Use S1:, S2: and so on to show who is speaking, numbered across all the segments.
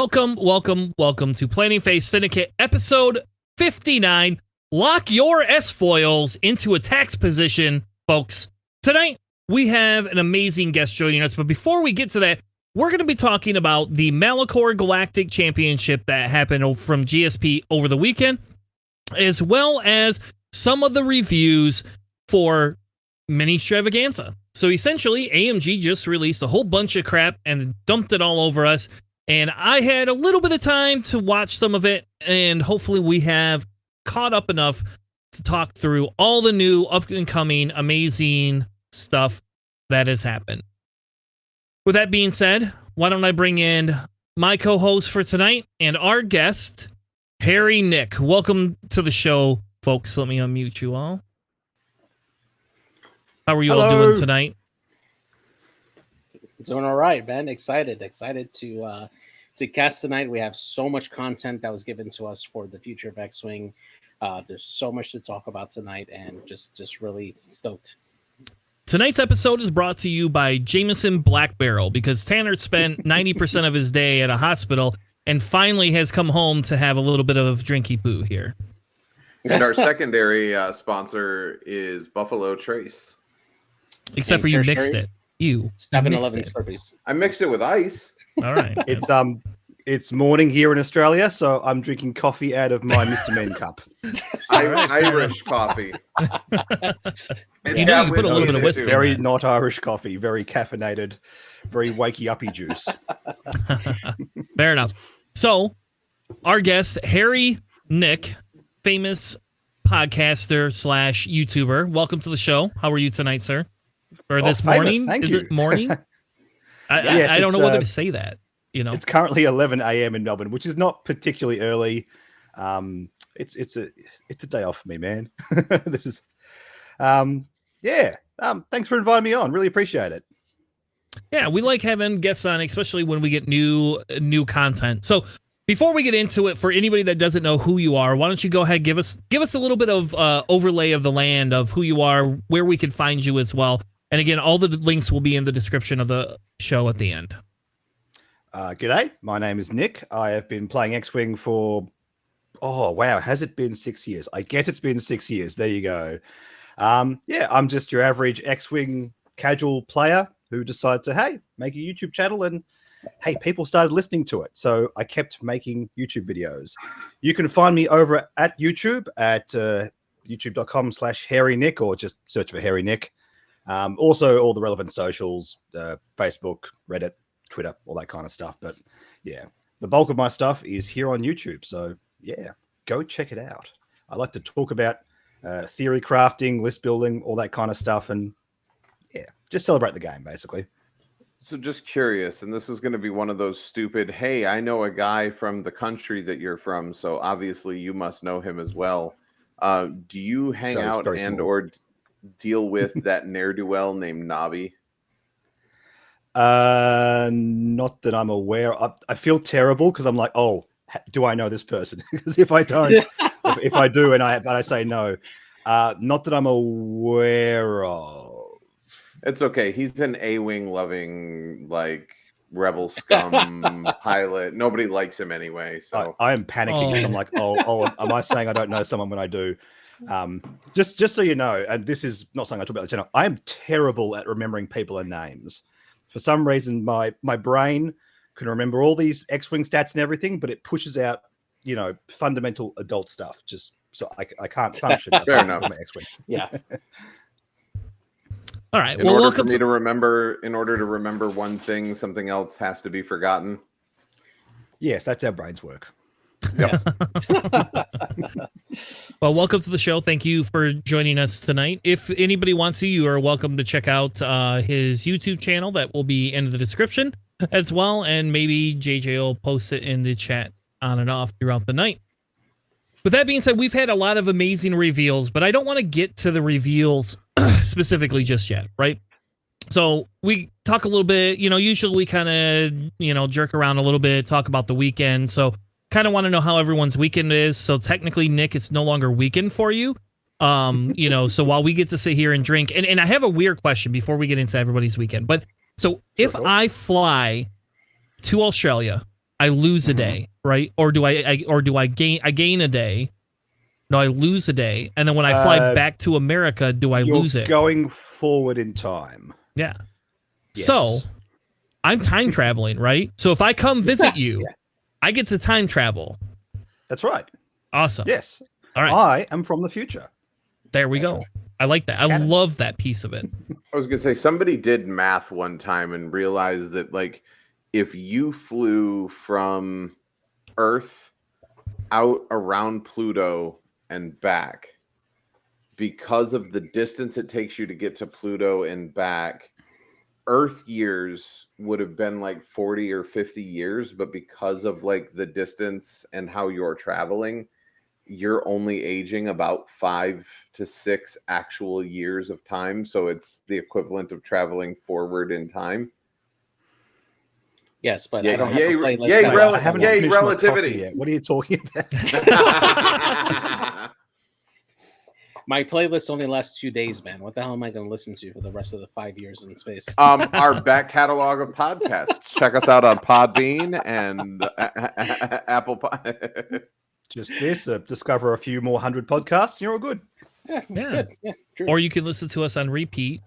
S1: Welcome to Planning Phase Syndicate, episode 59. Lock your S-foils into attack position, folks. Tonight, we have an amazing guest joining us, but before we get to that, we're going to be talking about the Malachor Galactic Championship that happened from GSP over the weekend, as well as some of the reviews for Ministravangaza. So essentially, AMG just released a whole bunch of crap and dumped it all over us, and I had a little bit of time to watch some of it, and hopefully we have caught up enough to talk through all the new up-and-coming amazing stuff that has happened. With that being said, why don't I bring in my co-host for tonight and our guest, Harry Nick. Welcome to the show, folks. Let me unmute you all. How are you all doing tonight?
S2: Doing all right, man. Excited to cast tonight. We have so much content that was given to us for the future of X-Wing. There's so much to talk about tonight, and just really stoked.
S1: Tonight's episode is brought to you by Jameson Black Barrel, because Tanner spent 90% of his day at a hospital and finally has come home to have a little bit of drinky poo here.
S3: And our secondary sponsor is Buffalo Trace.
S1: Except for you mixed it. You
S2: 7-Eleven Slurpees.
S3: I mixed it with ice.
S1: All right.
S4: It's morning here in Australia, so I'm drinking coffee out of my Mr. Men cup.
S3: Irish coffee.
S1: You know, you put a little bit of whiskey.
S4: Very not Irish coffee, very caffeinated, very wakey uppy juice.
S1: Fair enough. So, our guest, Harry Nick, famous podcaster / YouTuber. Welcome to the show. How are you tonight, sir? Or this morning?
S4: Thank
S1: Is
S4: you.
S1: it morning?
S4: Yes,
S1: I don't know whether to say that. You know,
S4: it's currently 11 a.m. in Melbourne, which is not particularly early. It's a day off for me, man. This is, thanks for inviting me on. Really appreciate it.
S1: Yeah, we like having guests on, especially when we get new content. So before we get into it, for anybody that doesn't know who you are, why don't you go ahead, give us a little bit of overlay of the land of who you are, where we can find you as well. And again, all the links will be in the description of the show at the end.
S4: G'day, my name is Nick. I have been playing X-Wing for, has it been 6 years? I guess it's been 6 years. There you go. I'm just your average X-Wing casual player who decided to, make a YouTube channel, and people started listening to it. So I kept making YouTube videos. You can find me over at YouTube at youtube.com/HarryNick, or just search for Harry Nick. Also all the relevant socials, Facebook, Reddit, Twitter, all that kind of stuff. But yeah, the bulk of my stuff is here on YouTube. So yeah, go check it out. I like to talk about theory crafting, list building, all that kind of stuff. And yeah, just celebrate the game, basically.
S3: So just curious, and this is going to be one of those stupid, hey, I know a guy from the country that you're from, so obviously you must know him as well. Do you hang out and or deal with that ne'er-do-well named Nobby?
S4: Not that I'm aware. I feel terrible because I'm like, do I know this person? Because if I don't, if I do and I say no, not that I'm aware of.
S3: It's okay. He's an A-wing loving, rebel scum pilot. Nobody likes him anyway. So
S4: I am panicking. I'm like, am I saying I don't know someone when I do? Just so you know, and this is not something I talk about on the channel, I am terrible at remembering people and names. For some reason, my brain can remember all these X-Wing stats and everything, but it pushes out, fundamental adult stuff. Just so I can't function.
S3: Fair enough.
S4: My X-Wing.
S2: Yeah.
S1: All right.
S3: In order to remember one thing, something else has to be forgotten.
S4: Yes, that's how brains work.
S2: Yes.
S1: Well, welcome to the show. Thank you for joining us tonight. If anybody wants to, you are welcome to check out his YouTube channel. That will be in the description as well. And maybe JJ will post it in the chat on and off throughout the night. With that being said, we've had a lot of amazing reveals, but I don't want to get to the reveals specifically just yet, right? So we talk a little bit, usually we kind of, jerk around a little bit, talk about the weekend. So kind of want to know how everyone's weekend is. So technically, Nick, it's no longer weekend for you. So while we get to sit here and drink, and I have a weird question before we get into everybody's weekend, but so if I fly to Australia I lose a day, right? Or do I gain a day? No, I lose a day, and then when I fly back to America, do I lose it?
S4: Going forward in time.
S1: Yeah.
S4: Yes.
S1: So I'm time traveling, right? So if I come visit you, I get to time travel.
S4: That's right.
S1: Awesome.
S4: Yes.
S1: All right.
S4: I am from the future.
S1: There we go. Right. I like that. I love that piece of it.
S3: I was going to say, somebody did math one time and realized that, like, if you flew from Earth out around Pluto and back, because of the distance it takes you to get to Pluto and back, Earth years would have been like 40 or 50 years, but because of like the distance and how you're traveling, you're only aging about 5 to 6 actual years of time. So it's the equivalent of traveling forward in time.
S2: Yes, but I don't have to play
S3: Yay, relativity.
S4: Yet. What are you talking about?
S2: My playlist only lasts 2 days, man. What the hell am I going to listen to for the rest of the 5 years in space?
S3: Our back catalog of podcasts. Check us out on Podbean and Apple.
S4: Just this. Discover a few more 100 podcasts. And you're all good.
S2: Yeah. Good. Yeah, true.
S1: Or you can listen to us on repeat.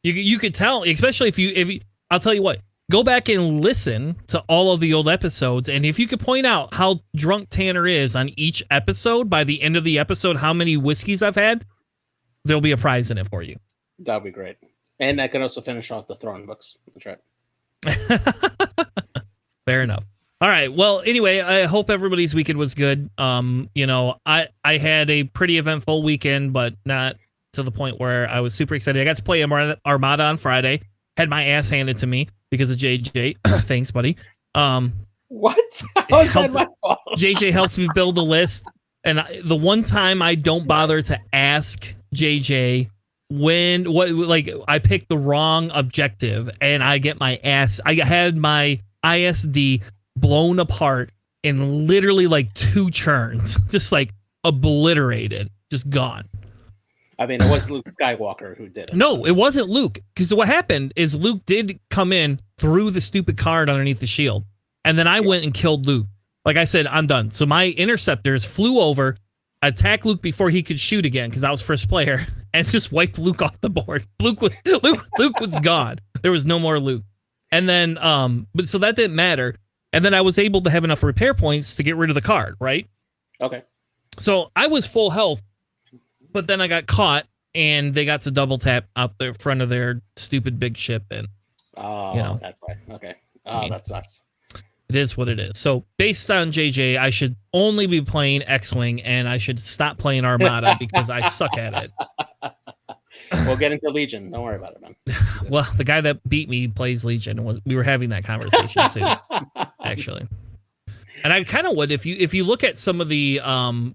S1: You could tell, especially if you. I'll tell you what. Go back and listen to all of the old episodes, and if you could point out how drunk Tanner is on each episode, by the end of the episode, how many whiskeys I've had, there'll be a prize in it for you.
S2: That'd be great. And I can also finish off the Throne books. That's right.
S1: Fair enough. All right. Well, anyway, I hope everybody's weekend was good. I had a pretty eventful weekend, but not to the point where I was super excited. I got to play Armada on Friday. Had my ass handed to me because of JJ. Thanks, buddy.
S2: What? How is that my fault?
S1: JJ helps me build a list. And the one time I don't bother to ask JJ I picked the wrong objective and I get my ass. I had my ISD blown apart in literally like 2 churns, just like obliterated, just gone.
S2: I mean, it was Luke Skywalker who did it.
S1: No, it wasn't Luke. Because what happened is Luke did come in through the stupid card underneath the shield. And then I went and killed Luke. Like I said, I'm done. So my interceptors flew over, attacked Luke before he could shoot again, because I was first player, and just wiped Luke off the board. Luke was gone. There was no more Luke. And then, but so that didn't matter. And then I was able to have enough repair points to get rid of the card, right?
S2: Okay.
S1: So I was full health. But then I got caught, and they got to double tap out the front of their stupid big ship, and
S2: that's why. Okay. That sucks.
S1: It is what it is. So based on JJ, I should only be playing X-Wing, and I should stop playing Armada because I suck at it.
S2: We'll get into Legion. Don't worry about it, man.
S1: Well, the guy that beat me plays Legion. We were having that conversation too, actually. And I kind of would, if you look at some of the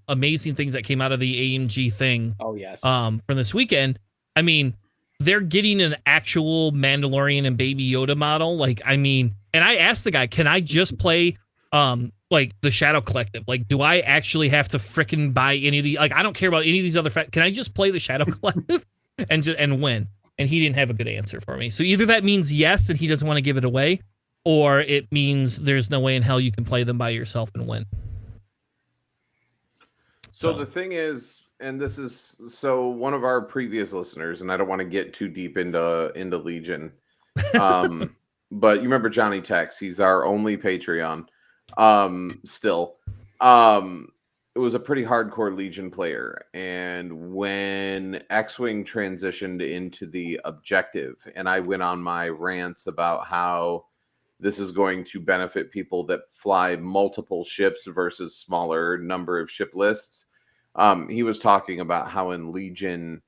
S1: amazing things that came out of the AMG thing.
S2: Oh yes.
S1: From this weekend, I mean, they're getting an actual Mandalorian and Baby Yoda model. Like, I mean, and I asked the guy, can I just play like the Shadow Collective? Like, do I actually have to frickin' buy any of the? Like, I don't care about any of these other. Can I just play the Shadow Collective and win? And he didn't have a good answer for me. So either that means yes, and he doesn't want to give it away, or it means there's no way in hell you can play them by yourself and win.
S3: So the thing is, and this is so one of our previous listeners, and I don't want to get too deep into Legion, but you remember Johnny Tex? He's our only Patreon. Still, it was a pretty hardcore Legion player, and when X-Wing transitioned into the objective, and I went on my rants about how this is going to benefit people that fly multiple ships versus smaller number of ship lists. He was talking about how in Legion,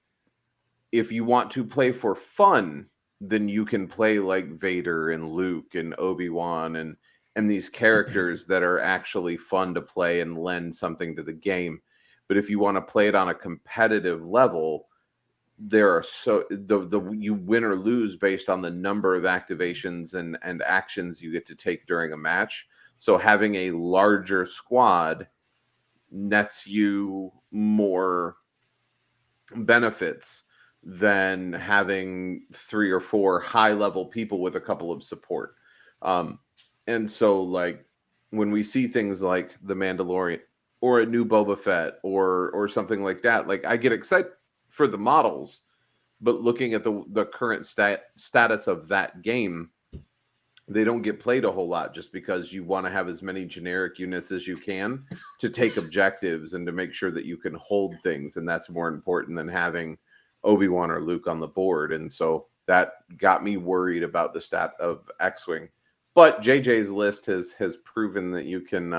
S3: if you want to play for fun, then you can play like Vader and Luke and Obi-Wan and these characters that are actually fun to play and lend something to the game. But if you want to play it on a competitive level, there are you win or lose based on the number of activations and actions you get to take during a match. So having a larger squad nets you more benefits than having 3 or 4 high level people with a couple of support. And so like when we see things like The Mandalorian or a new Boba Fett or something like that, like I get excited for the models, but looking at the current status of that game, they don't get played a whole lot just because you want to have as many generic units as you can to take objectives and to make sure that you can hold things. And that's more important than having Obi-Wan or Luke on the board. And so that got me worried about the stat of X-Wing. But JJ's list has proven that you can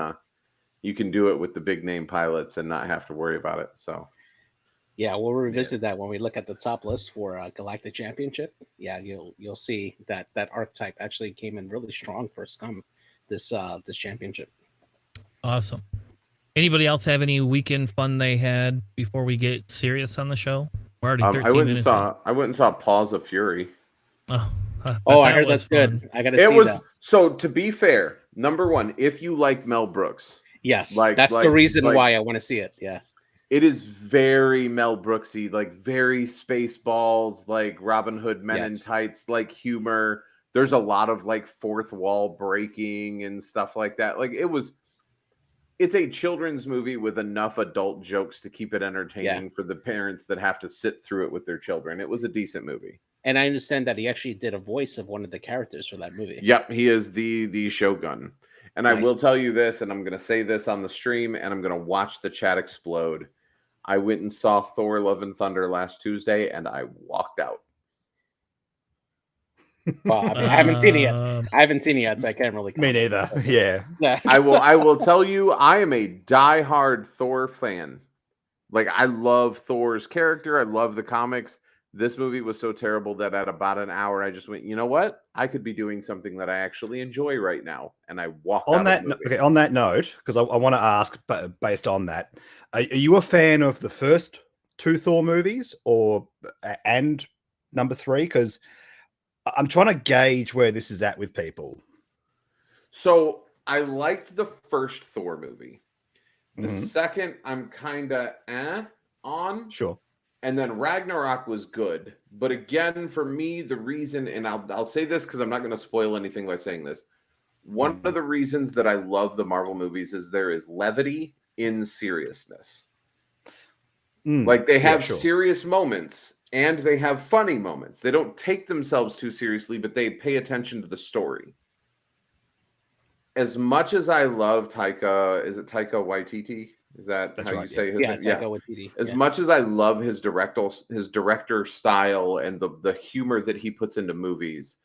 S3: do it with the big name pilots and not have to worry about it. So
S2: yeah, we'll revisit that when we look at the top list for Galactic Championship. Yeah, you'll see that archetype actually came in really strong for Scum this championship.
S1: Awesome. Anybody else have any weekend fun they had before we get serious on the show? We're already 13 minutes.
S3: I went and saw Paws of Fury.
S2: I heard that's fun. Good. I got to see that.
S3: So to be fair, number one, if you like Mel Brooks,
S2: yes, that's the reason why I want to see it. Yeah.
S3: It is very Mel Brooksy, like very Spaceballs, like Robin Hood Men in Tights, like humor. There's a lot of like fourth wall breaking and stuff like that. Like it's a children's movie with enough adult jokes to keep it entertaining for the parents that have to sit through it with their children. It was a decent movie.
S2: And I understand that he actually did a voice of one of the characters for that movie.
S3: Yep, he is the Shogun. And nice. I will tell you this, and I'm going to say this on the stream, and I'm going to watch the chat explode. I went and saw Thor: Love and Thunder last Tuesday, and I walked out.
S2: Well, I haven't seen it yet. So I can't really comment.
S4: Me neither. Yeah.
S3: I will tell you, I am a diehard Thor fan. Like, I love Thor's character. I love the comics. This movie was so terrible that at about an hour, I just went, you know what? I could be doing something that I actually enjoy right now. And I walked out.
S4: On that note, because I want to ask, based on that, are you a fan of the first two Thor movies and number 3? Because I'm trying to gauge where this is at with people.
S3: So I liked the first Thor movie. The second, I'm kind of on.
S4: Sure.
S3: And then Ragnarok was good. But again, for me, the reason, and I'll say this because I'm not going to spoil anything by saying this. One of the reasons that I love the Marvel movies is there is levity in seriousness. Like they have serious moments and they have funny moments. They don't take themselves too seriously, but they pay attention to the story. As much as I love Taika Waititi? Is that
S2: That's
S3: how
S2: right,
S3: you say his
S2: name?
S3: Yeah,
S2: Taika Waititi.
S3: As much as I love his director style and the humor that he puts into movies,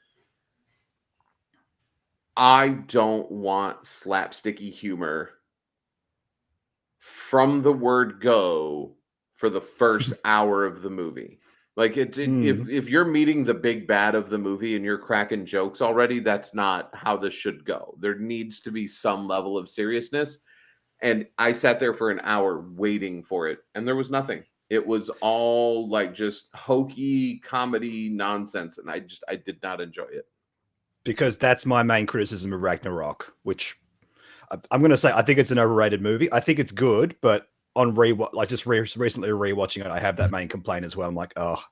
S3: I don't want slapsticky humor from the word go for the first hour of the movie. Like if you're meeting the big bad of the movie and you're cracking jokes already, that's not how this should go. There needs to be some level of seriousness. And I sat there for an hour waiting for it, and there was nothing. It was all like just hokey comedy nonsense, and I did not enjoy it.
S4: Because that's my main criticism of Ragnarok, which I'm going to say I think it's an overrated movie. I think it's good, but on recently rewatching it, I have that main complaint as well. I'm like, oh,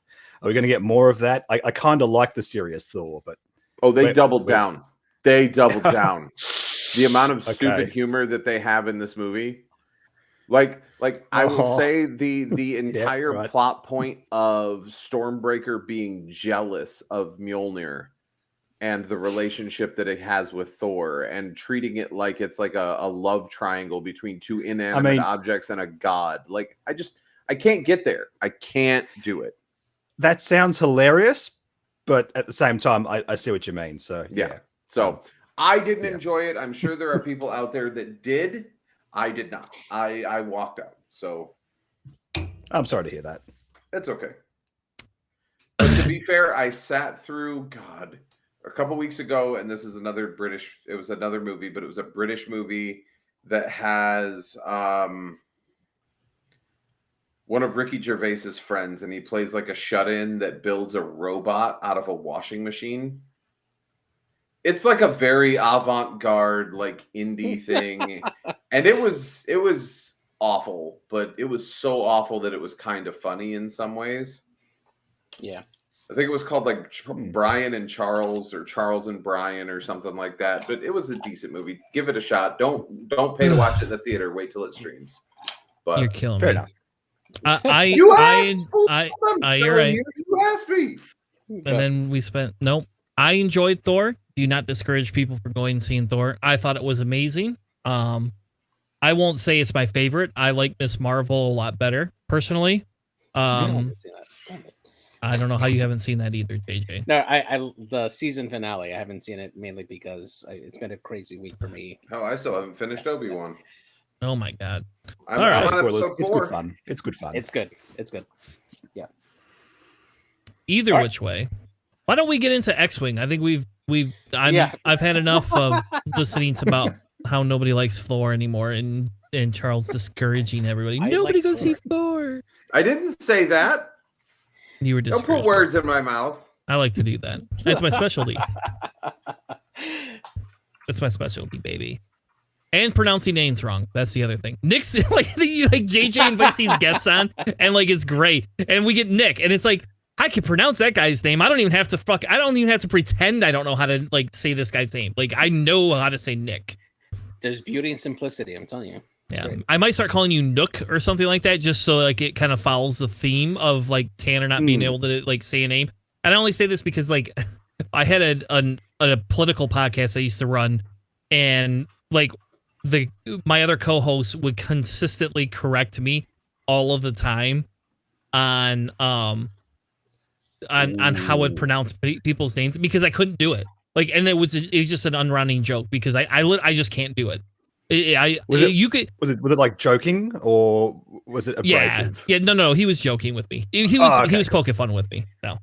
S4: are we going to get more of that? I kind of like the serious Thor, but
S3: they doubled down. They doubled down. The amount of stupid humor that they have in this movie. Like I will say the entire plot point of Stormbreaker being jealous of Mjolnir and the relationship that it has with Thor and treating it like it's like a love triangle between two inanimate objects and a god. Like I can't get there. I can't do it.
S4: That sounds hilarious, but at the same time, I see what you mean. So yeah.
S3: So I didn't enjoy it. I'm sure there are people out there that did. I did not. I walked out. So
S4: I'm sorry to hear that.
S3: It's okay. But to be fair, I sat through a couple weeks ago, and this is another it was another movie, but it was a British movie that has one of Ricky Gervais's friends, and he plays like a shut-in that builds a robot out of a washing machine. It's like a very avant-garde, like indie thing. And it was awful, but it was so awful that it was kind of funny in some ways.
S2: Yeah.
S3: I think it was called like Brian and Charles or Charles and Brian or something like that. But it was a decent movie. Give it a shot. Don't pay to watch it in the theater. Wait till it streams. But
S1: You're killing
S4: fair
S1: me.
S4: enough.
S3: You asked
S1: you're right.
S3: You asked me.
S1: And then we spent. Nope. I enjoyed Thor. Do not discourage people from going and seeing Thor. I thought it was amazing. I won't say it's my favorite. I like Miss Marvel a lot better personally. I don't know how you haven't seen that either, JJ.
S2: No, I the season finale. I haven't seen it mainly because it's been a crazy week for me.
S3: Oh, I still haven't finished Obi-Wan.
S1: Oh my god!
S3: All
S1: right,
S4: it's good fun. It's good fun.
S2: It's good. It's good. Yeah.
S1: Either which way, why don't we get into X-Wing? I think I've had enough of listening to about how nobody likes Thor anymore, and Charles discouraging everybody. Nobody goes see Thor.
S3: I didn't say that.
S1: You were
S3: Don't put words in my mouth.
S1: I like to do that. That's my specialty. That's my specialty, baby. And pronouncing names wrong. That's the other thing. Nick's like JJ invites these guests on, and like it's great. And we get Nick, and it's like I can pronounce that guy's name. I don't even have to pretend I don't know how to like say this guy's name. Like I know how to say Nick.
S2: There's beauty and simplicity. I'm telling you.
S1: Yeah, I might start calling you Nook or something like that, just so like it kind of follows the theme of like Tanner not being able to like say a name. And I only say this because like I had a political podcast I used to run, and like my other co-host would consistently correct me all of the time on how I'd pronounce people's names because I couldn't do it. Like, and it was just an unrunning joke because I just can't do it. Was it like joking or was it abrasive? Yeah, no, he was joking with me. He was poking fun with me. No,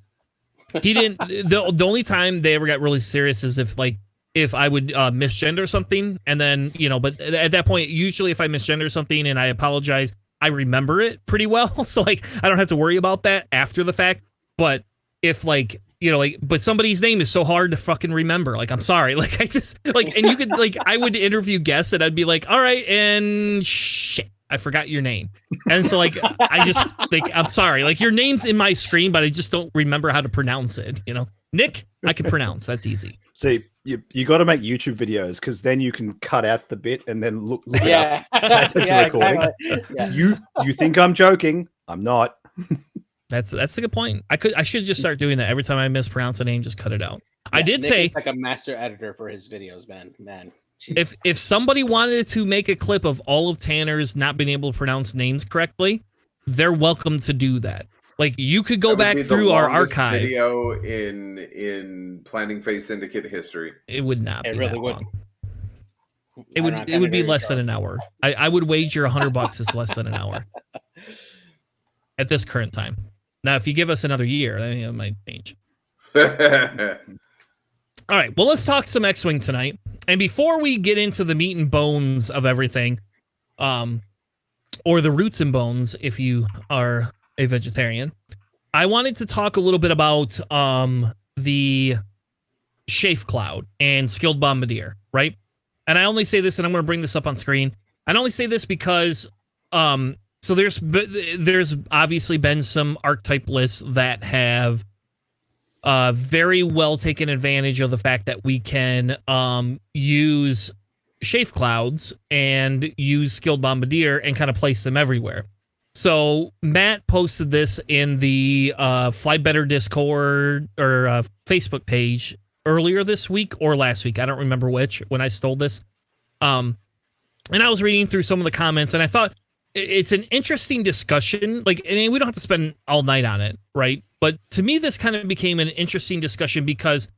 S1: he didn't. The only time they ever got really serious is if I would misgender something, and then but at that point, usually if I misgender something and I apologize, I remember it pretty well, so like I don't have to worry about that after the fact. But if but somebody's name is so hard to fucking remember. Like, I'm sorry. Like, I just, like, and you could, like, I would interview guests and I'd be like, all right, and shit, I forgot your name. And so, like, I just, like, I'm sorry. Like, your name's in my screen, but I just don't remember how to pronounce it, Nick, I can pronounce. That's easy.
S4: See, you got to make YouTube videos because then you can cut out the bit and then look it up. That's a recording. Yeah. You think I'm joking. I'm not.
S1: That's a good point. I should just start doing that every time I mispronounce a name. Just cut it out. Yeah,
S2: Nick say is like a master editor for his videos, man.
S1: Geez. If somebody wanted to make a clip of all of Tanner's not being able to pronounce names correctly, they're welcome to do that. Like you could go back through our archive.
S3: Video in Planning Phase Syndicate history.
S1: It would not.
S2: It really would.
S1: It would be less than an hour. I would wager $100 is less than an hour at this current time. Now, if you give us another year, it might change. All right. Well, let's talk some X-Wing tonight. And before we get into the meat and bones of everything, or the roots and bones, if you are a vegetarian, I wanted to talk a little bit about the Chafe Cloud and Skilled Bombardier, right? And I only say this, and I'm going to bring this up on screen. I only say this because so there's obviously been some archetype lists that have very well taken advantage of the fact that we can use Chafe Clouds and use Skilled Bombardier and kind of place them everywhere. So Matt posted this in the Fly Better Discord or Facebook page earlier this week or last week. I don't remember which when I stole this. And I was reading through some of the comments and I thought it's an interesting discussion. Like, and we don't have to spend all night on it, right? But to me, this kind of became an interesting discussion because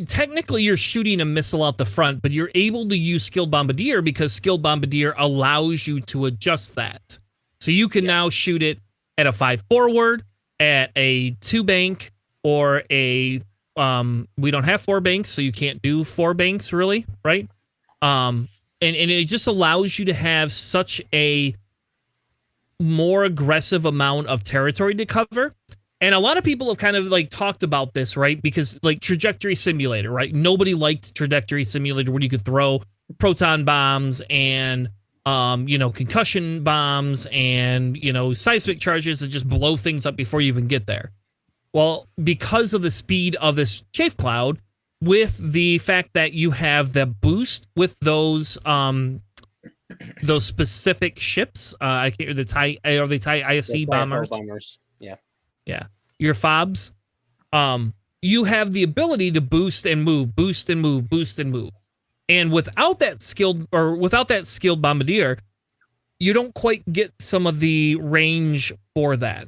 S1: technically you're shooting a missile out the front, but you're able to use Skilled Bombardier because Skilled Bombardier allows you to adjust that. So you can now shoot it at a 5 forward, at a 2 bank, or a we don't have 4 banks, so you can't do 4 banks really, right? And it just allows you to have such a more aggressive amount of territory to cover. And a lot of people have kind of like talked about this, right? Because like Trajectory Simulator, right? Nobody liked Trajectory Simulator where you could throw proton bombs and concussion bombs and seismic charges that just blow things up before you even get there. Well, because of the speed of this chafe cloud, with the fact that you have the boost with those specific ships, I can't the TIE or the TIE ISC bombers. Yeah, your FOBs. You have the ability to boost and move, boost and move, boost and move. And without that skilled bombardier, you don't quite get some of the range for that.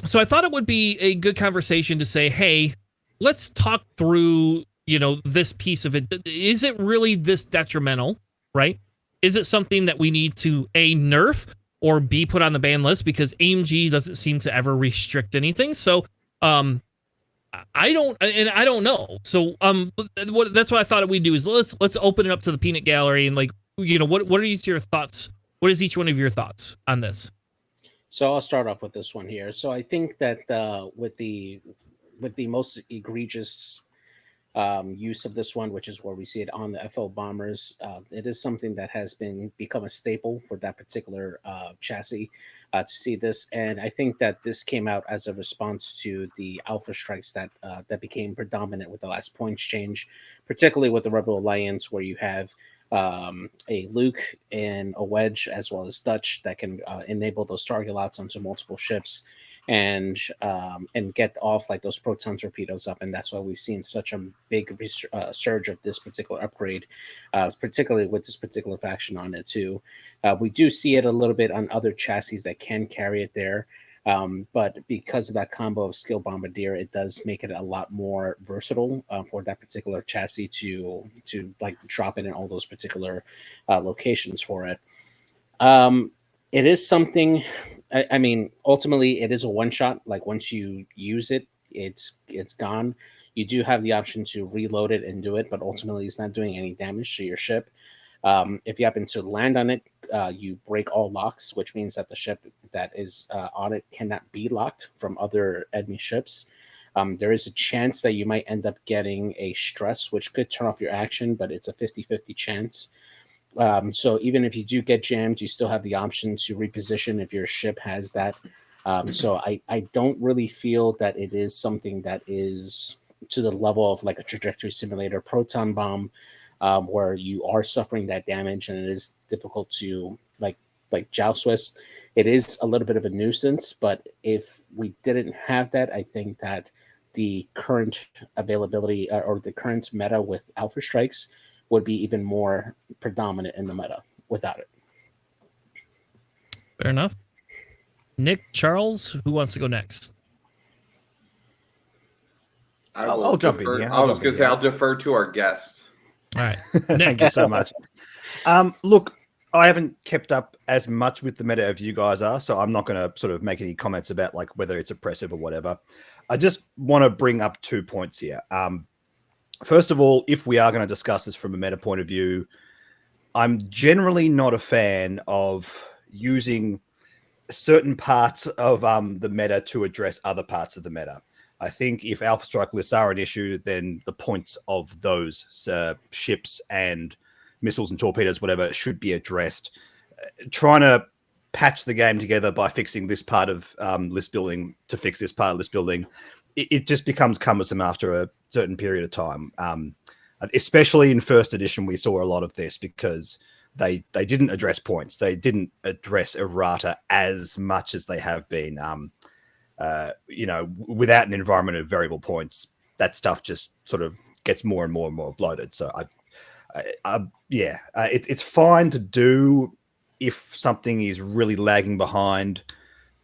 S1: So I thought it would be a good conversation to say, hey, let's talk through, this piece of it. Is it really this detrimental, right? Is it something that we need to A, nerf, or B, put on the ban list? Because AMG doesn't seem to ever restrict anything. So I don't know. So that's what I thought we'd do is let's open it up to the peanut gallery and what are your thoughts? What is each one of your thoughts on this?
S2: So I'll start off with this one here. So I think that with the most egregious use of this one, which is where we see it on the FO bombers, it is something that has become a staple for that particular chassis to see this. And I think that this came out as a response to the alpha strikes that became predominant with the last points change, particularly with the Rebel Alliance, where you have a Luke and a Wedge as well as Dutch that can enable those target lots onto multiple ships and get off like those proton torpedoes up. And that's why we've seen such a big surge of this particular upgrade, particularly with this particular faction on it too. We do see it a little bit on other chassis that can carry it there. But because of that combo of skill bombardier, it does make it a lot more versatile for that particular chassis to like drop it in all those particular locations for it. It is something. I mean, ultimately, it is a one shot. Like once you use it, it's gone. You do have the option to reload it and do it, but ultimately, it's not doing any damage to your ship. If you happen to land on it, you break all locks, which means that the ship that is on it cannot be locked from other enemy ships. There is a chance that you might end up getting a stress, which could turn off your action, but it's a 50-50 chance. So even if you do get jammed, you still have the option to reposition if your ship has that. So I don't really feel that it is something that is to the level of like a trajectory simulator proton bomb, where you are suffering that damage and it is difficult to like joust with. It is a little bit of a nuisance, but if we didn't have that, I think that the current availability or the current meta with Alpha Strikes would be even more predominant in the meta without it.
S1: Fair enough. Nick, Charles, who wants to go next?
S3: I'll jump in here. I was going to say I'll defer to our guest.
S1: All right.
S4: Thank you so much. Look, I haven't kept up as much with the meta as you guys are, so I'm not going to sort of make any comments about like whether it's oppressive or whatever. I just want to bring up 2 points here. First of all, if we are going to discuss this from a meta point of view, I'm generally not a fan of using certain parts of the meta to address other parts of the meta. I think if Alpha Strike lists are an issue, then the points of those ships and missiles and torpedoes, whatever, should be addressed. Trying to patch the game together by fixing this part of list building to fix this part of list building, it just becomes cumbersome after a certain period of time. Especially in first edition, we saw a lot of this because they didn't address points. They didn't address errata as much as they have been. Without an environment of variable points, that stuff just sort of gets more and more and more bloated. So it's fine to do if something is really lagging behind.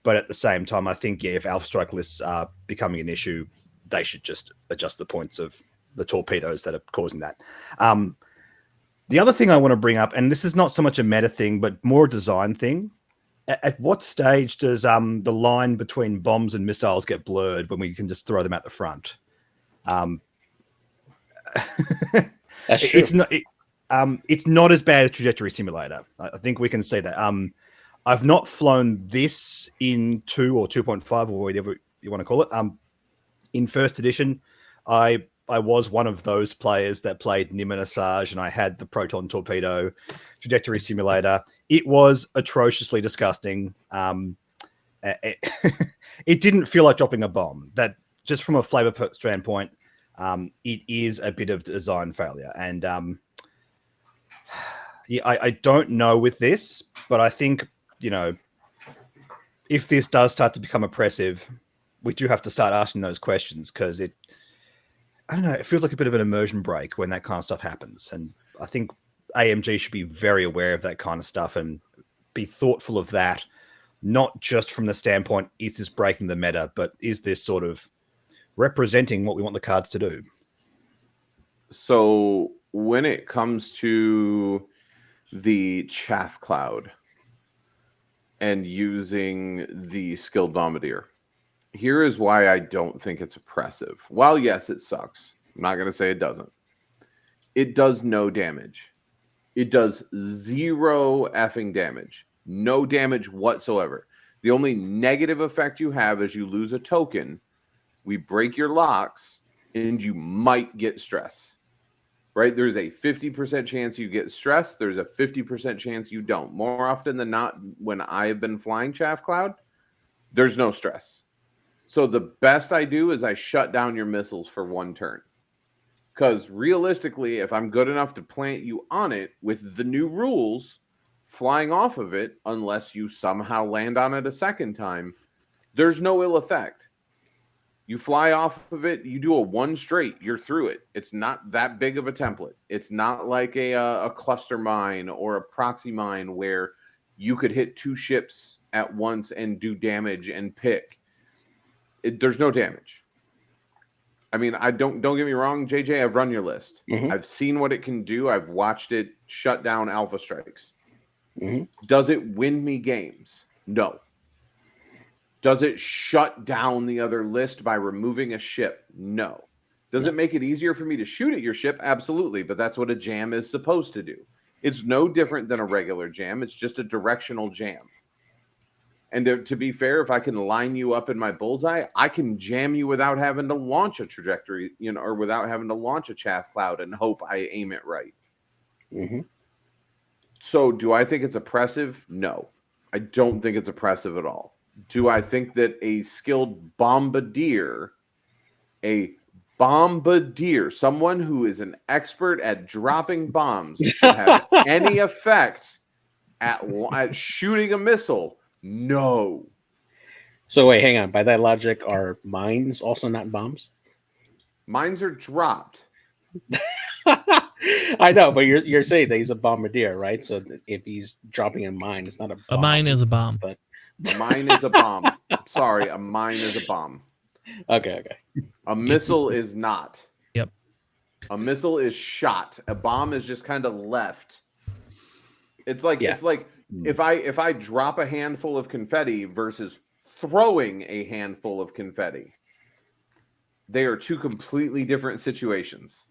S4: But at the same time, I think, if Alpha Strike lists are becoming an issue, they should just adjust the points of the torpedoes that are causing that. The other thing I want to bring up, and this is not so much a meta thing, but more a design thing. At what stage does the line between bombs and missiles get blurred when we can just throw them at the front?
S2: That's true.
S4: It's not as bad as Trajectory Simulator. I think we can say that. I've not flown this in 2 or 2.5 or whatever you want to call it. In first edition, I was one of those players that played Nim and Asajj, and I had the Proton Torpedo Trajectory Simulator. It was atrociously disgusting. It it didn't feel like dropping a bomb. That just from a flavor standpoint, it is a bit of design failure. And yeah, I don't know with this, but I think, you know, if this does start to become oppressive, we do have to start asking those questions, because I don't know, it feels like a bit of an immersion break when that kind of stuff happens. And I think AMG should be very aware of that kind of stuff and be thoughtful of that, not just from the standpoint, is this breaking the meta, but is this sort of representing what we want the cards to do?
S3: So when it comes to the chaff cloud and using the skilled bombardier, here is why I don't think it's oppressive. While yes, it sucks. I'm not going to say it doesn't. It does no damage. It does 0 effing damage. No damage whatsoever. The only negative effect you have is you lose a token. We break your locks and you might get stress. Right? There's a 50% chance you get stress. There's a 50% chance you don't. More often than not, when I have been flying Chaff Cloud, there's no stress. So the best I do is I shut down your missiles for 1 turn. Because realistically, if I'm good enough to plant you on it with the new rules, flying off of it, unless you somehow land on it a second time, there's no ill effect. You fly off of it, you do a 1 straight, you're through it. It's not that big of a template. It's not like a cluster mine or a proxy mine where you could hit 2 ships at once and do damage and pick. There's no damage. I mean, don't get me wrong, JJ, I've run your list. Mm-hmm. I've seen what it can do. I've watched it shut down Alpha Strikes. Mm-hmm. Does it win me games? No. Does it shut down the other list by removing a ship? No. Does it make it easier for me to shoot at your ship? Absolutely, but that's what a jam is supposed to do. It's no different than a regular jam. It's just a directional jam. And to be fair, if I can line you up in my bullseye, I can jam you without having to launch a trajectory, you know, or without having to launch a chaff cloud and hope I aim it right. Mm-hmm. So do I think it's oppressive? No, I don't think it's oppressive at all. Do I think that a skilled bombardier, someone who is an expert at dropping bombs, should have any effect at shooting a missile? No.
S2: So wait, hang on. By that logic, are mines also not bombs?
S3: Mines are dropped.
S2: I know, but you're saying that he's a bombardier, right? So if he's dropping a mine, it's not a bomb.
S1: A mine is a bomb.
S2: But
S3: a mine is a bomb. Sorry, a mine is a bomb.
S2: Okay.
S3: A missile is not.
S1: Yep.
S3: A missile is shot. A bomb is just kind of left. It's like if I drop a handful of confetti versus throwing a handful of confetti, they are 2 completely different situations.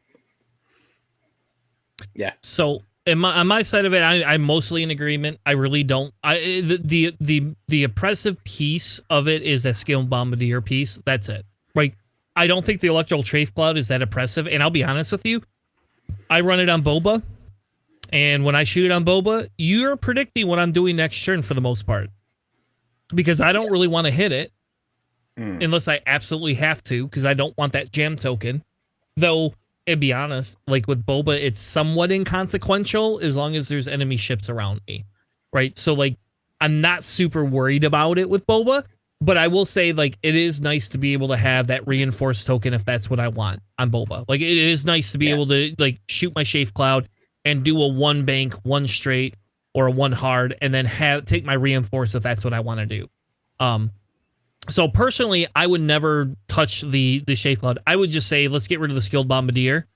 S2: Yeah.
S1: So on my side of it, I'm mostly in agreement. I really don't. The oppressive piece of it is that skilled bombardier piece. That's it. Right. I don't think the electrical chaff cloud is that oppressive. And I'll be honest with you, I run it on Boba. And when I shoot it on Boba, you're predicting what I'm doing next turn for the most part. Because I don't really want to hit it unless I absolutely have to, because I don't want that jam token. Though, to be honest, like with Boba, it's somewhat inconsequential as long as there's enemy ships around me. Right? So, like, I'm not super worried about it with Boba, but I will say, like, it is nice to be able to have that reinforced token if that's what I want on Boba. Like, it is nice to be able to, like, shoot my chaff cloud and do a 1 bank, 1 straight, or a 1 hard, and then take my reinforce if that's what I want to do. So personally, I would never touch the chaff cloud. I would just say, let's get rid of the skilled bombardier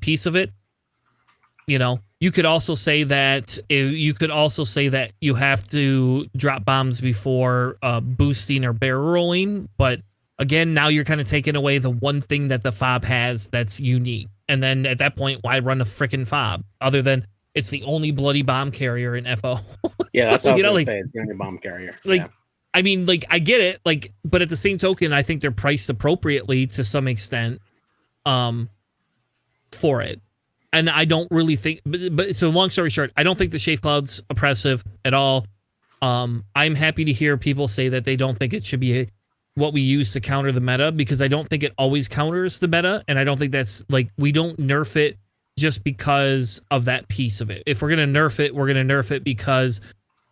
S1: piece of it. You know, you could also say that you have to drop bombs before boosting or barrel rolling. But again, now you're kind of taking away the one thing that the fob has that's unique. And then at that point, why run a freaking fob other than it's the only bloody bomb carrier in FO?
S2: Yeah, that's what I was going to say. It's the only bomb carrier.
S1: Like, yeah. I mean, like, I get it. Like, but at the same token, I think they're priced appropriately to some extent for it. And I don't really think, but so long story short, I don't think the chaff cloud's oppressive at all. I'm happy to hear people say that they don't think it should be what we use to counter the meta, because I don't think it always counters the meta, and I don't think that's like, we don't nerf it just because of that piece of it. If we're gonna nerf it, we're gonna nerf it because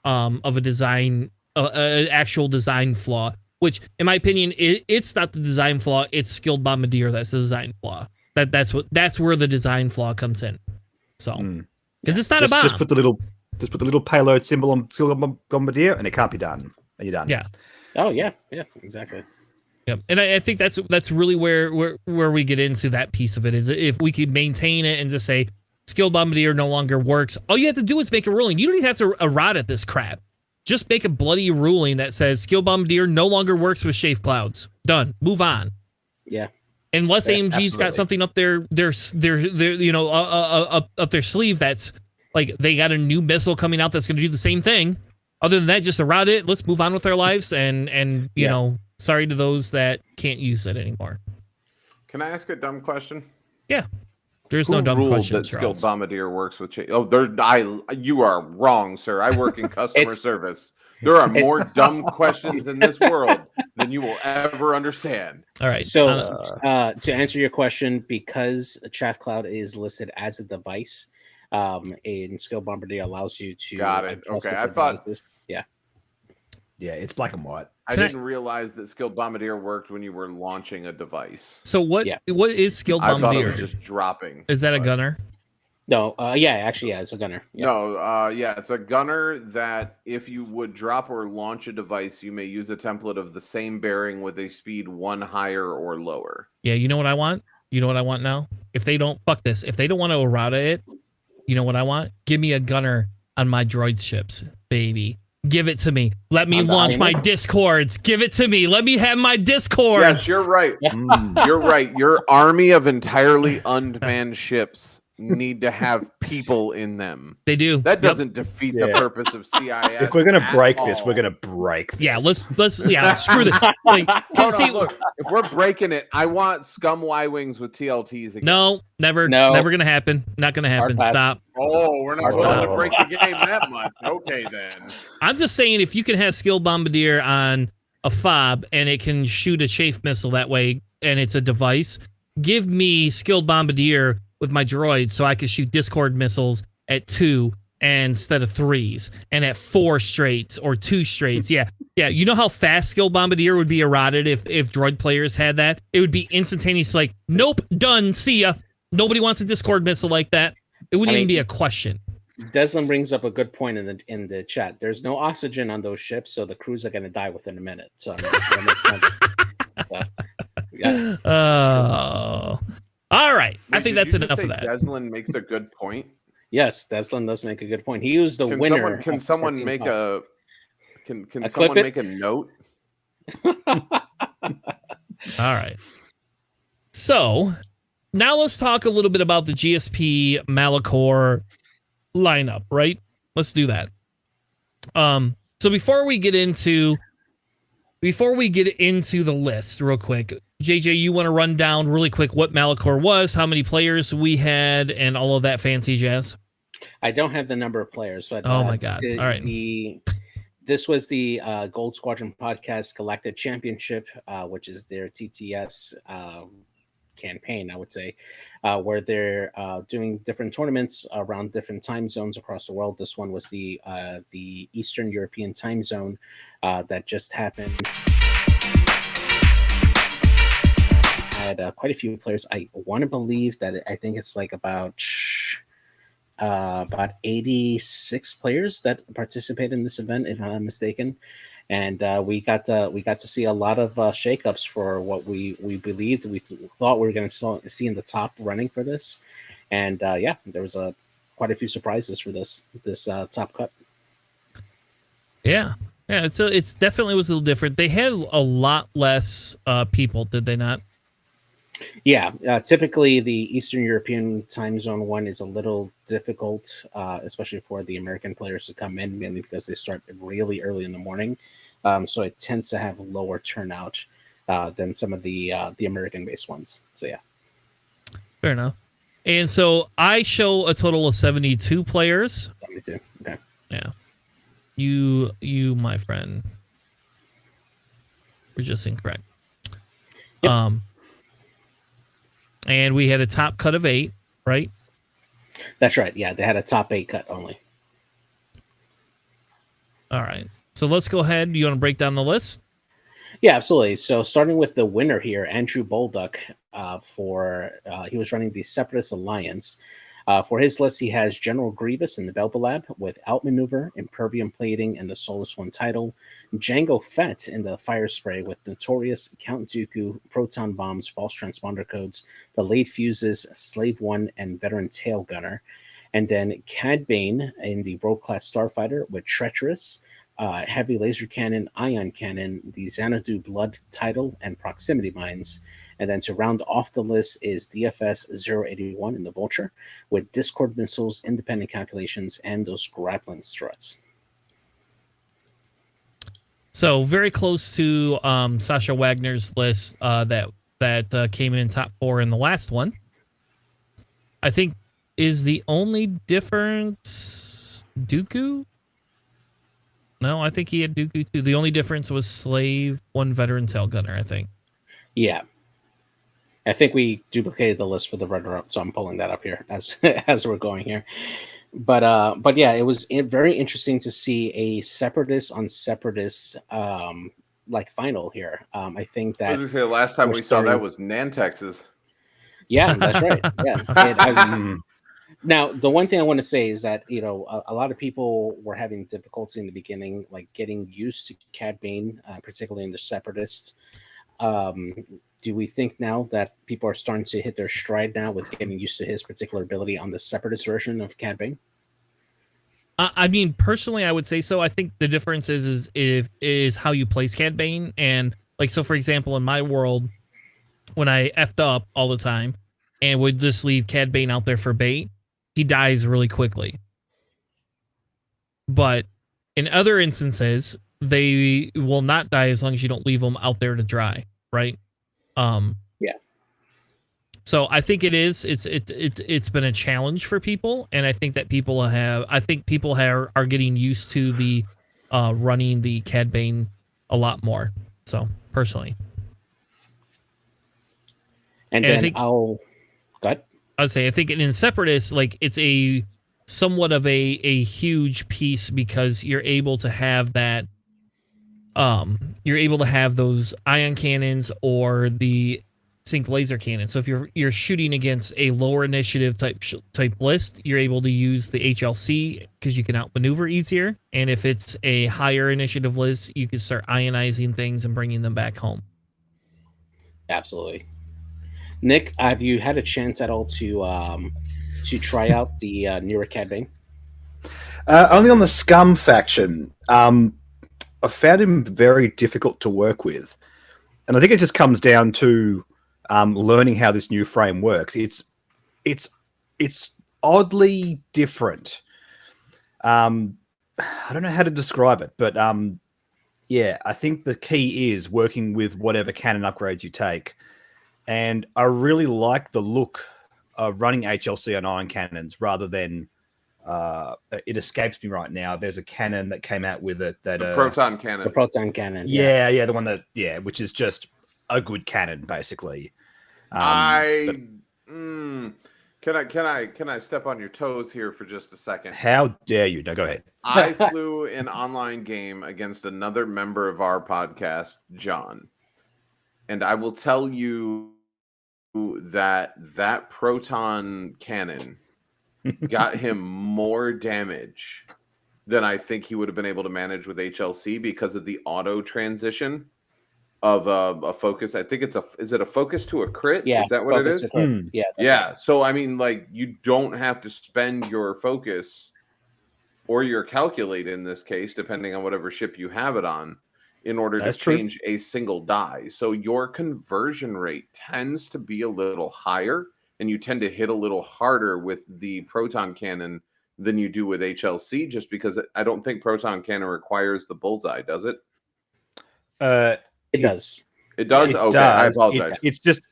S1: of a design, actual design flaw. Which, in my opinion, it's not the design flaw; it's Skilled Bombardier that's the design flaw. That's where the design flaw comes in. So, because it's not a bomb.
S4: Just put the little payload symbol on Skilled Bombardier, and it can't be done. And you're done.
S1: Yeah.
S2: Oh yeah, exactly.
S1: Yep, and I think that's really where we get into that piece of it, is if we could maintain it and just say Skilled Bombardier no longer works. All you have to do is make a ruling. You don't even have to errata this crap. Just make a bloody ruling that says Skilled Bombardier no longer works with Chafe Clouds. Done. Move on.
S2: Yeah.
S1: Unless AMG's
S4: absolutely.
S1: got something up their up their sleeve that's like they got a new missile coming out that's going to do the same thing. Other than that, just errata it. Let's move on with our lives, and you know, sorry to those that can't use it anymore.
S3: Can I ask a dumb question?
S1: Yeah. There's
S3: Who
S1: no dumb
S3: ruled
S1: questions.
S3: that Skilled Bombardier works with you are wrong, sir. I work in customer service. There are more dumb questions in this world than you will ever understand.
S1: All right.
S2: So to answer your question, because Chaff Cloud is listed as a device, and Skilled Bombardier allows you to
S3: Got it.
S2: adjust
S3: Okay,
S2: the
S3: I thought.
S2: devices. Yeah,
S4: it's black and white.
S3: I didn't realize that Skilled Bombardier worked when you were launching a device.
S1: So what is Skilled
S3: I thought
S1: Bombardier?
S3: it was just dropping.
S1: Is that a gunner?
S2: no, it's a gunner. Yeah.
S3: No, it's a gunner that if you would drop or launch a device, you may use a template of the same bearing with a speed 1 higher or lower.
S1: Yeah, you know what I want? You know what I want now? If they don't want to errata it, you know what I want? Give me a gunner on my droid ships, baby. Give it to me. Let me launch my discords. Give it to me. Let me have my discords.
S3: Yes, you're right. You're right. Your army of entirely unmanned ships need to have people in them.
S1: They do.
S3: That doesn't defeat the purpose of CIS.
S4: If we're gonna break this, we're gonna break this.
S1: Yeah, let's screw this. Like,
S3: look, if we're breaking it, I want Scum Y-Wings with TLTs again.
S1: No, never gonna happen. Not gonna happen. Stop.
S3: Oh, we're not going to break the game that much. Okay, then.
S1: I'm just saying, if you can have Skilled Bombardier on a fob and it can shoot a chafe missile that way, and it's a device, give me Skilled Bombardier with my droids so I can shoot Discord missiles at 2 instead of 3s, and at 4 straights or 2 straights. Yeah. You know how fast Skilled Bombardier would be errated if droid players had that? It would be instantaneous, like, nope, done, see ya. Nobody wants a Discord missile like that. It wouldn't even be a question.
S2: Deslin brings up a good point in the chat. There's no oxygen on those ships, so the crews are going to die within a minute. So that makes sense. So, yeah.
S1: All right.
S3: Wait,
S1: I think that's enough of that.
S3: Deslin makes a good point.
S2: Yes, Deslin does make a good point. He used the winner.
S3: Can someone make a note?
S1: All right. So now let's talk a little bit about the GSP Malachor lineup, right? Let's do that. So before we get into the list real quick, JJ, you want to run down really quick what Malachor was, how many players we had, and all of that fancy jazz?
S2: I don't have the number of players, but
S1: oh my god! All right,
S2: this was the Gold Squadron Podcast Galactic Championship, which is their TTS campaign, I would say, where they're doing different tournaments around different time zones across the world. This one was the Eastern European time zone that just happened. Had quite a few players. I want to believe that I think it's like about 86 players that participate in this event, if I'm not mistaken. And we got to see a lot of shakeups for what we believed we thought we were going to see in the top running for this. And there was quite a few surprises for this top cut.
S1: Yeah, it's definitely was a little different. They had a lot less people, did they not?
S2: Yeah, typically the Eastern European time zone one is a little difficult, especially for the American players to come in, mainly because they start really early in the morning. So it tends to have lower turnout than some of the American-based ones. So yeah,
S1: fair enough. And so I show a total of 72 players.
S2: 72. Okay.
S1: Yeah. You, my friend. was just incorrect.
S2: Yep.
S1: And we had a top cut of 8, right?
S2: That's right. Yeah, they had a top 8 cut only.
S1: All right. So let's go ahead. You want to break down the list?
S2: Yeah, absolutely. So starting with the winner here, Andrew Bolduc, he was running the Separatist Alliance. For his list, he has General Grievous in the Belbalab with Outmaneuver, Impervium Plating, and the Solus One title. Django Fett in the Fire Spray with Notorious, Count Dooku, Proton Bombs, False Transponder Codes, the Late Fuses, Slave One, and Veteran Tail Gunner. And then Cad Bane in the Rogue Class Starfighter with Treacherous, Heavy Laser Cannon, Ion Cannon, the Xanadu Blood title, and Proximity Mines. And then to round off the list is DFS 081 in the Vulture with Discord Missiles, Independent Calculations, and those Grappling Struts.
S1: So very close to Sasha Wagner's list that came in top 4 in the last one. I think is the only difference Dooku? No, I think he had Dooku too. The only difference was Slave, 1 Veteran Tail Gunner, I think.
S2: Yeah. I think we duplicated the list for the runner-up, so I'm pulling that up here as as we're going here. But yeah, it was very interesting to see a Separatist on Separatist like final here. I think that
S3: I was gonna say, the last time we saw that was Nantex's.
S2: Yeah, that's right. Yeah. Now, the one thing I want to say is that, a lot of people were having difficulty in the beginning, like getting used to Cad Bane, particularly in the Separatists. Do we think now that people are starting to hit their stride now with getting used to his particular ability on the Separatist version of Cad Bane?
S1: I mean, personally, I would say so. I think the difference is how you place Cad Bane. And, like, so, for example, in my world, when I effed up all the time and would just leave Cad Bane out there for bait, he dies really quickly. But in other instances, they will not die as long as you don't leave them out there to dry, right?
S2: Yeah.
S1: So I think it's been a challenge for people, and I think that people are getting used to the running the Cad Bane a lot more. So personally,
S2: and then I'll go ahead.
S1: I'd say I think in Separatists, like, it's a somewhat of a huge piece because you're able to have that. You're able to have those ion cannons or the sync laser cannon. So if you're shooting against a lower initiative type list, you're able to use the HLC because you can outmaneuver easier. And if it's a higher initiative list, you can start ionizing things and bringing them back home.
S2: Absolutely. Nick, have you had a chance at all to try out the newer Cad Bane?
S4: Only on the Scum faction. I found him very difficult to work with. And I think it just comes down to learning how this new frame works. It's oddly different. I don't know how to describe it, but yeah, I think the key is working with whatever cannon upgrades you take. And I really like the look of running HLC on iron cannons rather than it escapes me right now. There's a cannon that came out with it that
S3: the proton cannon.
S2: The proton cannon.
S4: Yeah, the one that which is just a good cannon basically.
S3: Can I step on your toes here for just a second?
S4: How dare you? No, go ahead.
S3: I flew an online game against another member of our podcast, John. And I will tell you that proton cannon got him more damage than I think he would have been able to manage with HLC because of the auto transition of a focus. I think is it a focus to a crit?
S2: Yeah,
S3: is that what it is?
S2: Yeah.
S3: Yeah.
S2: Right.
S3: So I mean, like, you don't have to spend your focus or your calculate in this case, depending on whatever ship you have it on, in order to change a single die. So your conversion rate tends to be a little higher, and you tend to hit a little harder with the proton cannon than you do with HLC, just because I don't think proton cannon requires the bullseye, does it?
S2: It does.
S3: It does?
S4: It
S3: okay,
S4: does.
S3: I apologize.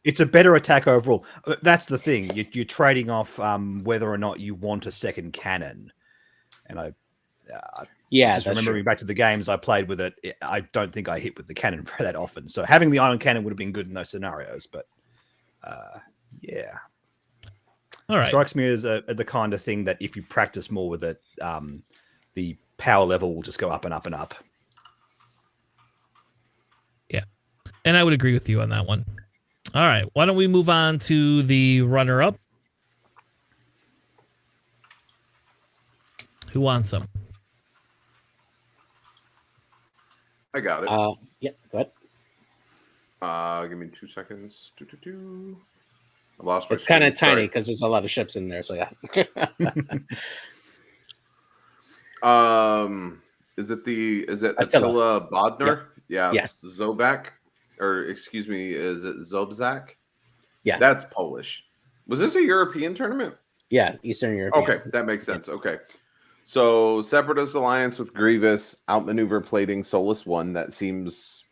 S4: It's a better attack overall. That's the thing. You're trading off whether or not you want a second cannon. And Just remembering back to the games I played with it, I don't think I hit with the cannon that often. So having the ion cannon would have been good in those scenarios. But yeah.
S1: All right.
S4: Strikes me as the kind of thing that if you practice more with it, the power level will just go up and up and up.
S1: Yeah. And I would agree with you on that one. All right. Why don't we move on to the runner-up? Who wants them?
S3: I got it.
S2: Yeah, go
S3: ahead. Give me 2 seconds. I lost my
S2: It's kind of tiny because there's a lot of ships in there. So yeah.
S3: Is it Attila Bodnar? Yeah.
S2: Yes.
S3: Zobak, or excuse me, is it Zobzak?
S2: Yeah.
S3: That's Polish. Was this a European tournament?
S2: Yeah, Eastern European.
S3: Okay, that makes sense. Okay. So Separatist Alliance with Grievous, outmaneuver plating Solus 1. That seems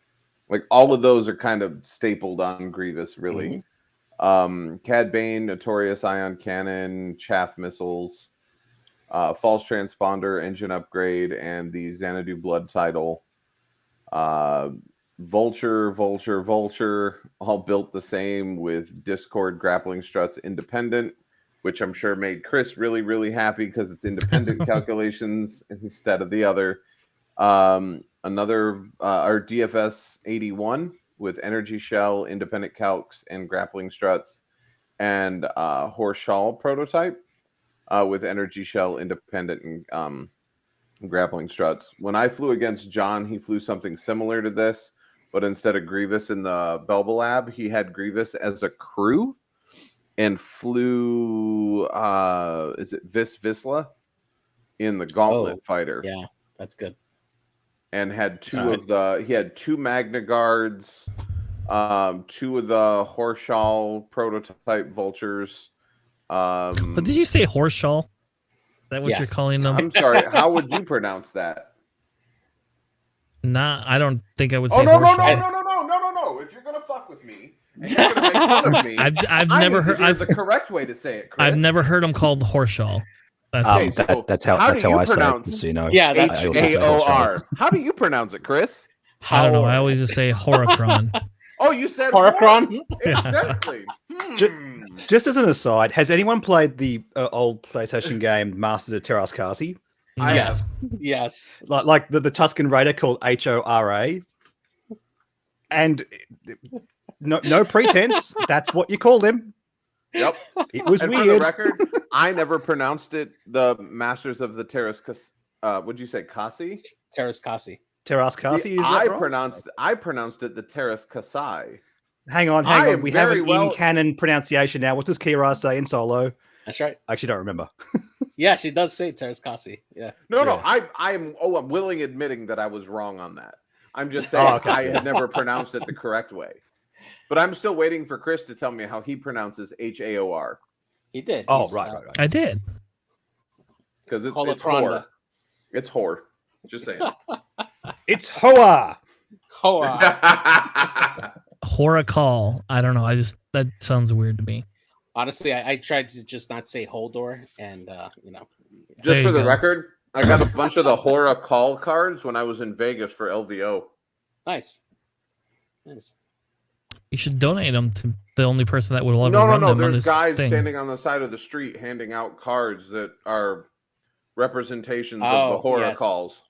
S3: like all of those are kind of stapled on Grievous, really. Cad Bane, Notorious Ion Cannon, Chaff Missiles, False Transponder, Engine Upgrade, and the Xanadu Blood title. Vulture, all built the same with Discord Grappling Struts Independent, which I'm sure made Chris really, really happy because it's independent calculations instead of the other. Another, our DFS 81 with Energy Shell, Independent Calcs, and Grappling Struts, and Horschall prototype with Energy Shell, Independent, and Grappling Struts. When I flew against John, he flew something similar to this, but instead of Grievous in the Belba Lab, he had Grievous as a crew and flew, is it Visla in the Gauntlet Fighter?
S2: Yeah, that's good.
S3: And had he had 2 Magna Guards, 2 of the Horschall prototype Vultures.
S1: But did you say Horschall? Is that what you're calling them?
S3: I'm sorry. How would you pronounce that?
S1: Nah, I don't think I would say
S3: Horschall. No. If you're gonna fuck with me, and you're gonna make fun of me,
S1: I've never heard
S3: the correct way to say it, Chris.
S1: I've never heard them called Horschall.
S4: That's how I say it. So, you know,
S2: yeah, that's
S3: H-A-O-R. How do you pronounce it, Chris?
S1: I don't know. I always just say Horicron.
S3: Oh, you said
S2: Horicron?
S3: Exactly.
S4: Just as an aside, has anyone played the old PlayStation game Masters of Terraskasi?
S2: Yes.
S4: Like the Tuscan Raider called Hora, and no pretense. That's what you called him.
S3: Yep.
S4: It was
S3: and
S4: weird.
S3: For the record, I never pronounced it the Masters of the would you say Kasi?
S2: Terraskasi.
S4: Terraskasi.
S3: I pronounced it the Terraskasi.
S4: Hang on. We have an in-canon pronunciation now. What does Kira say in solo?
S2: That's right.
S4: I actually don't remember.
S2: Yeah, she does say Terraskasi. Yeah.
S3: No. I'm willing admitting that I was wrong on that. I'm just saying I had never pronounced it the correct way. But I'm still waiting for Chris to tell me how he pronounces H-A-O-R.
S2: He did.
S4: Right.
S1: I did.
S3: Because it's whore. It's whore. Just saying.
S4: It's Hoa.
S1: Horicall. I don't know. That sounds weird to me.
S2: Honestly, I tried to just not say Holdor, and
S3: Just for the record, I got a bunch of the Horicall cards when I was in Vegas for LVO.
S2: Nice.
S1: You should donate them to the only person that would ever run them.
S3: No. There's guys standing on the side of the street handing out cards that are representations of the horror calls.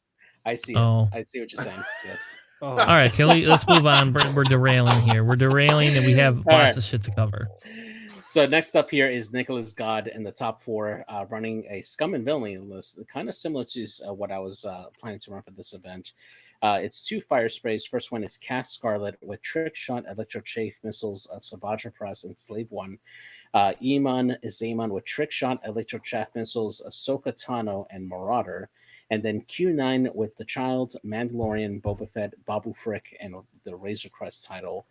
S2: I see. I see what you're saying. Yes.
S1: All right, Kelly, let's move on. We're derailing here. We're derailing, and we have lots of shit to cover.
S2: So next up here is Nicholas God in the top 4, running a Scum and Villainy list, kind of similar to what I was planning to run for this event. It's 2 fire sprays. First one is Cast Scarlet with Trick Shot, Electro Chafe Missiles, Sabadra Press, and Slave 1. Iman Zaman with Trick Shot, Electro Chaff Missiles, Ahsoka Tano, and Marauder. And then Q9 with The Child, Mandalorian, Boba Fett, Babu Frick, and the Razor Crest title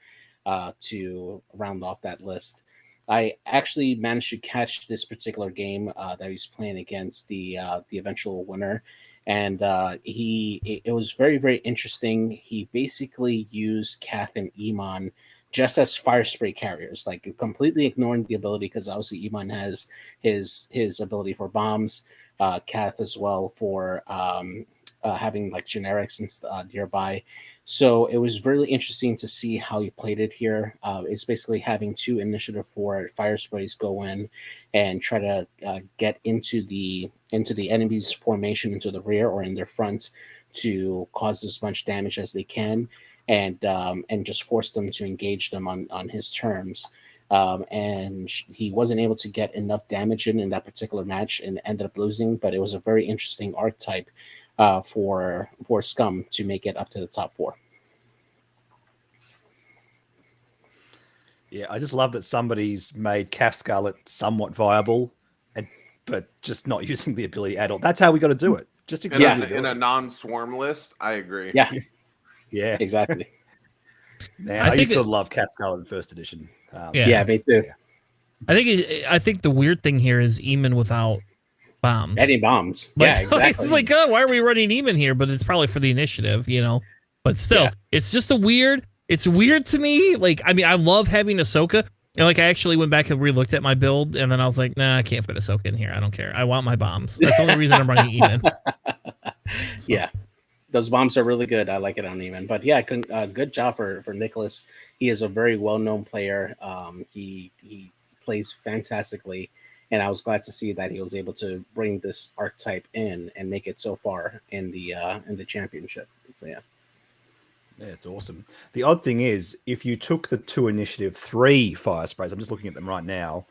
S2: to round off that list. I actually managed to catch this particular game that he was playing against the eventual winner. And it was very, very interesting. He basically used Kath and Iman just as fire spray carriers, like completely ignoring the ability, because obviously Iman has his ability for bombs. Kath as well for having like generics and nearby. So it was really interesting to see how he played it here. It's basically having 2 initiative 4 fire sprays go in and try to get into the enemy's formation, into the rear or in their front, to cause as much damage as they can, and just force them to engage them on his terms. And he wasn't able to get enough damage in that particular match and ended up losing. But it was a very interesting archetype for Scum to make it up to the top 4.
S4: Yeah, I just love that somebody's made Calf Scarlet somewhat viable, but just not using the ability at all. That's how we got to do it. Just
S3: in a non-swarm list. I agree.
S2: Yeah,
S4: yeah,
S2: exactly.
S4: Man, I used to love Calf Scarlet in first edition.
S2: Yeah, me too.
S1: I think the weird thing here is Eamon without bombs.
S2: Any bombs? Yeah, exactly.
S1: It's like, oh, why are we running Eamon here? But it's probably for the initiative, But still, it's just it's weird to me. Like, I mean, I love having Ahsoka. And like, I actually went back and re-looked at my build, and then I was like, nah, I can't fit Ahsoka in here. I don't care. I want my bombs. That's the only reason I'm running Eamon.
S2: So. Yeah, those bombs are really good. I like it on Eamon. But yeah, good job for Nicholas. He is a very well-known player. He plays fantastically, and I was glad to see that he was able to bring this archetype in and make it so far in the championship. So yeah.
S4: Yeah, it's awesome. The odd thing is, if you took the 2 initiative 3 fire sprays, I'm just looking at them right now,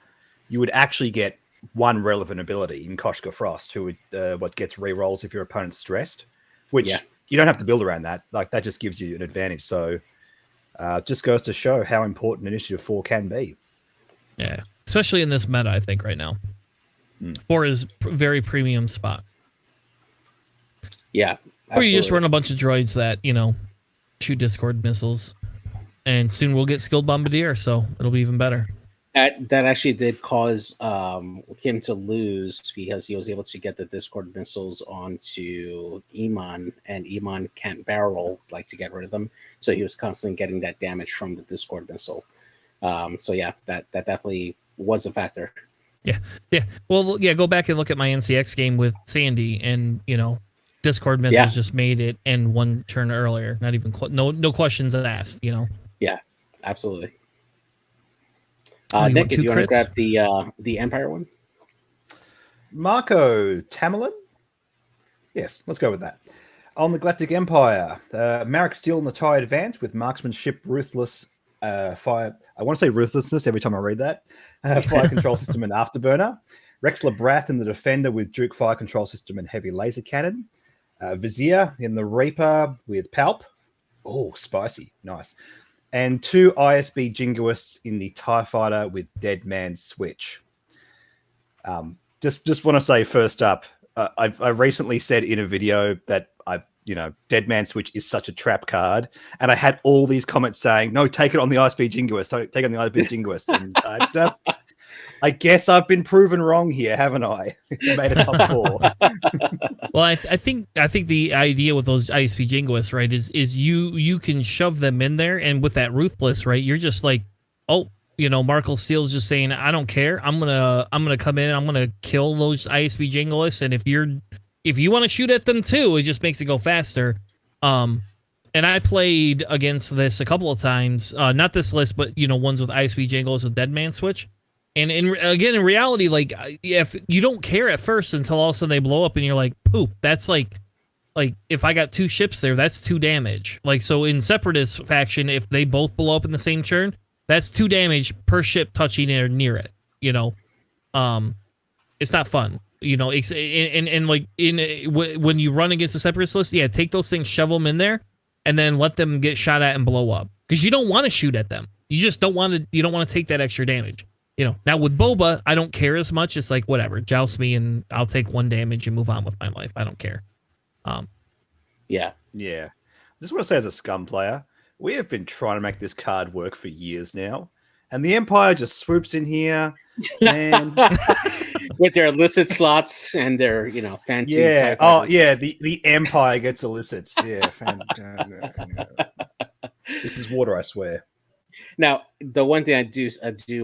S4: you would actually get 1 relevant ability in Koshka Frost, who what gets rerolls if your opponent's stressed, which you don't have to build around that. Like, that just gives you an advantage. So just goes to show how important initiative 4 can be.
S1: Yeah, especially in this meta, I think, right now. 4 is very premium spot.
S2: Yeah, absolutely.
S1: Or you just run a bunch of droids that, shoot Discord missiles, and soon we'll get skilled bombardier, so it'll be even better.
S2: That actually did cause him to lose, because he was able to get the Discord missiles onto Iman, and Iman can't barrel to get rid of them, so he was constantly getting that damage from the Discord missile. So yeah, that definitely was a factor.
S1: Yeah. Well, yeah, go back and look at my NCX game with Sandy, and Discord missiles just made it end 1 turn earlier. Not even no questions asked.
S2: Yeah, absolutely. Nick, if you want to grab the Empire one,
S4: Marco Tamerlan. Yes, let's go with that. On the Galactic Empire, Marek Steele in the TIE Advance with marksmanship, ruthless fire. I want to say ruthlessness every time I read that. Fire control system and afterburner. Rex Labrath in the Defender with Duke fire control system and heavy laser cannon. Vizier in the Reaper with Palp. Oh, spicy. Nice. And 2 ISB Jingoists in the TIE Fighter with Dead Man's Switch. Just want to say first up, I recently said in a video that Dead Man's Switch is such a trap card. And I had all these comments saying, no, take it on the ISB Jingoist. Take it on the ISB Jingoist. And I guess I've been proven wrong here, haven't I? Made a top 4.
S1: Well, I think the idea with those ISP Jingoists, right, is you can shove them in there, and with that ruthless, right, you're just like, oh, Marco Steele's just saying, I don't care. I'm gonna come in, I'm gonna kill those ISP Jingoists, and if you want to shoot at them too, it just makes it go faster. And I played against this a couple of times, not this list, but ones with ISP Jingoists with Dead Man Switch. And in reality, like, if you don't care at first until all of a sudden they blow up and you're like, poop, that's like if I got 2 ships there, that's 2 damage. Like, so in Separatist faction, if they both blow up in the same turn, that's 2 damage per ship touching it or near it. It's not fun. When you run against a Separatist list, take those things, shove them in there, and then let them get shot at and blow up. Because you don't want to shoot at them. You just don't want to. You don't want to take that extra damage. Now with Boba, I don't care as much. It's like, whatever, joust me and I'll take 1 damage and move on with my life. I don't care.
S2: Yeah.
S4: I just want to say, as a Scum player, we have been trying to make this card work for years now. And the Empire just swoops in here and
S2: with their illicit slots and their, fancy.
S4: Yeah. Oh, yeah. The Empire gets illicits. Yeah. This is water, I swear.
S2: Now, the one thing I do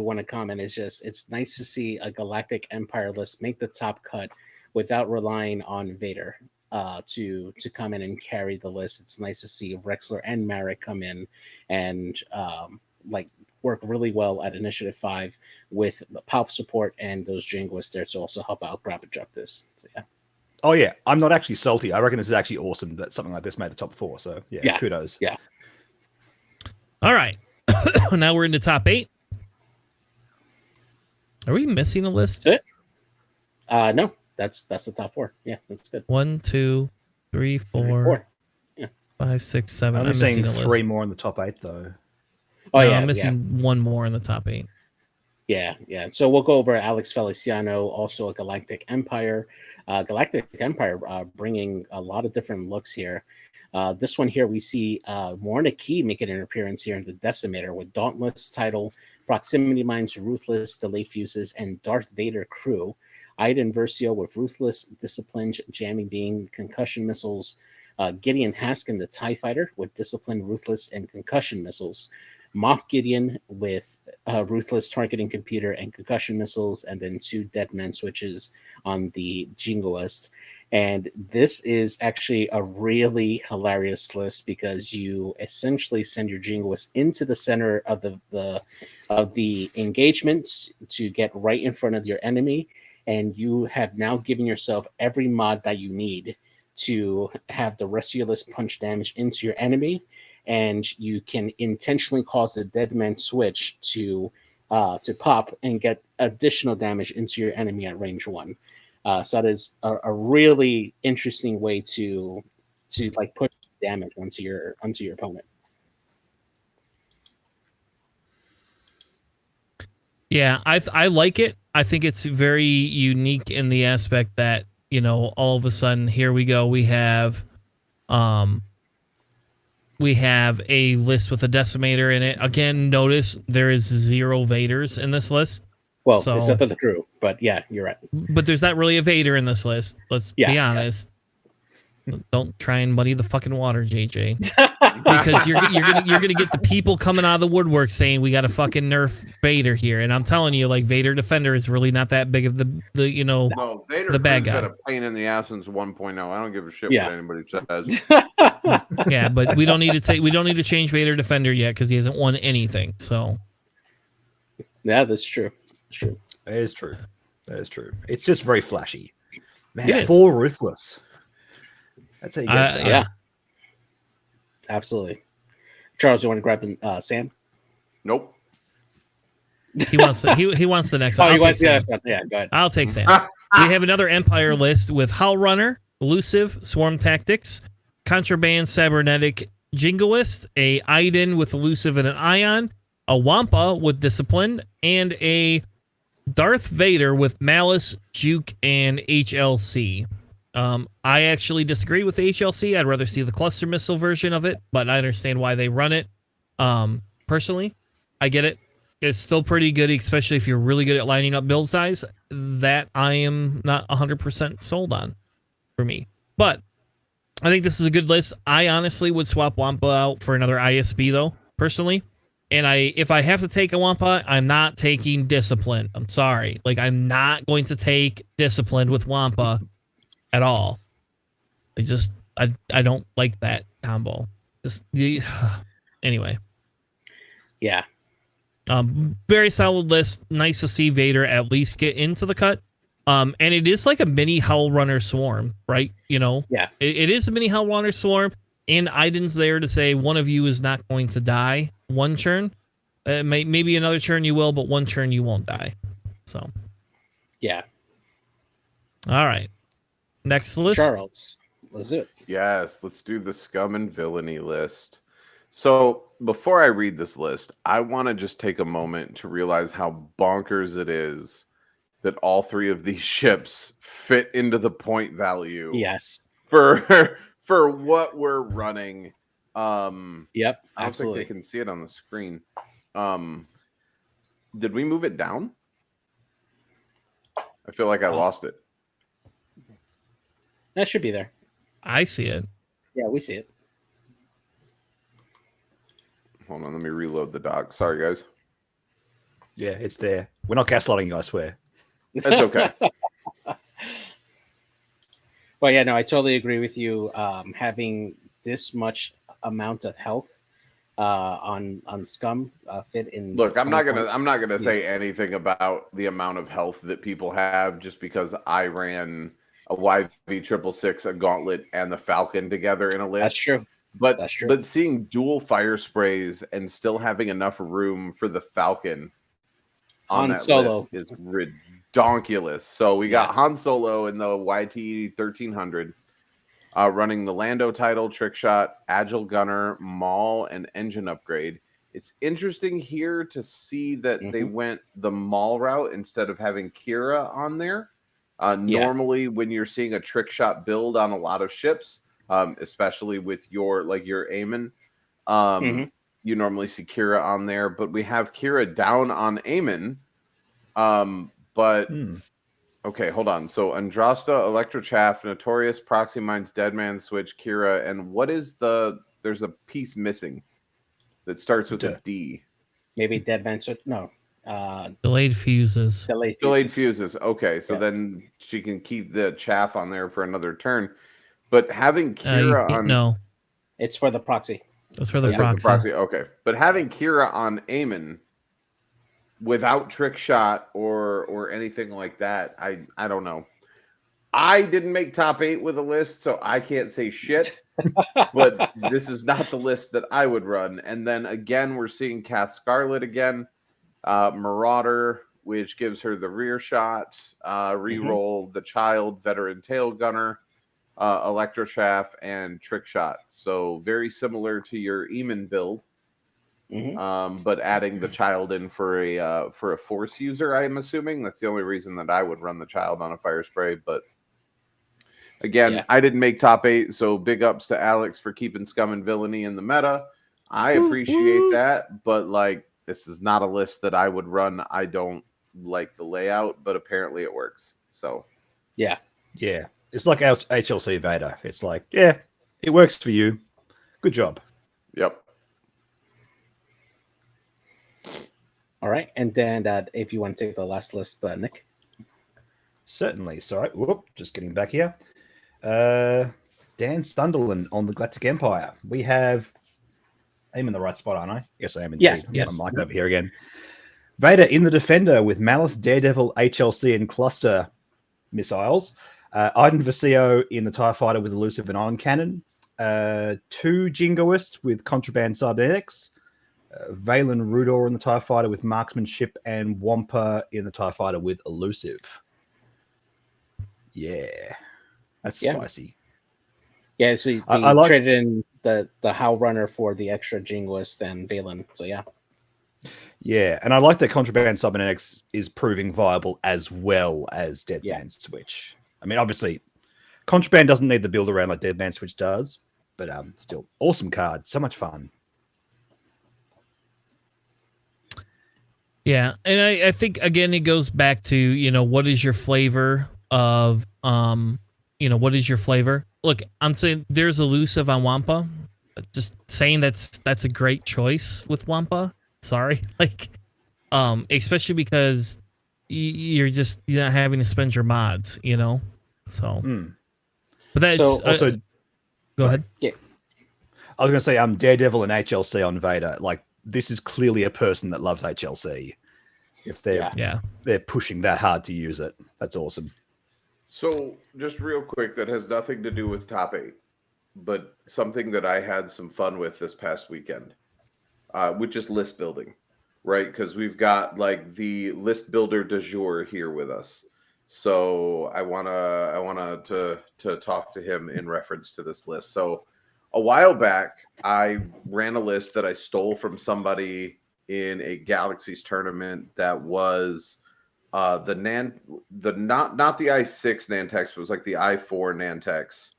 S2: want to comment is just, it's nice to see a Galactic Empire list make the top cut without relying on Vader to come in and carry the list. It's nice to see Rexler and Marek come in and like work really well at Initiative 5 with Palp support and those Jingoists there to also help out grab objectives. So yeah.
S4: Oh yeah, I'm not actually salty. I reckon this is actually awesome that something like this made the top 4. So yeah. Kudos.
S2: Yeah.
S1: All right. Now we're in the top 8. Are we missing a list?
S2: That's it? No, that's the top 4. Yeah, that's good.
S1: 1, 2, 3, 4,
S2: yeah.
S1: 5, 6, 7.
S4: I'm missing 3 more in the top 8 though.
S1: Oh no, yeah, I'm missing 1 more in the top 8.
S2: Yeah. So we'll go over Alex Feliciano, also a Galactic Empire. Galactic Empire bringing a lot of different looks here. This one here, we see Morna Key making an appearance here in the Decimator with Dauntless title, Proximity Mines, Ruthless, Delay Fuses, and Darth Vader crew. Iden Versio with Ruthless, Discipline, Jamming Beam, Concussion Missiles. Gideon Haskin, the TIE Fighter, with Discipline, Ruthless, and Concussion Missiles. Moff Gideon with Ruthless, Targeting Computer, and Concussion Missiles, and then 2 Dead Man switches on the Jingoist. And this is actually a really hilarious list because you essentially send your Jingoist into the center of the engagement to get right in front of your enemy, and you have now given yourself every mod that you need to have the rest of your list punch damage into your enemy, and you can intentionally cause the Dead Man switch to pop and get additional damage into your enemy at range 1. So that is a really interesting way to like put damage onto your opponent.
S1: Yeah, I like it. I think it's very unique in the aspect that, you know, all of a sudden here we go. We have a list with a Decimator in it. Again, notice there is 0 Vaders in this list.
S2: Well, except for the crew, but yeah, you're right.
S1: But there's not really a Vader in this list. Let's be honest. Don't try and muddy the fucking water, JJ, because you're gonna get the people coming out of the woodwork saying we got to fucking nerf Vader here, and I'm telling you, like, Vader Defender is really not that big of the
S3: Vader
S1: the bad guy.
S3: Got a pain in the ass since 1.0. I don't give a shit what anybody says.
S1: Yeah, but we don't need to change Vader Defender yet because he hasn't won anything. So
S2: yeah, that's true. It's true.
S4: That is true. It's just very flashy, man. 4 Ruthless. That's how you get it.
S2: Yeah, absolutely. Charles, you want to grab the Sam?
S3: Nope.
S1: He wants the next one.
S2: Oh, he wants the next one. Yeah, go ahead.
S1: I'll take Sam. We have another Empire list with Hull Runner, Elusive, Swarm Tactics, Contraband, Cybernetic, Jingoist, a Iden with Elusive and an Ion, a Wampa with Discipline, and a Darth Vader with Malice, Juke, and HLC. I actually disagree with the HLC. I'd rather see the cluster missile version of it, but I understand why they run it. Personally, I get it. It's still pretty good, especially if you're really good at lining up build size. That I am not 100% sold on for me. But I think this is a good list. I honestly would swap Wampa out for another ISB, though, personally. And if I have to take a Wampa, I'm not taking Discipline. I'm sorry. Like, I'm not going to take Discipline with Wampa at all. I don't like that combo. Anyway.
S2: Yeah.
S1: Very solid list. Nice to see Vader at least get into the cut. And it is like a mini Hull Runner Swarm, right? You know?
S2: Yeah.
S1: It is a mini Hull Runner Swarm, and Iden's there to say one of you is not going to die one turn. Maybe another turn you will, but one turn you won't die. So.
S2: Yeah.
S1: All right. Next list.
S2: Charles, let's do it.
S3: Yes, let's do the scum and villainy list. So before I read this list, I want to just take a moment to realize how bonkers it is that all 3 of these ships fit into the point value.
S2: Yes.
S3: For what we're running.
S2: Yep,
S3: I don't
S2: absolutely.
S3: think they can see it on the screen. Did we move it down? I feel like I lost it.
S2: That should be there.
S1: I see it.
S2: Yeah, we see it.
S3: Hold on, let me reload the doc. Sorry, guys.
S4: Yeah, it's there. We're not gaslighting you, I swear.
S3: That's okay.
S2: Well, yeah, no, I totally agree with you. Having this much amount of health on Scum fit in.
S3: Look, I'm
S2: 20
S3: not
S2: points
S3: gonna
S2: is-
S3: say anything about the amount of health that people have just because I ran a YV666, a Gauntlet, and the Falcon together in a list.
S2: That's true.
S3: But
S2: That's true.
S3: but seeing dual fire sprays and still having enough room for the Falcon on
S2: Han
S3: that
S2: Solo
S3: list is redonkulous. So we got Han Solo in the YT 1300, running the Lando title, trick shot, agile gunner, maul, and engine upgrade. It's interesting here to see that they went the maul route instead of having Kira on there. Normally, when you're seeing a trick shot build on a lot of ships, especially with your Aemon, you normally see Kira on there. But we have Kira down on Aemon. Okay, hold on. So Andrasta, Electrochaff, Notorious, Proxy Mines, Deadman, Switch, Kira, and what is there's a piece missing that starts with a D.
S2: Maybe Deadman. No.
S1: Delayed fuses.
S2: Delayed
S3: fuses. Okay, so then she can keep the chaff on there for another turn. But having Kira on...
S1: No.
S2: It's for the proxy.
S1: It's for the proxy.
S3: Okay. But having Kira on Aemon without trick shot or anything like that, I don't know. I didn't make top 8 with a list, so I can't say shit. But this is not the list that I would run. And then again, we're seeing Kath Scarlet again. Marauder, which gives her the rear shot. Reroll the Child, Veteran Tail Gunner, Electroshaft, and Trick Shot. So very similar to your Eamon build. But adding the Child in for a Force user, I'm assuming. That's the only reason that I would run the Child on a Fire Spray. But again, I didn't make top 8, so big ups to Alex for keeping Scum and Villainy in the meta. I appreciate that, but this is not a list that I would run. I don't like the layout, but apparently it works. So
S4: yeah, it's like HLC Vader. It's like, yeah, it works for you. Good job.
S3: Yep.
S2: All right, and then if you want to take the last list, Nick.
S4: Certainly. Sorry. Whoop, just getting back here. Dan Sunderland on the Galactic Empire. We have... I'm in the right spot, aren't I? Yes, I am.
S2: Yes.
S4: My mic over here again. Vader in the Defender with Malice, Daredevil, HLC, and Cluster missiles. Iden Vaseo in the TIE Fighter with Elusive and Ion Cannon. 2 Jingoists with Contraband Cybernetics. Valen Rudor in the TIE Fighter with Marksmanship, and Wampa in the TIE Fighter with Elusive. Yeah. That's spicy.
S2: Yeah, so they traded in the Howl Runner for the extra Jingoist and Valen. So
S4: yeah, and I like that Contraband Cybernetics is proving viable as well as Dead Man Switch. I mean, obviously, Contraband doesn't need the build around like Dead Man Switch does, but still, awesome card, so much fun.
S1: Yeah, and I think again it goes back to what is your flavor of what is your flavor? Look, I'm saying there's Elusive on Wampa. Just saying that's a great choice with Wampa. Sorry, especially because you're not having to spend your mods, So, but that's
S4: also.
S1: Go ahead.
S2: Yeah,
S4: I was going to say Daredevil and HLC on Vader. This is clearly a person that loves HLC. If they're pushing that hard to use it, that's awesome.
S3: So, just real quick, that has nothing to do with top 8, but something that I had some fun with this past weekend, which is list building, right? Because we've got the list builder du jour here with us. So I wanna to talk to him in reference to this list. So a while back, I ran a list that I stole from somebody in a Galaxies tournament that was not the I6 Nantex, but it was the I4 Nantex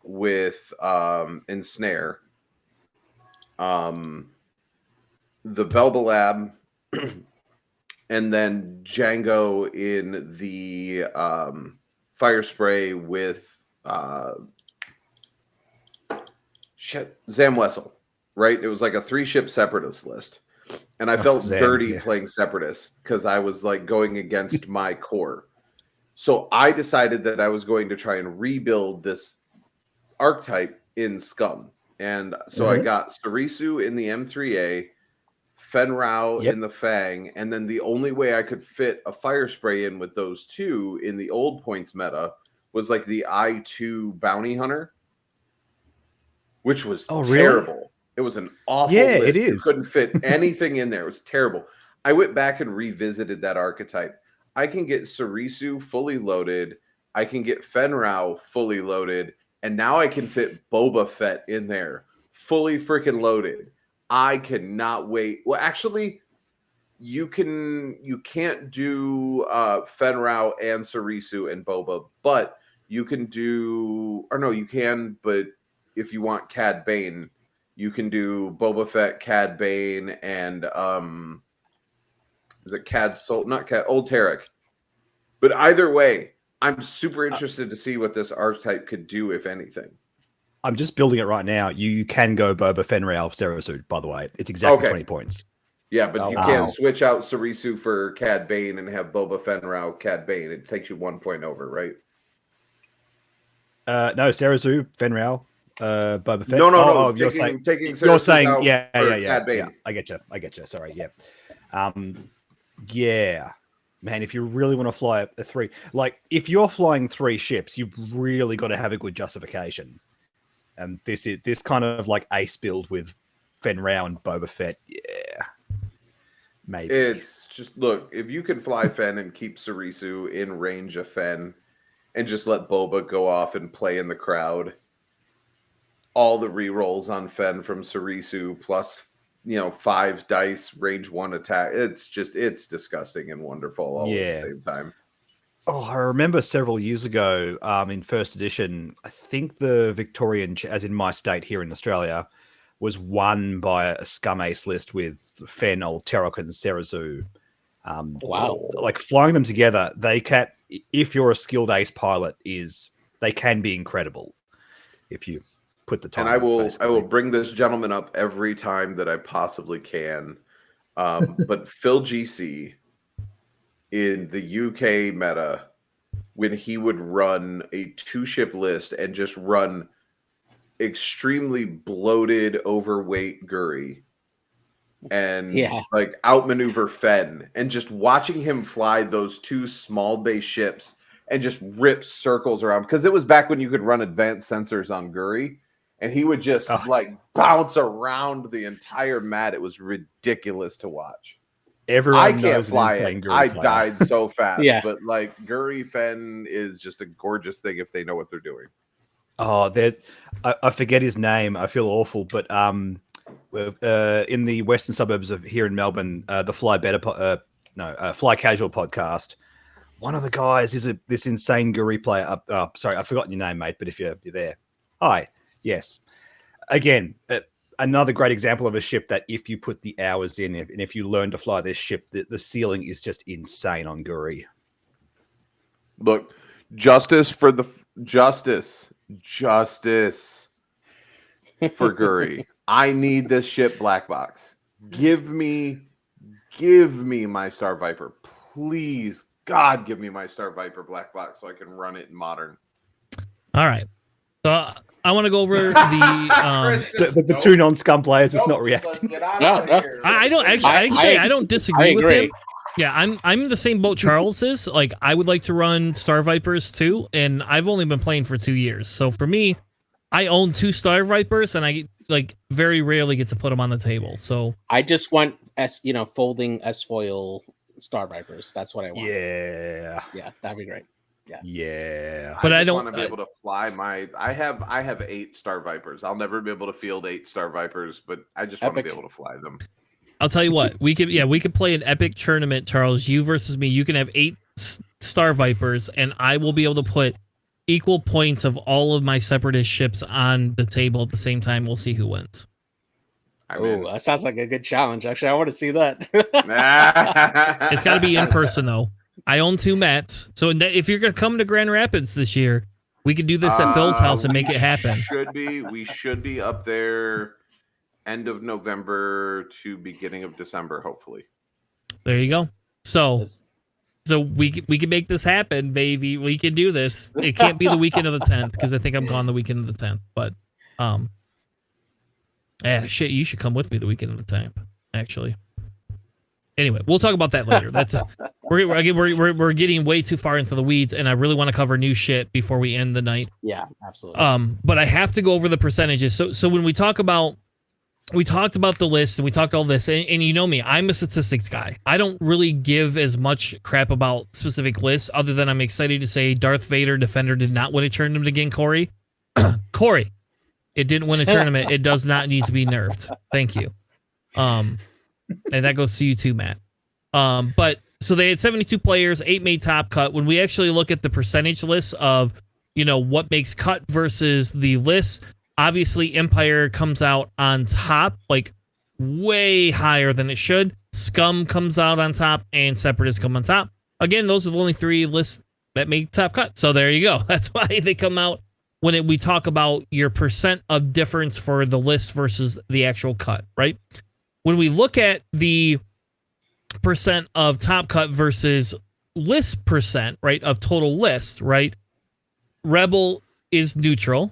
S3: with Ensnare, the Velbalab, and then Django in the Fire Spray with Zam Wessel, right? It was a 3-ship Separatist list. And I felt dirty playing Separatist because I was going against my core. So I decided that I was going to try and rebuild this archetype in Scum. And so I got Sarisu in the M3A, Fenrau in the Fang, and then the only way I could fit a fire spray in with those two in the old points meta was like the I2 Bounty Hunter, which was terrible. Really? It was an awful list.
S4: It is.
S3: You couldn't fit anything in there. It was terrible. I went back and revisited that archetype. I can get Sarisu fully loaded. I can get Fenrau fully loaded. And now I can fit Boba Fett in there, fully freaking loaded. I cannot wait. Well, actually, you can't do Fenrau and Sarisu and Boba, but you can do, or no, you can, but if you want Cad Bane, you can do Boba Fett, Cad Bane, and is it Cad Soul? Not Cad, Old Tarek. But either way, I'm super interested to see what this archetype could do, if anything.
S4: I'm just building it right now. You can go Boba Fenrau Sarisu, by the way. It's exactly 20 points.
S3: Yeah, but you can't switch out Sarisu for Cad Bane and have Boba Fenrau Cad Bane. It takes you 1 point over, right?
S4: No, Sarisu, Fenrau, Boba Fett.
S3: No.
S4: You're
S3: taking Sarisu
S4: you're saying,
S3: out
S4: yeah.
S3: Cad Bane.
S4: Yeah, I get you. Sorry, yeah. Yeah. Man, if you really want to fly a 3, like if you're flying 3 ships, you've really got to have a good justification. And this kind of like ace build with Fenrau and Boba Fett. Yeah. Maybe.
S3: It's just, look, if you can fly Fen and keep Sarisu in range of Fen and just let Boba go off and play in the crowd, all the rerolls on Fen from Sarisu plus 5 dice, range 1 attack. It's disgusting and wonderful all at the same time.
S4: Oh, I remember several years ago in first edition, I think the Victorian, as in my state here in Australia, was won by a scum ace list with Fen, Old Tarok, and Sarisu.
S2: Wow.
S4: Like flying them together, they can, if you're a skilled ace pilot, they can be incredible if you put the time.
S3: And I will bring this gentleman up every time that I possibly can. But Phil GC in the UK meta, when he would run a 2-ship list and just run extremely bloated, overweight Guri and like outmaneuver Fen, and just watching him fly those 2 small base ships and just rip circles around, because it was back when you could run advanced sensors on Guri. And he would just like bounce around the entire mat. It was ridiculous to watch. I can't fly it. I died so fast. But like Guri Fen is just a gorgeous thing if they know what they're doing.
S4: Oh, I forget his name. I feel awful. But in the western suburbs of here in Melbourne, the Fly Casual podcast, one of the guys is this insane Guri player. Sorry, I've forgotten your name, mate. But if you're there, hi. Yes. Again, another great example of a ship that if you put the hours in, and if you learn to fly this ship, the ceiling is just insane on Guri.
S3: Look, justice for Guri. I need this ship black box. Give me my Star Viper. Please, God, give me my Star Viper black box so I can run it in modern.
S1: All right. So I want to go over the
S4: 2 non-scum players is not reacting.
S1: I don't actually. I don't disagree with him. Yeah, I'm the same boat Charles is. Like, I would like to run Star Vipers too, and I've only been playing for 2 years. So for me, I own 2 Star Vipers, and I like very rarely get to put them on the table. So
S2: I just want folding S-foil Star Vipers. That's what I want.
S4: Yeah,
S2: that'd be great.
S4: Yeah.
S1: But I don't
S3: want to be able to fly my. I have 8 Star Vipers. I'll never be able to field 8 Star Vipers, but I just want to be able to fly them.
S1: I'll tell you what, we could play an epic tournament, Charles. You versus me. You can have 8 Star Vipers, and I will be able to put equal points of all of my separatist ships on the table at the same time. We'll see who wins.
S2: That sounds like a good challenge. Actually, I want to see that.
S1: It's got to be in person, though. I own 2 mats, so if you're going to come to Grand Rapids this year, we could do this at Phil's house and make it happen.
S3: We should be up there end of November to beginning of December, hopefully.
S1: There you go. So So we can make this happen, baby. We can do this. It can't be the weekend of the 10th because I think I'm gone the weekend of the 10th. But shit, you should come with me the weekend of the 10th. Actually. Anyway, we'll talk about that later. That's we're getting way too far into the weeds, and I really want to cover new shit before we end the night.
S2: Yeah, absolutely.
S1: But I have to go over the percentages. So when we talked about the list and we talked all this, and you know me, I'm a statistics guy. I don't really give as much crap about specific lists, other than I'm excited to say Darth Vader Defender did not win a tournament again, Corey. Corey, it didn't win a tournament. It does not need to be nerfed. Thank you. And that goes to you too, Matt. But so they had 72 players, 8 made top cut. When we actually look at the percentage list of, what makes cut versus the list, obviously Empire comes out on top, like way higher than it should. Scum comes out on top, and Separatists come on top. Again, those are the only 3 lists that make top cut. So there you go. That's why they come out when we talk about your percent of difference for the list versus the actual cut, right? When we look at the percent of top cut versus list percent, right, of total list, right, Rebel is neutral.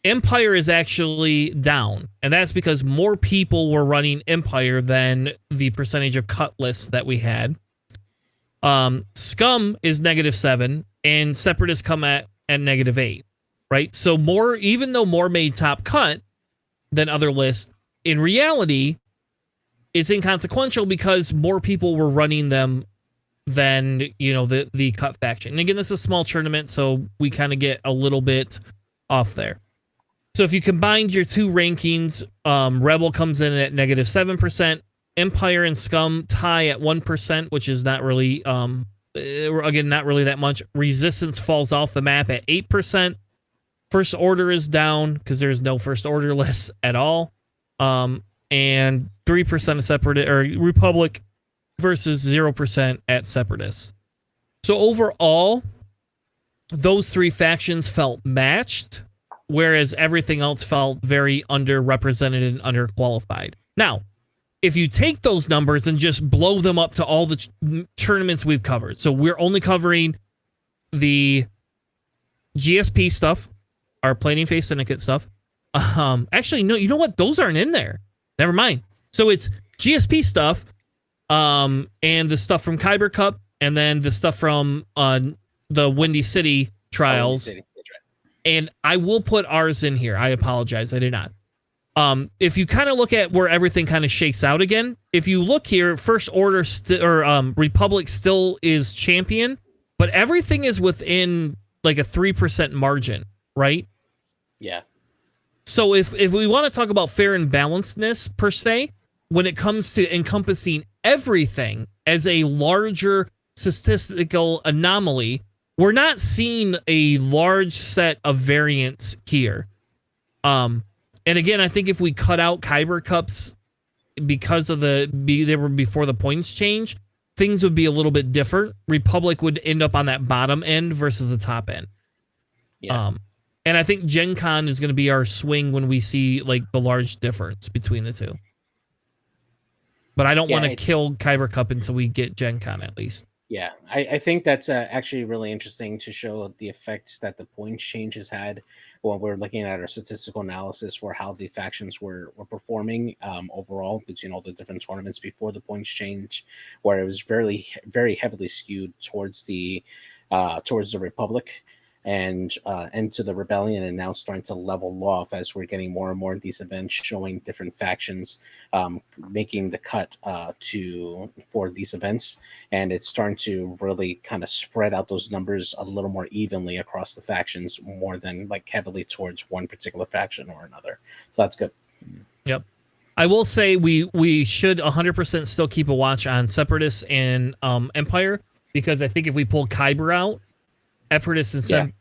S1: Empire is actually down, and that's because more people were running Empire than the percentage of cut lists that we had. Scum is -7, and Separatists come at -8, right? So even though more made top cut than other lists, in reality, it's inconsequential because more people were running them than, the cut faction. And again, this is a small tournament, so we kind of get a little bit off there. So if you combined your 2 rankings, Rebel comes in at -7%, Empire and Scum tie at 1%, which is not really, again, not really that much. Resistance falls off the map at 8%. First Order is down because there's no First Order list at all. And 3% of Separatist or Republic versus 0% at Separatists. So overall, those 3 factions felt matched, whereas everything else felt very underrepresented and underqualified. Now, if you take those numbers and just blow them up to all the tournaments we've covered, so we're only covering the GSP stuff, our Planning Phase Syndicate stuff. Actually, no, you know what? Those aren't in there. Never mind. So it's GSP stuff, and the stuff from Kyber Cup, and then the stuff from the Windy City trials. And I will put ours in here. I apologize. I did not. If you kind of look at where everything kind of shakes out again, if you look here, First Order Republic still is champion, but everything is within like a 3% margin, right?
S2: Yeah.
S1: So if we want to talk about fair and balancedness per se, when it comes to encompassing everything as a larger statistical anomaly, we're not seeing a large set of variance here. And again, I think if we cut out Kyber Cups because of they were before the points change, things would be a little bit different. Republic would end up on that bottom end versus the top end.
S2: Yeah.
S1: And I think Gen Con is going to be our swing when we see like the large difference between the two. But I don't want to kill Kyber Cup until we get Gen Con at least.
S2: Yeah, I think that's actually really interesting to show the effects that the points change has had when we're looking at our statistical analysis for how the factions were performing overall between all the different tournaments before the points change, where it was very, very heavily skewed towards the Republic and into the Rebellion, and now starting to level off as we're getting more and more of these events showing different factions making the cut for these events, and it's starting to really kind of spread out those numbers a little more evenly across the factions, more than like heavily towards one particular faction or another. So that's good.
S1: Yep. I will say we should 100% still keep a watch on Separatists and Empire, because I think if we pull Kyber out, Separatists and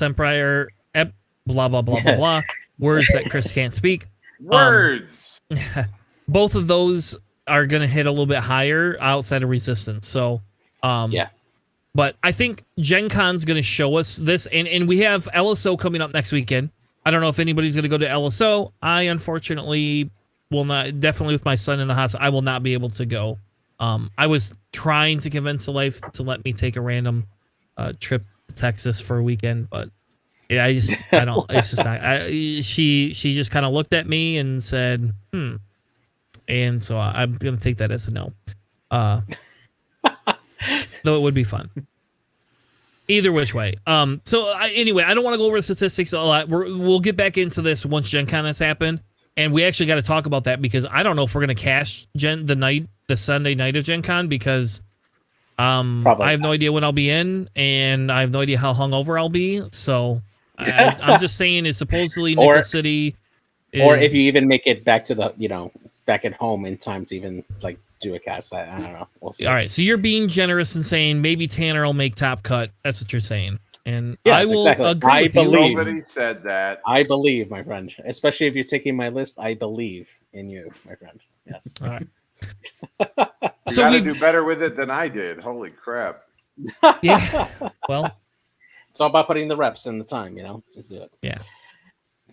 S1: Empire, blah, blah, blah, blah, blah, words that Chris can't speak.
S3: Words!
S1: Both of those are going to hit a little bit higher outside of Resistance. So,
S2: yeah.
S1: But I think Gen Con's going to show us this, and we have LSO coming up next weekend. I don't know if anybody's going to go to LSO. I, unfortunately, will not, definitely with my son in the hospital, I will not be able to go. I was trying to convince the wife to let me take a random trip to Texas for a weekend, but yeah, I don't. It's just not. She just kind of looked at me and said, and so I'm gonna take that as a no. Though it would be fun. Either which way. Anyway, I don't want to go over the statistics a lot. We'll get back into this once Gen Con has happened, and we actually got to talk about that because I don't know if we're gonna cash the Sunday night of Gen Con because I have no idea when I'll be in, and I have no idea how hungover I'll be. So I'm just saying, it's supposedly Nickel City.
S2: Or if you even make it back to the back at home in time to even like do a cast. I don't know. We'll see.
S1: All right, so you're being generous and saying maybe Tanner will make Top Cut. That's what you're saying, and
S2: yes,
S1: I will
S2: exactly.
S1: agree
S2: I
S1: with
S2: believe.
S1: you.
S3: Nobody said that.
S2: I believe, my friend. Especially if you're taking my list, I believe in you, my friend. Yes.
S1: All right.
S3: You got to do better with it than I did. Holy crap!
S1: Yeah. Well,
S2: it's all about putting the reps and the time. Just do it.
S1: Yeah.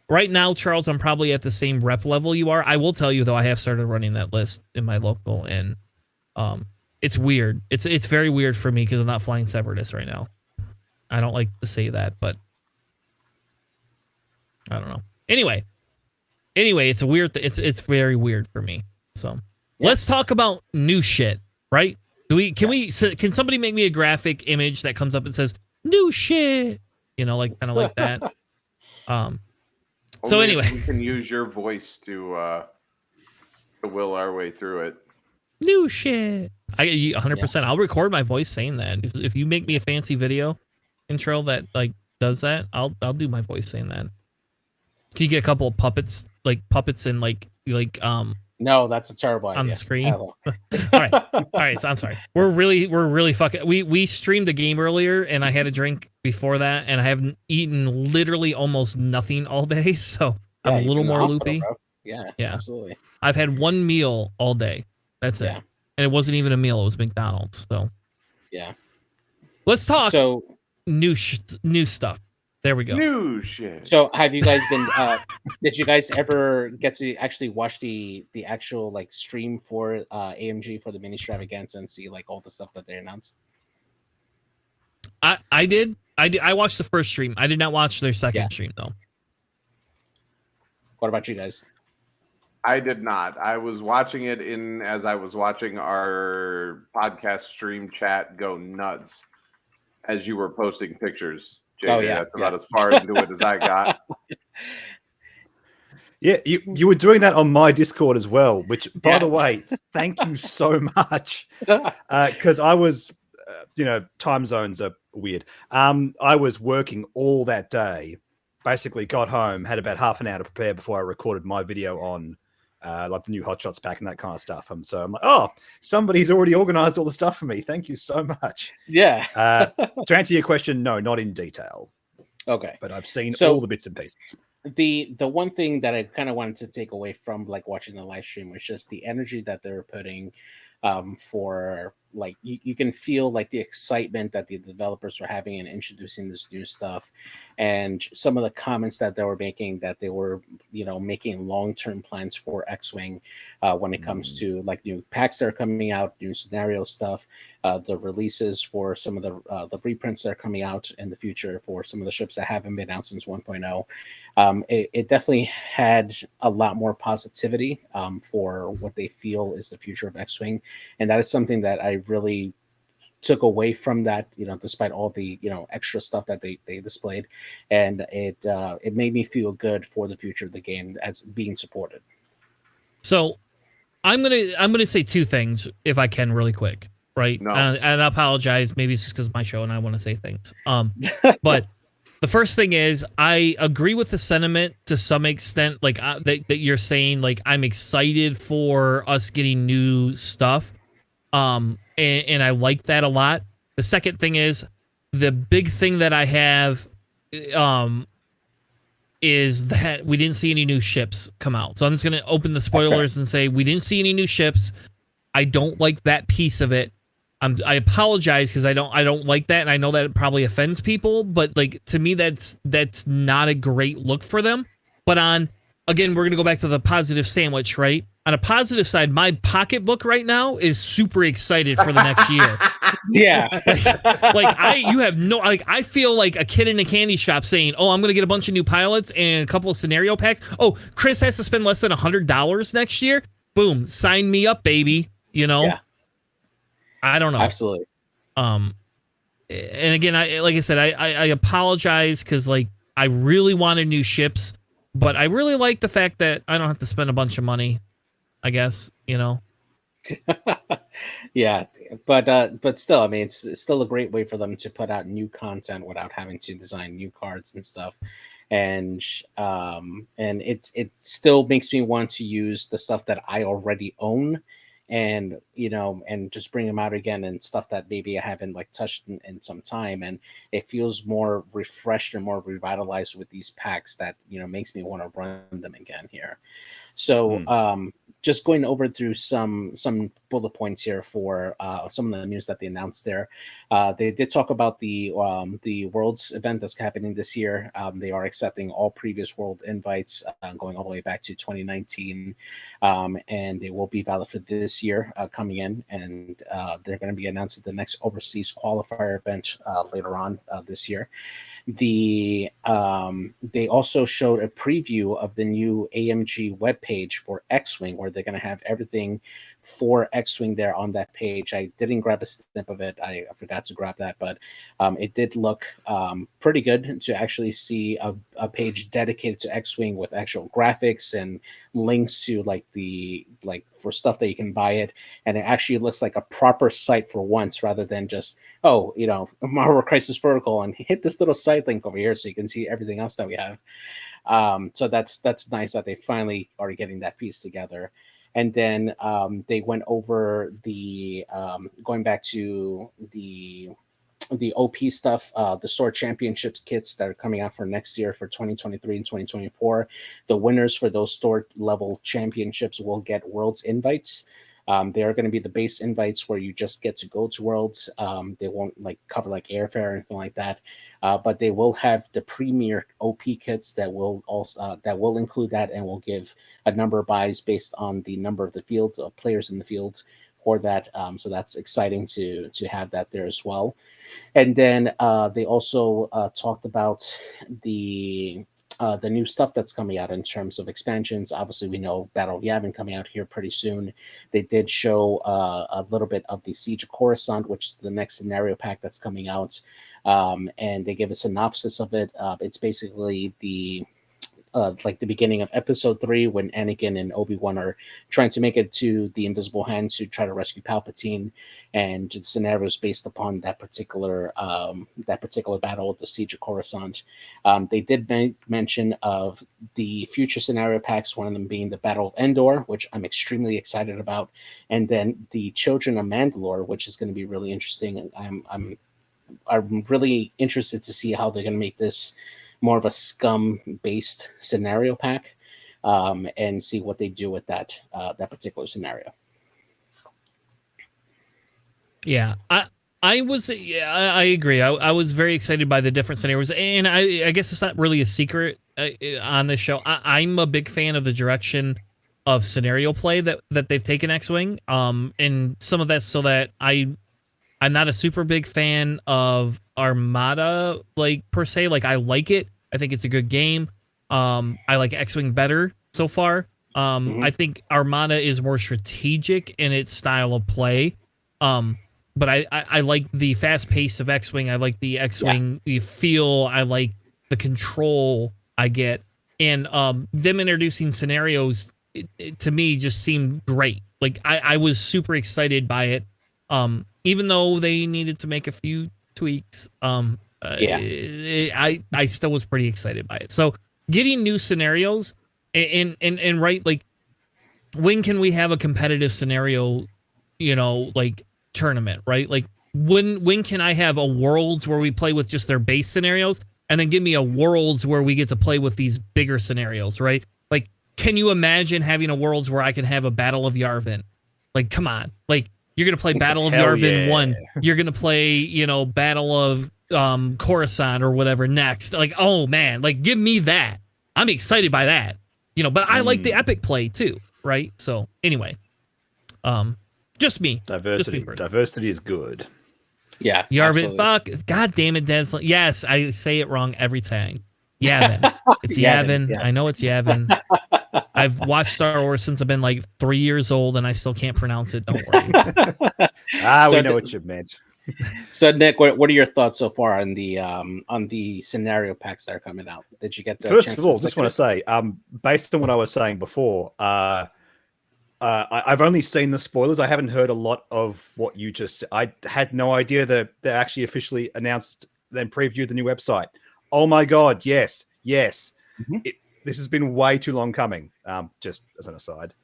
S1: Right now, Charles, I'm probably at the same rep level you are. I will tell you, though, I have started running that list in my local, and it's weird. It's very weird for me because I'm not flying Separatist right now. I don't like to say that, but I don't know. Anyway, it's a weird. It's very weird for me. So let's talk about new shit, right? Can somebody make me a graphic image that comes up and says new shit? Kind of like that. So anyway,
S3: we can use your voice to will our way through it.
S1: New shit. 100%. I'll record my voice saying that. If you make me a fancy video intro that like does that, I'll do my voice saying that. Can you get a couple of puppets and like
S2: No, that's a terrible idea.
S1: On the screen. All right. So I'm sorry. We're really fucking. We streamed a game earlier, and I had a drink before that, and I haven't eaten literally almost nothing all day, so I'm a little more loopy.
S2: Bro. Yeah, absolutely.
S1: I've had one meal all day. That's it, and it wasn't even a meal. It was McDonald's. So
S2: yeah,
S1: let's talk. So new stuff. There we go.
S3: New shit.
S2: So have you guys been did you guys ever get to actually watch the actual like stream for AMG for the Ministravangaza and see like all the stuff that they announced?
S1: I did. I watched the first stream. I did not watch their second stream though.
S2: What about you guys?
S3: I did not. I was watching it as I was watching our podcast stream chat go nuts as you were posting pictures. JJ, that's about as far into it as I got.
S4: Yeah, you were doing that on my Discord as well, which, by the way, thank you so much. Because I was, time zones are weird. I was working all that day, basically got home, had about half an hour to prepare before I recorded my video on like the new Hot Shots pack and that kind of stuff. So I'm like, oh, somebody's already organized all the stuff for me. Thank you so much.
S2: Yeah.
S4: To answer your question, no, not in detail.
S2: Okay.
S4: But I've seen all the bits and pieces.
S2: The one thing that I kind of wanted to take away from like watching the live stream was just the energy that they were putting for like you can feel like the excitement that the developers were having in introducing this new stuff, and some of the comments that they were making that they were making long-term plans for X-Wing when it comes to like new packs that are coming out, new scenario stuff, the releases for some of the reprints that are coming out in the future for some of the ships that haven't been out since 1.0. It definitely had a lot more positivity for what they feel is the future of X-Wing, and that is something that I really took away from that, despite all the extra stuff that they displayed, and it made me feel good for the future of the game as being supported.
S1: So I'm gonna say two things if I can really quick, right?
S3: No.
S1: And I apologize, maybe it's just because my show and I want to say things. But the first thing is I agree with the sentiment to some extent, like that you're saying, like I'm excited for us getting new stuff. And I like that a lot. The second thing is the big thing that I have is that we didn't see any new ships come out. So I'm just going to open the spoilers and say we didn't see any new ships. I don't like that piece of it. I apologize because I don't like that, and I know that it probably offends people, but like to me that's not a great look for them. But again, we're going to go back to the positive sandwich, right? on a positive side, my pocketbook right now is super excited for the next year.
S2: Yeah.
S1: I feel like a kid in a candy shop saying, oh, I'm going to get a bunch of new pilots and a couple of scenario packs. Oh, Chris has to spend less than $100 next year. Boom. Sign me up, baby. You know?
S2: Yeah.
S1: I don't know.
S2: Absolutely.
S1: And again, I apologize because like I really wanted new ships, but I really like the fact that I don't have to spend a bunch of money, I guess, you know.
S2: Yeah, but still, I mean, it's still a great way for them to put out new content without having to design new cards and stuff. And it still makes me want to use the stuff that I already own, and and just bring them out again, and stuff that maybe I haven't like touched in some time, and it feels more refreshed and more revitalized with these packs that makes me want to run them again here. So just going over through some bullet points here for some of the news that they announced there. They did talk about the Worlds event that's happening this year. They are accepting all previous World invites going all the way back to 2019, and they will be valid for this year coming in, and they're going to be announced at the next overseas qualifier event later on this year. They also showed a preview of the new AMG webpage for X-Wing, where they're going to have everything for X-Wing there on that page. I didn't grab a snip of it. I forgot to grab that, but it did look pretty good to actually see a page dedicated to X-Wing with actual graphics and links to for stuff that you can buy it. And it actually looks like a proper site for once, rather than just, Marvel Crisis Protocol and hit this little site link over here so you can see everything else that we have. So that's nice that they finally are getting that piece together. And then they went over the going back to the OP stuff, the store championship kits that are coming out for next year for 2023 and 2024. The winners for those store level championships will get Worlds invites. They are going to be the base invites where you just get to go to Worlds. They won't cover airfare or anything like that. But they will have the premier OP kits that will also that will include that, and will give a number of buys based on the number of the field players in the field for that. So that's exciting to have that there as well. And then they also talked about the new stuff that's coming out in terms of expansions. Obviously, we know Battle of Yavin coming out here pretty soon. They did show a little bit of the Siege of Coruscant, which is the next scenario pack that's coming out. And they give a synopsis of it. It's basically the beginning of episode 3, when Anakin and Obi-Wan are trying to make it to the Invisible Hand to try to rescue Palpatine, and the scenario is based upon that particular battle with the Siege of Coruscant. They did mention of the future scenario packs, one of them being the Battle of Endor, which I'm extremely excited about, and then the Children of Mandalore, which is going to be really interesting. I'm really interested to see how they're going to make this more of a scum-based scenario pack, and see what they do with that particular scenario.
S1: Yeah, I agree. I was very excited by the different scenarios, and I guess it's not really a secret on this show. I'm a big fan of the direction of scenario play that they've taken X-Wing, and some of that so that I'm not a super big fan of Armada, per se. I like it. I think it's a good game. I like X-Wing better so far. I think Armada is more strategic in its style of play. But I like the fast pace of X-Wing. I like the X-Wing feel. I like the control I get. And them introducing scenarios, to me, just seemed great. I was super excited by it. Even though they needed to make a few tweaks, I still was pretty excited by it. So getting new scenarios and right, when can we have a competitive scenario, tournament, right? When can I have a Worlds where we play with just their base scenarios, and then give me a Worlds where we get to play with these bigger scenarios, right? Can you imagine having a Worlds where I can have a Battle of Yavin? Come on, you're going to play Battle of Yavin 1. You're going to play, Battle of Coruscant or whatever next. Oh, man. Give me that. I'm excited by that. But I like the epic play, too. right? So anyway, just me.
S4: Diversity.
S1: Just me personally.
S4: Diversity is good.
S2: Yeah.
S1: Yarvin, fuck. God damn it, Deslan. Yes, I say it wrong every time. Yavin. It's Yavin. I know it's Yavin. I've watched Star Wars since I've been like 3 years old, and I still can't pronounce it. Don't worry.
S4: We know what you meant.
S2: So, Nick, what are your thoughts so far on the scenario packs that are coming out? Did you get the
S4: First
S2: chance
S4: of all,
S2: to
S4: just want to say, based on what I was saying before, I've only seen the spoilers. I haven't heard a lot of what you just said. I had no idea that they actually officially announced and previewed the new website. Oh my God, yes.
S2: Mm-hmm.
S4: This has been way too long coming, just as an aside.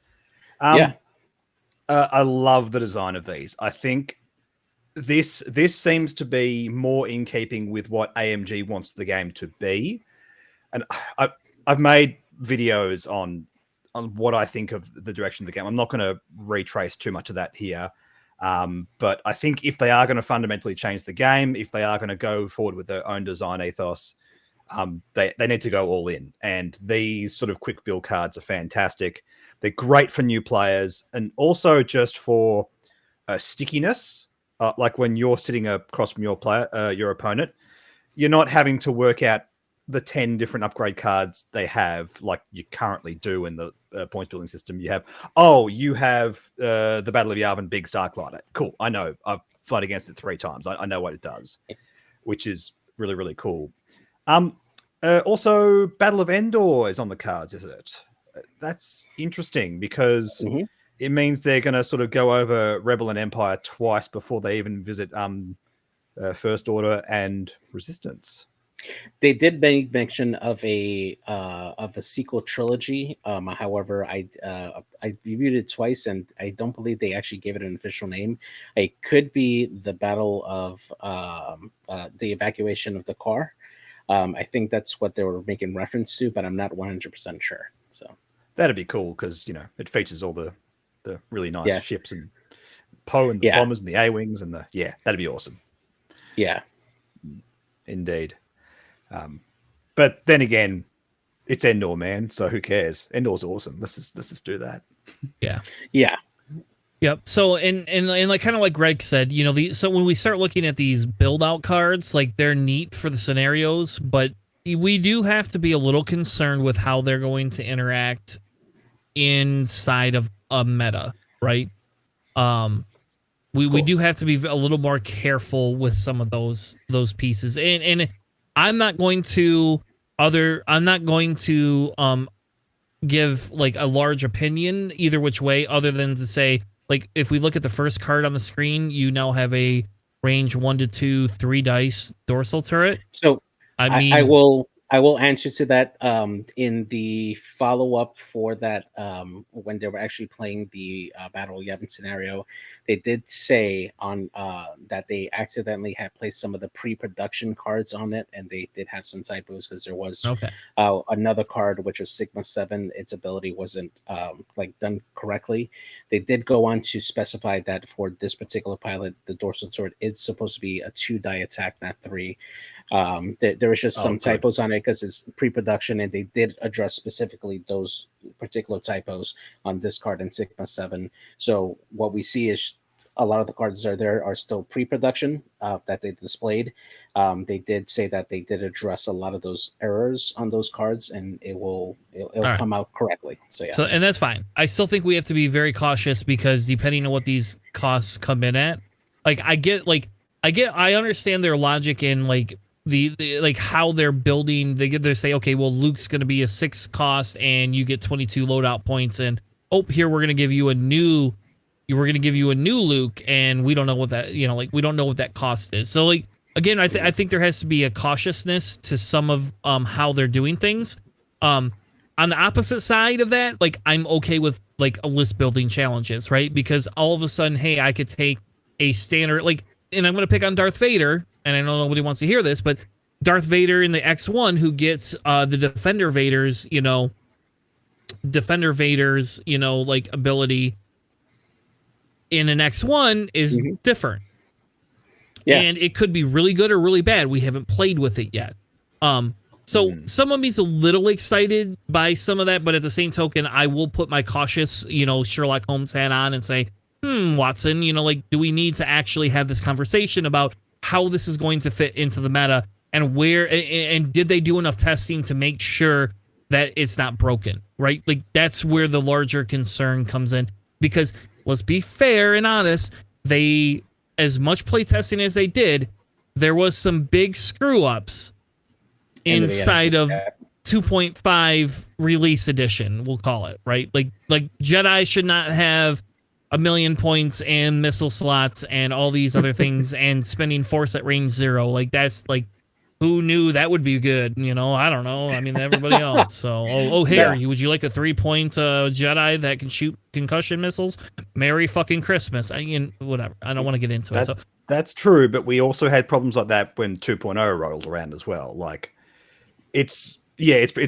S4: I love the design of these. I think this seems to be more in keeping with what AMG wants the game to be. And I've made videos on what I think of the direction of the game. I'm not going to retrace too much of that here. But I think if they are going to fundamentally change the game, if they are going to go forward with their own design ethos, they need to go all in. And these sort of quick build cards are fantastic. They're great for new players and also just for stickiness. Like when you're sitting across from your opponent, you're not having to work out the 10 different upgrade cards they have, like you currently do in the points building system. You have the Battle of Yavin Big Starklighter. Cool. I know. I've fought against it 3 times. I know what it does, which is really, really cool. Also, Battle of Endor is on the cards, is it? That's interesting because it means they're going to sort of go over Rebel and Empire twice before they even visit First Order and Resistance.
S2: They did make mention of a sequel trilogy. However, I reviewed it twice, and I don't believe they actually gave it an official name. It could be the Battle of the Evacuation of the Car. I think that's what they were making reference to, but I'm not 100% sure. So
S4: that'd be cool because it features all the really nice ships and Poe and the bombers and the A-wings and that'd be awesome.
S2: Yeah,
S4: indeed. But then again, it's Endor, man. So who cares? Endor's awesome. Let's just do that.
S1: Yeah.
S2: Yep.
S1: So and like kind of like Greg said, so when we start looking at these build out cards, like they're neat for the scenarios, but we do have to be a little concerned with how they're going to interact inside of a meta, right? We do have to be a little more careful with some of those pieces, and I'm not going to give like a large opinion either which way, other than to say, like, if we look at the first card on the screen, you now have a range 1 to 2 3 dice dorsal turret.
S2: So I will answer to that in the follow-up for that when they were actually playing the Battle of Yavin scenario. They did say on that they accidentally had placed some of the pre-production cards on it, and they did have some typos because there was another card, which was Sigma 7. Its ability wasn't done correctly. They did go on to specify that for this particular pilot, the dorsal turret is supposed to be a 2-die attack, not 3. There was just some typos on it because it's pre-production, and they did address specifically those particular typos on this card in Sigma 7. So what we see is a lot of the cards that are there are still pre-production that they displayed. They did say that they did address a lot of those errors on those cards, and it'll come out correctly. So
S1: and that's fine. I still think we have to be very cautious because depending on what these costs come in at, I understand their logic in like the like how they're building. They say, okay, well, Luke's going to be a 6 cost and you get 22 loadout points, and here we're going to give you a new Luke, and we don't know what that we don't know what that cost is. So like again, I think there has to be a cautiousness to some of how they're doing things. On the opposite side of that, like I'm okay with like a list building challenges, right? Because all of a sudden, hey, I could take a standard and I'm going to pick on Darth Vader. And I know nobody wants to hear this, but Darth Vader in the X1 who gets the Defender Vader's, ability in an X1 is different. Yeah. And it could be really good or really bad. We haven't played with it yet. So some of me's a little excited by some of that, but at the same token, I will put my cautious, Sherlock Holmes hat on and say, Watson, do we need to actually have this conversation about how this is going to fit into the meta and where, and did they do enough testing to make sure that it's not broken, right? Like, that's where the larger concern comes in, because let's be fair and honest, they, as much playtesting as they did, there was some big screw-ups inside of 2.5 release edition, we'll call it, right? Like Jedi should not have 1,000,000 points and missile slots and all these other things and spending force at range 0. Like, that's like, who knew that would be good? I don't know. I mean, everybody else. So, Harry, would you like a 3-point Jedi that can shoot concussion missiles? Merry fucking Christmas. Whatever. I don't want to get into it. So
S4: that's true, but we also had problems like that when 2.0 rolled around as well. Like, it's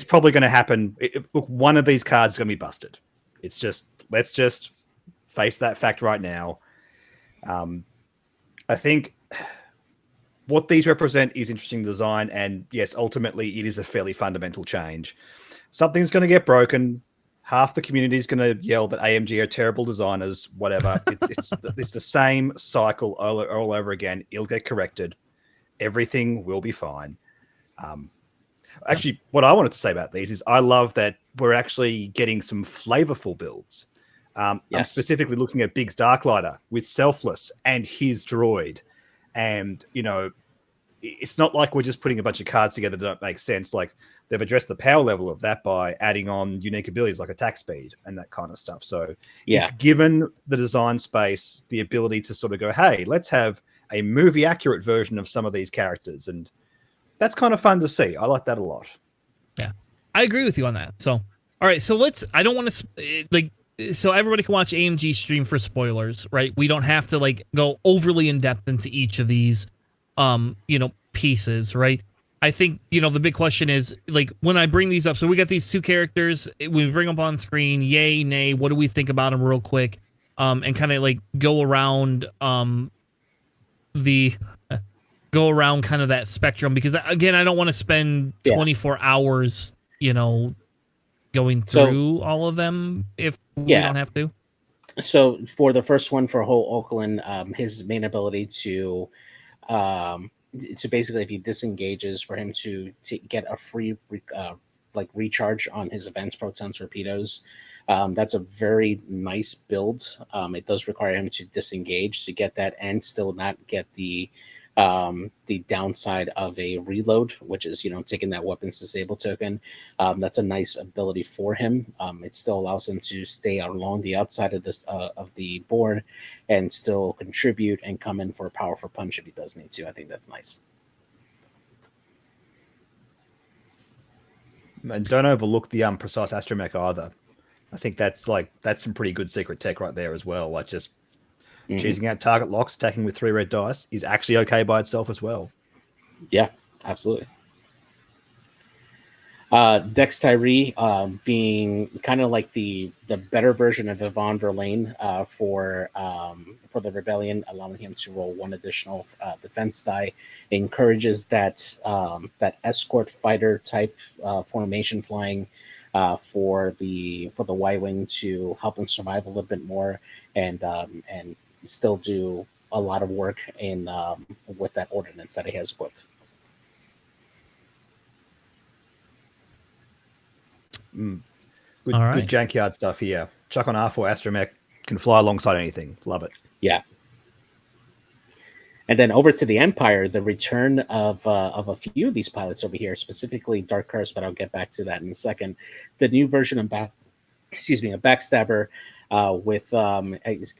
S4: probably going to happen. Look, one of these cards is going to be busted. It's just, let's just face that fact right now. I think what these represent is interesting design, and yes, ultimately it is a fairly fundamental change. Something's going to get broken. Half the community is going to yell that AMG are terrible designers, whatever. It's the same cycle all over again. It'll get corrected. Everything will be fine. Actually, what I wanted to say about these is I love that we're actually getting some flavorful builds. I'm specifically looking at Biggs Darklighter with Selfless and his droid. And, it's not like we're just putting a bunch of cards together that don't make sense. Like, they've addressed the power level of that by adding on unique abilities like attack speed and that kind of stuff. So it's given the design space the ability to sort of go, hey, let's have a movie accurate version of some of these characters. And that's kind of fun to see. I like that a lot.
S1: Yeah, I agree with you on that. So, all right. So I don't want to so everybody can watch AMG stream for spoilers, right? We don't have to go overly in depth into each of these, pieces, right? I think, the big question is when I bring these up, so we got these two characters, we bring them on screen, yay, nay, what do we think about them real quick? And kind of go around, go around kind of that spectrum, because again, I don't want to spend 24 hours, going through all of them if we don't have to.
S2: So for the first one, for Ho Oakland, his main ability to basically, if he disengages, for him to get a free recharge on his advanced proton torpedoes. That's a very nice build. It does require him to disengage to get that and still not get the downside of a reload, which is taking that weapons disable token. That's a nice ability for him. It still allows him to stay along the outside of this of the board and still contribute and come in for a powerful punch if he does need to. I think that's nice.
S4: And don't overlook the precise astromech either. I think that's some pretty good secret tech right there as well. Like, just choosing out target locks, attacking with 3 red dice is actually okay by itself as well.
S2: Yeah, absolutely. Dex Tyree being kind of like the better version of Yvonne Verlaine for the Rebellion, allowing him to roll 1 additional defense die. It encourages that escort fighter type formation flying for the Y-wing to help him survive a little bit more and still do a lot of work in with that ordnance that he has equipped.
S4: Good jankyard stuff here. Chuck on R4 Astromech can fly alongside anything. Love it.
S2: Yeah. And then over to the Empire, the return of a few of these pilots over here, specifically Dark Curse, but I'll get back to that in a second. The new version of a Backstabber with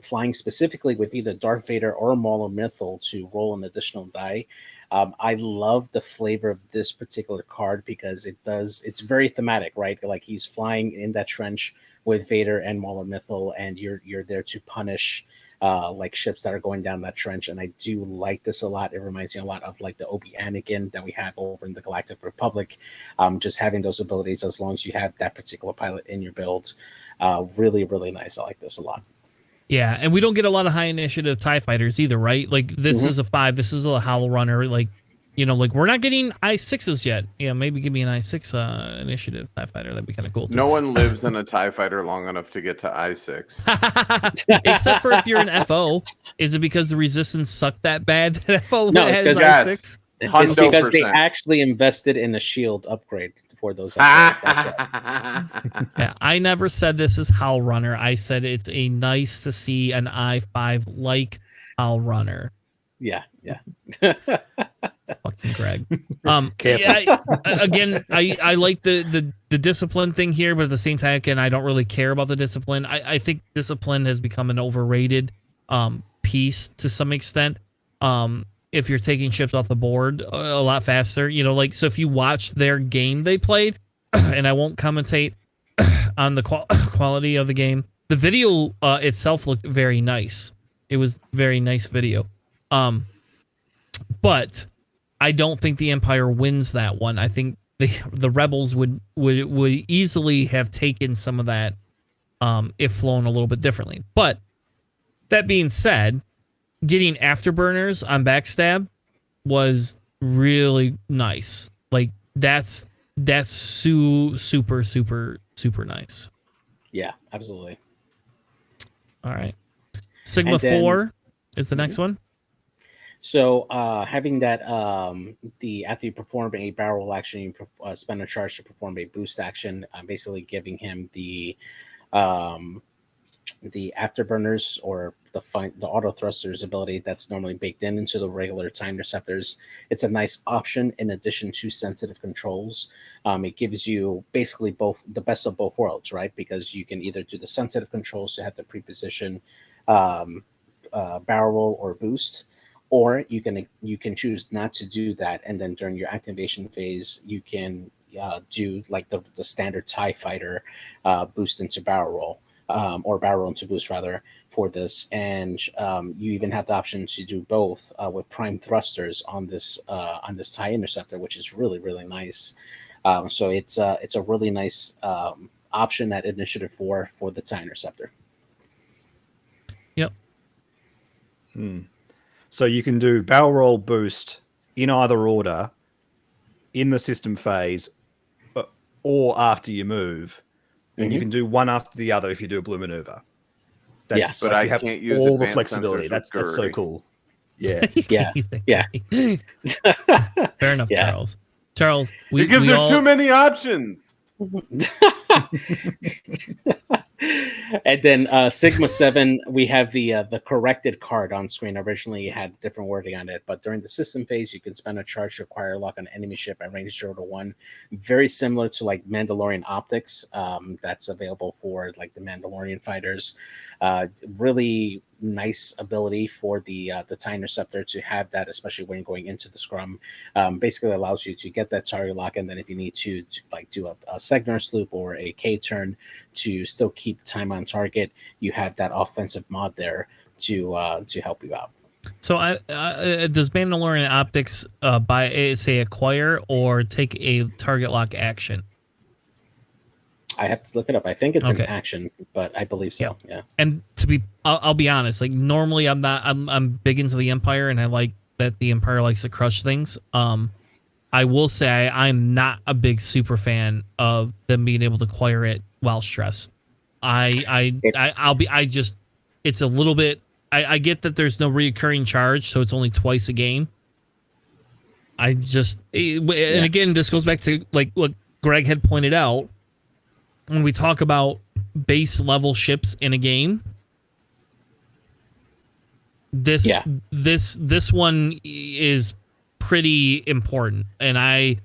S2: flying specifically with either Darth Vader or Maul Mythal to roll an additional die. I love the flavor of this particular card because it's very thematic, right? Like, he's flying in that trench with Vader and Maul Mythal, and you're there to punish ships that are going down that trench. And I do like this a lot. It reminds me a lot of the Obi Anakin that we have over in the Galactic Republic. Just having those abilities, as long as you have that particular pilot in your build, really, really nice. I like this a lot.
S1: Yeah, and we don't get a lot of high initiative TIE fighters either, right? This is a 5, this is a Hollow Runner. You know, like we're not getting I6s yet. Yeah, maybe give me an I6 initiative TIE fighter. That'd be kind of cool too.
S3: No one lives in a TIE fighter long enough to get to I6.
S1: Except for if you're an FO. Is it because the resistance sucked that bad that FO
S2: No,
S1: has
S2: because-
S1: I6?
S2: It's because they
S3: 100%.
S2: actually invested in a shield upgrade for those upgrades.
S1: Yeah, I never said this is Howl Runner. I said it's a nice to see an I5 like Howl Runner.
S2: Yeah.
S1: Fucking Greg.
S4: Careful.
S1: Yeah, again, I like the discipline thing here, but at the same time, again, I don't really care about the discipline. I think discipline has become an overrated piece to some extent. If you're taking ships off the board a lot faster, you know, like, so if you watch their game they played, and I won't commentate on the quality of the game, the video itself looked very nice. It was very nice video. But I don't think the Empire wins that one. I think the Rebels would easily have taken some of that if flown a little bit differently. But that being said, getting afterburners on backstab was really nice. Like that's super nice.
S2: Yeah, absolutely.
S1: All right. Sigma
S2: And then-
S1: 4 is the next one.
S2: So having that, after you perform a barrel roll action, you spend a charge to perform a boost action, basically giving him the afterburners or the auto thrusters ability that's normally baked into the regular TIE interceptors. It's a nice option in addition to sensitive controls. It gives you basically the best of both worlds, right? Because you can either do the sensitive controls to have the pre-position barrel roll or boost, or you can choose not to do that, and then during your activation phase, you can do like the standard TIE fighter boost into barrel roll. Or barrel roll into boost rather for this, and you even have the option to do both with prime thrusters on this TIE interceptor, which is really nice. So it's a really nice option at Initiative 4 for the TIE interceptor.
S1: Yep.
S4: So you can do barrel roll boost in either order in the system phase or after you move. And you can do one after the other if you do a blue maneuver.
S2: Yes,
S3: but
S4: like
S3: I
S4: you have
S3: can't use
S4: all the
S3: advanced
S4: flexibility.
S3: sensors
S4: That's
S3: with
S4: so
S3: Guri.
S4: cool. Yeah.
S2: Yeah.
S1: Fair enough,
S2: Yeah.
S1: Charles. Charles,
S3: Because there are too many options.
S2: And then Sigma 7, we have the corrected card on screen. Originally, it had different wording on it, but during the system phase, you can spend a charge to acquire a lock on an enemy ship at range 0 to 1. Very similar to like Mandalorian optics that's available for like the Mandalorian fighters. Really nice ability for the TIE interceptor to have that, especially when you're going into the scrum. Basically allows you to get that target lock, and then if you need to like do a Segnar sloop or a K turn to still keep time on target, you have that offensive mod there to help you out.
S1: So does Mandalorian optics say acquire or take a target lock action?
S2: I have to look it up. I think it's
S1: Okay.
S2: an action, but I believe so. Yeah.
S1: And I'll be honest. Like normally, I'm big into the Empire, and I like that the Empire likes to crush things. I will say I'm not a big super fan of them being able to acquire it while stressed. It's a little bit. I get that there's no recurring charge, so it's only twice a game. And again, this goes back to like what Greg had pointed out. When we talk about base level ships in a game, this one is pretty important, and I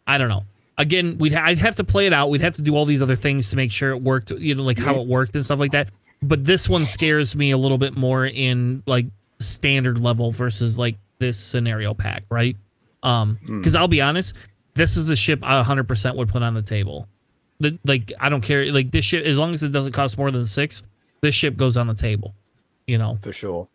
S1: don't know. Again, I'd have to play it out. We'd have to do all these other things to make sure it worked, you know, like how it worked and stuff like that. But this one scares me a little bit more in like standard level versus like this scenario pack, right? Because I'll be honest, this is a ship I 100% would put on the table. Like I don't care, like this ship, as long as it doesn't cost more than 6, this ship goes on the table, you know,
S4: For sure.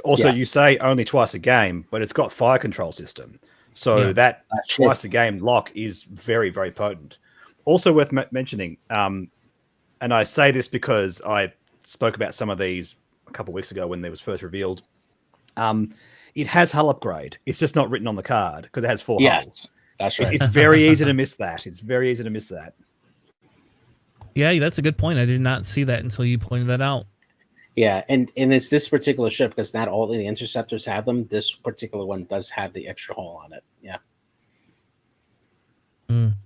S4: Also, you say only twice a game, but it's got fire control system. So that twice a game lock is very, very potent. Also worth mentioning, and I say this because I spoke about some of these a couple of weeks ago when they was first revealed. it has hull upgrade. It's just not written on the card because it has 4
S2: Yes,
S4: hulls.
S2: that's right.
S4: It's very easy to miss that. It's very easy to miss that.
S1: Yeah, that's a good point. I did not see that until you pointed that out.
S2: Yeah, and it's this particular ship because not all the interceptors have them. This particular one does have the extra hull on it. Yeah.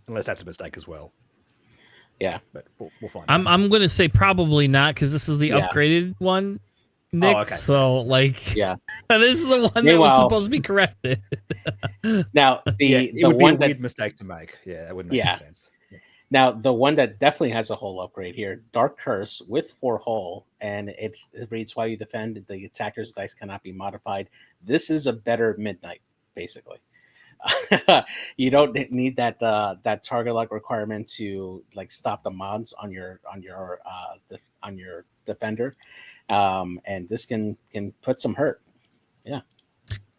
S4: Unless that's a mistake as well.
S2: Yeah,
S4: but we'll find out.
S1: I'm going to say probably not because this is the upgraded one, Nick.
S4: Oh, okay.
S1: So, like,
S2: yeah,
S1: this is the one that was supposed to be corrected.
S2: Now,
S4: it would be a weird mistake to make. Yeah, that wouldn't make any sense.
S2: Now, the one that definitely has a hull upgrade here, Dark Curse with 4 hull, and it reads while you defend, the attacker's dice cannot be modified. This is a better Midnight, basically. You don't need that target lock requirement to like stop the mods on your defender, and this can put some hurt. Yeah,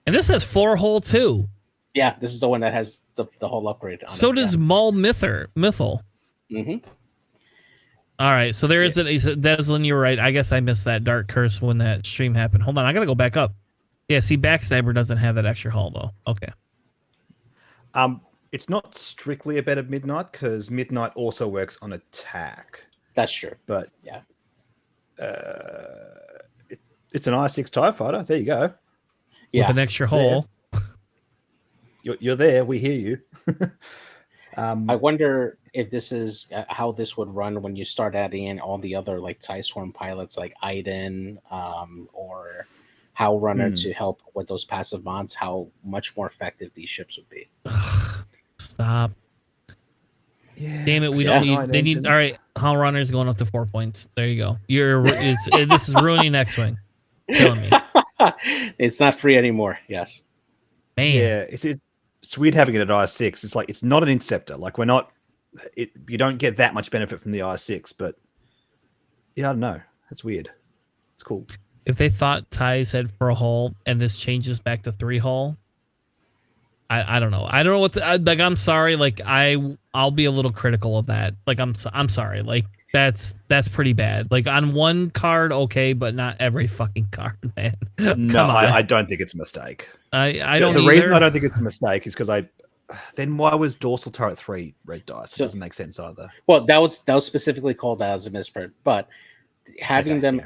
S1: and this has 4 hull too.
S2: Yeah, this is the one that has the whole upgrade on
S1: so
S2: it.
S1: Does Maul Mythal.
S2: Mm-hmm.
S1: All right, so there is Deslin, you're right. I guess I missed that Dark Curse when that stream happened. Hold on, I gotta go back up. Yeah, see, Backstabber doesn't have that extra hull though. Okay.
S4: It's not strictly a better Midnight because Midnight also works on attack.
S2: That's true.
S4: But
S2: yeah,
S4: it's an I-6 TIE fighter. There you go.
S1: With an extra hull.
S4: You're there. We hear you.
S2: I wonder if this is how this would run when you start adding in all the other like TIE Swarm pilots like Iden or Howl Runner to help with those passive mods, how much more effective these ships would be.
S1: Stop.
S4: Yeah.
S1: Damn it, we don't need they need all right, Howl Runner's going up to 4 points. There you go. This is ruining X-Wing. Killing me.
S2: It's not free anymore. Yes.
S1: Man.
S4: Yeah, it's weird having it at I-6. It's like it's not an interceptor. Like you don't get that much benefit from the I-6, but yeah, I don't know. It's weird. It's cool.
S1: If they thought TIEs had 4 hull and this changes back to 3 hull, I don't know. I don't know what like. I'm sorry. Like I'll be a little critical of that. Like I'm sorry. Like that's pretty bad. Like on one card, okay, but not every fucking card, man.
S4: No, I don't think it's a mistake.
S1: I don't.
S4: The reason I don't think it's a mistake is because then why was Dorsal Turret 3 red dice? It doesn't make sense either.
S2: Well, that was specifically called out as a misprint, but having them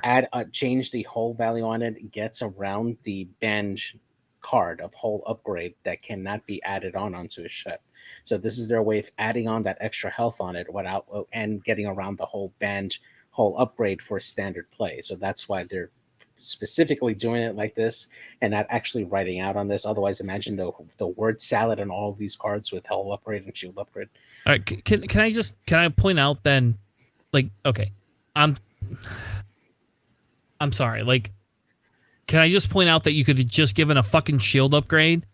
S2: change the hull value on it gets around the Benj card of hull upgrade that cannot be added onto a ship. So this is their way of adding on that extra health on it and getting around the whole Benj hull upgrade for standard play. So that's why they're specifically doing it like this and not actually writing out on this. Otherwise, imagine the word salad on all of these cards with hull upgrade and shield upgrade.
S1: All right, can I point out then, like, okay, I'm sorry, like, can I just point out that you could have just given a fucking shield upgrade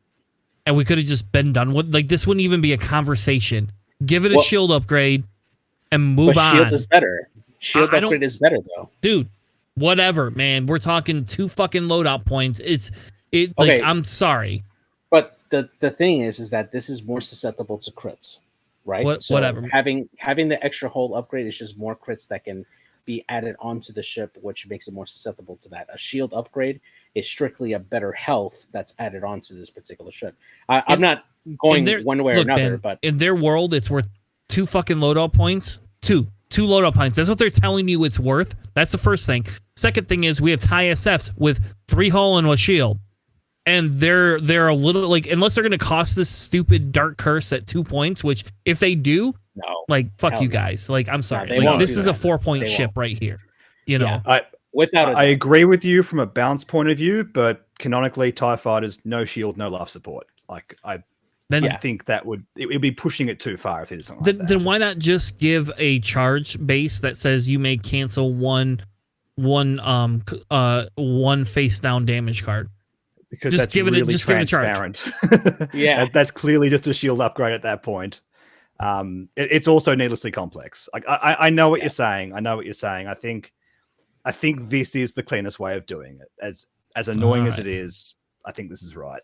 S1: and we could have just been done with, like, this wouldn't even be a conversation. Give it a shield upgrade and move on.
S2: Shield is better. Shield upgrade is better though.
S1: Dude, whatever, man. We're talking 2 fucking loadout points. Like, okay. I'm sorry.
S2: But the thing is that this is more susceptible to crits, right?
S1: Whatever.
S2: Having the extra hull upgrade is just more crits that can be added onto the ship, which makes it more susceptible to that. A shield upgrade is strictly a better health that's added onto this particular ship. I'm not going one way or another, Ben, but
S1: in their world, it's worth 2 fucking loadout points. Two loadout points. That's what they're telling you it's worth. That's the first thing. Second thing is we have TIE SFs with 3 hull and a shield. And they're a little, like, unless they're going to cost this stupid Dark Curse at 2 points, which if they do, like, fuck you guys. Like, I'm sorry. Like, this is a 4-point ship right here. You know?
S2: Yeah.
S4: I agree with you from a balance point of view, but canonically, TIE fighters, no shield, no life support. Like, I think that would be pushing it too far if it isn't like that.
S1: Then why not just give a charge base that says you may cancel one face down damage card?
S4: Because just give it transparent.
S2: Yeah,
S4: that's clearly just a shield upgrade at that point. It's also needlessly complex. Like I know what you're saying. I think this is the cleanest way of doing it. As annoying as it is, I think this is right.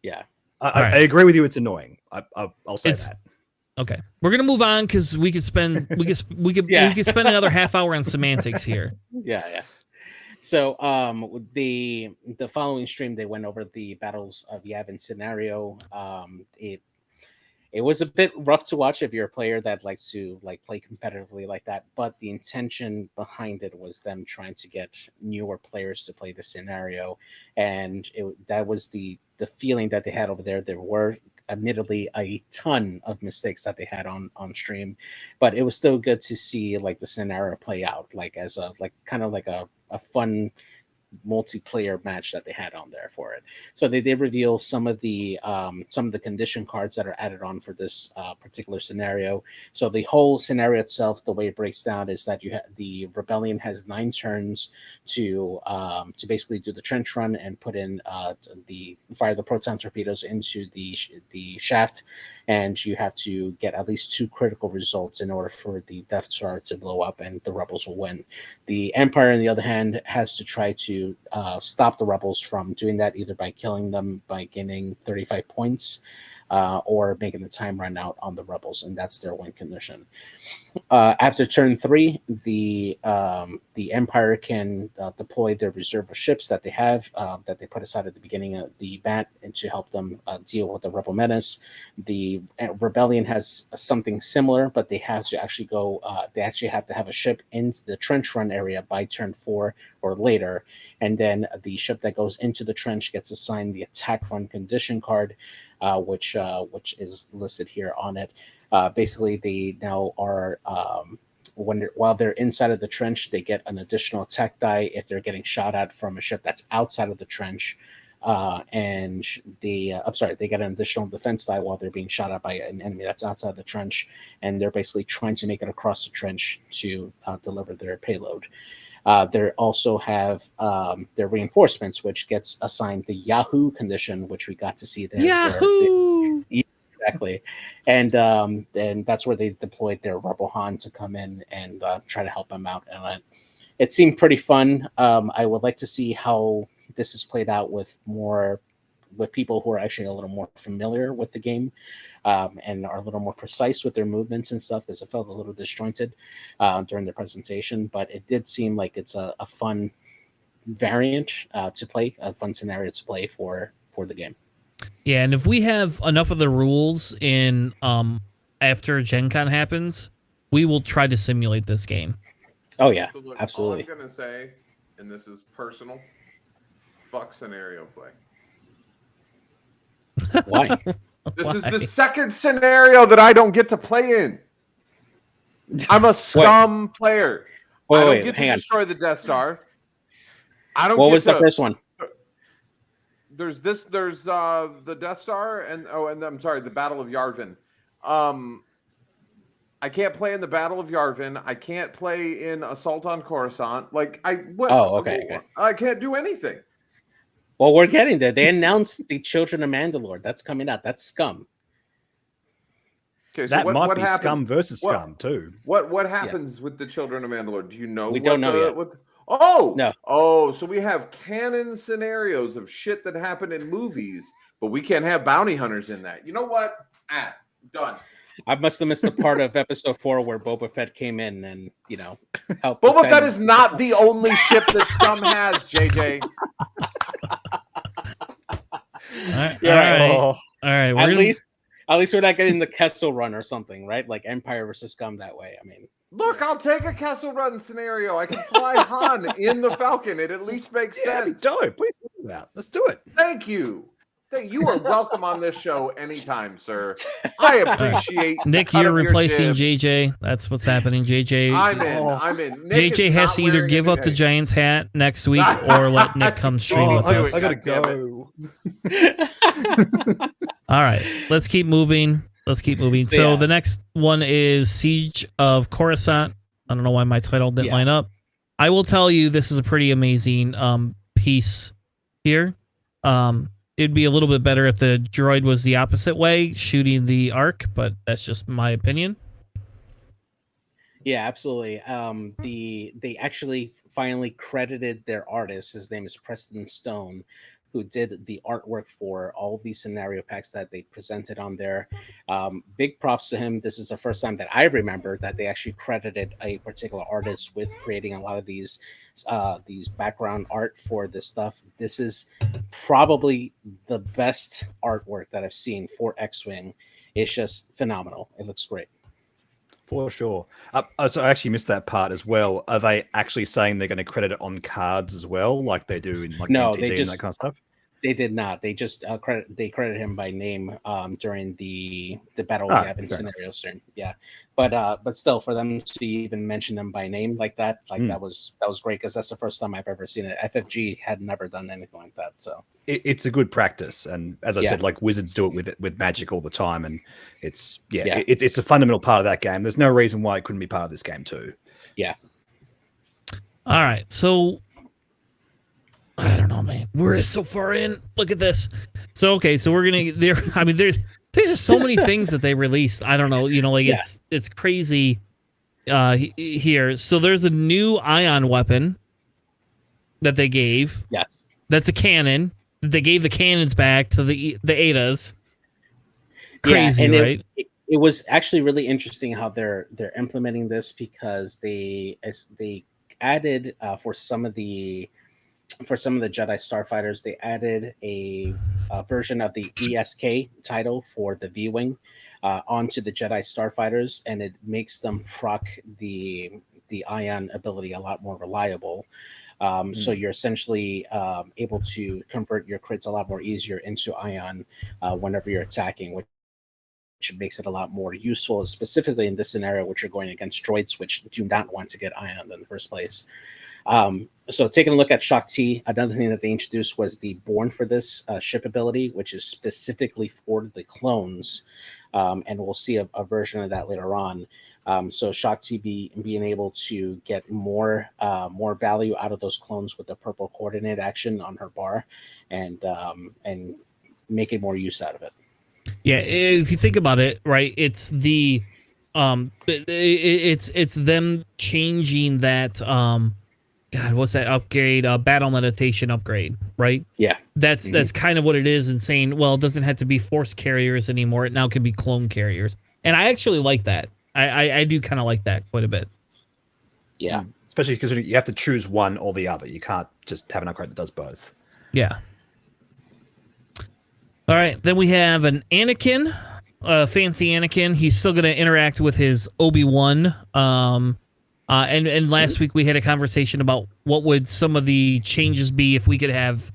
S2: Yeah,
S4: I agree with you. It's annoying. I'll say that.
S1: Okay, we're gonna move on because we could spend another half hour on semantics here.
S2: Yeah. So the following stream they went over the battles of Yavin scenario. It was a bit rough to watch if you're a player that likes to like play competitively like that, but the intention behind it was them trying to get newer players to play the scenario, and that was the feeling that they had over there. There were admittedly a ton of mistakes that they had on stream, but it was still good to see like the scenario play out like as a like kind of like a fun multiplayer match that they had on there for it. So they did reveal some of the condition cards that are added on for this particular scenario. So the whole scenario itself, the way it breaks down is that the rebellion has 9 turns to basically do the trench run and put in fire the proton torpedoes into the shaft, and you have to get at least 2 critical results in order for the Death Star to blow up and the rebels will win. The Empire, on the other hand, has to try to stop the rebels from doing that, either by killing them by gaining 35 points or making the time run out on the rebels, and that's their win condition. After turn 3, the Empire can deploy their reserve of ships that they have that they put aside at the beginning of the bat, and to help them deal with the rebel menace. The rebellion has something similar, but they have to actually go. They actually have to have a ship in the trench run area by turn 4 or later, and then the ship that goes into the trench gets assigned the attack run condition card, which is listed here on it. Basically, they now are while they're inside of the trench, they get an additional attack die if they're getting shot at from a ship that's outside of the trench, and they get an additional defense die while they're being shot at by an enemy that's outside the trench, and they're basically trying to make it across the trench to deliver their payload. They also have their reinforcements, which gets assigned the Yahoo condition, which we got to see there.
S1: Yahoo!
S2: Exactly. And that's where they deployed their Rebel Han to come in and try to help them out. And it seemed pretty fun. I would like to see how this is played out with people who are actually a little more familiar with the game and are a little more precise with their movements and stuff, because it felt a little disjointed during the presentation. But it did seem like it's a fun variant to play, a fun scenario to play for the game.
S1: Yeah, and if we have enough of the rules in after Gen Con happens, we will try to simulate this game.
S2: Oh yeah,
S3: so look,
S2: absolutely.
S3: All I'm gonna say, and this is personal, fuck scenario play.
S2: Why?
S3: This is the second scenario that I don't get to play in. I'm a scum player. I don't get to destroy the Death Star. I don't.
S2: What was the first one?
S3: There's the Death Star and I'm sorry, the Battle of Yavin. I can't play in the Battle of Yavin. I can't play in Assault on Coruscant.
S2: Okay.
S3: I can't do anything.
S2: Well, we're getting there. They announced the Children of Mandalore. That's coming out. That's scum.
S3: Okay, so
S4: that might
S3: what
S4: be
S3: happens?
S4: scum versus scum too.
S3: What happens with the Children of Mandalore? Do you know?
S2: We don't know yet.
S3: No. Oh, so we have canon scenarios of shit that happened in movies, but we can't have bounty hunters in that. You know what? Done.
S2: I must have missed the part of episode 4 where Boba Fett came in and, helped.
S3: Boba Fett is not the only ship that scum has, JJ.
S1: All right.
S2: At least we're not getting the Kessel Run or something, right? Like Empire versus Scum that way. I mean,
S3: look, I'll take a Kessel Run scenario. I can fly Han in the Falcon. It at least makes sense.
S4: Let's do it.
S3: Thank you. You are welcome on this show anytime, sir. I appreciate
S1: Nick, you're replacing JJ. That's what's happening. JJ.
S3: I'm in. Nick
S1: JJ has to either give up the Giants hat next week or let Nick come stream with us.
S4: I gotta go.
S1: All right, let's keep moving. So the next one is Siege of Coruscant. I don't know why my title didn't line up. I will tell you, this is a pretty amazing piece here. It'd be a little bit better if the droid was the opposite way, shooting the arc, but that's just my opinion.
S2: Yeah, absolutely. They actually finally credited their artist. His name is Preston Stone, who did the artwork for all of these scenario packs that they presented on there. Big props to him. This is the first time that I remember that they actually credited a particular artist with creating a lot of these these background art for this stuff. This is probably the best artwork that I've seen for X-Wing. It's just phenomenal. It looks great.
S4: For sure. So I actually missed that part as well. Are they actually saying they're going to credit it on cards as well, like they do in like
S2: No,
S4: MTG
S2: they just,
S4: and that kind of stuff?
S2: They did not. They just credit him by name during the battle we have in Scenario Turn. Yeah, but still, for them to even mention him by name like that, that was great, because that's the first time I've ever seen it. FFG had never done anything like that, so
S4: it's a good practice. And as I said, like Wizards do it with Magic all the time, and it's a fundamental part of that game. There's no reason why it couldn't be part of this game too.
S2: Yeah.
S1: All right, so. I don't know, man. We're so far in. Look at this. So okay, so we're gonna there's just so many things that they released. I don't know, it's crazy here. So there's a new ion weapon that they gave.
S2: Yes.
S1: That's a cannon. They gave the cannons back to the Adas. Crazy,
S2: and
S1: right?
S2: It was actually really interesting how they're implementing this, because they added for some of the Jedi Starfighters, they added a version of the ESK title for the V-Wing onto the Jedi Starfighters, and it makes them proc the ion ability a lot more reliable. So you're essentially able to convert your crits a lot more easier into ion whenever you're attacking, which makes it a lot more useful, specifically in this scenario, which you're going against droids, which do not want to get ion in the first place. So taking a look at Shock T, another thing that they introduced was the Born for this ship ability, which is specifically for the clones. And we'll see a version of that later on. So Shock T being able to get more value out of those clones with the purple coordinate action on her bar, and making more use out of it.
S1: Yeah, if you think about it, right, it's the it's them changing that God, what's that upgrade? Battle meditation upgrade, right?
S2: Yeah,
S1: that's kind of what it is, and saying, well, it doesn't have to be force carriers anymore. It now can be clone carriers, and I actually like that. I do kind of like that quite a bit.
S2: Yeah,
S4: especially because you have to choose one or the other. You can't just have an upgrade that does both.
S1: Yeah. All right, then we have an Anakin, fancy Anakin. He's still going to interact with his Obi-Wan. And last week we had a conversation about what would some of the changes be if we could have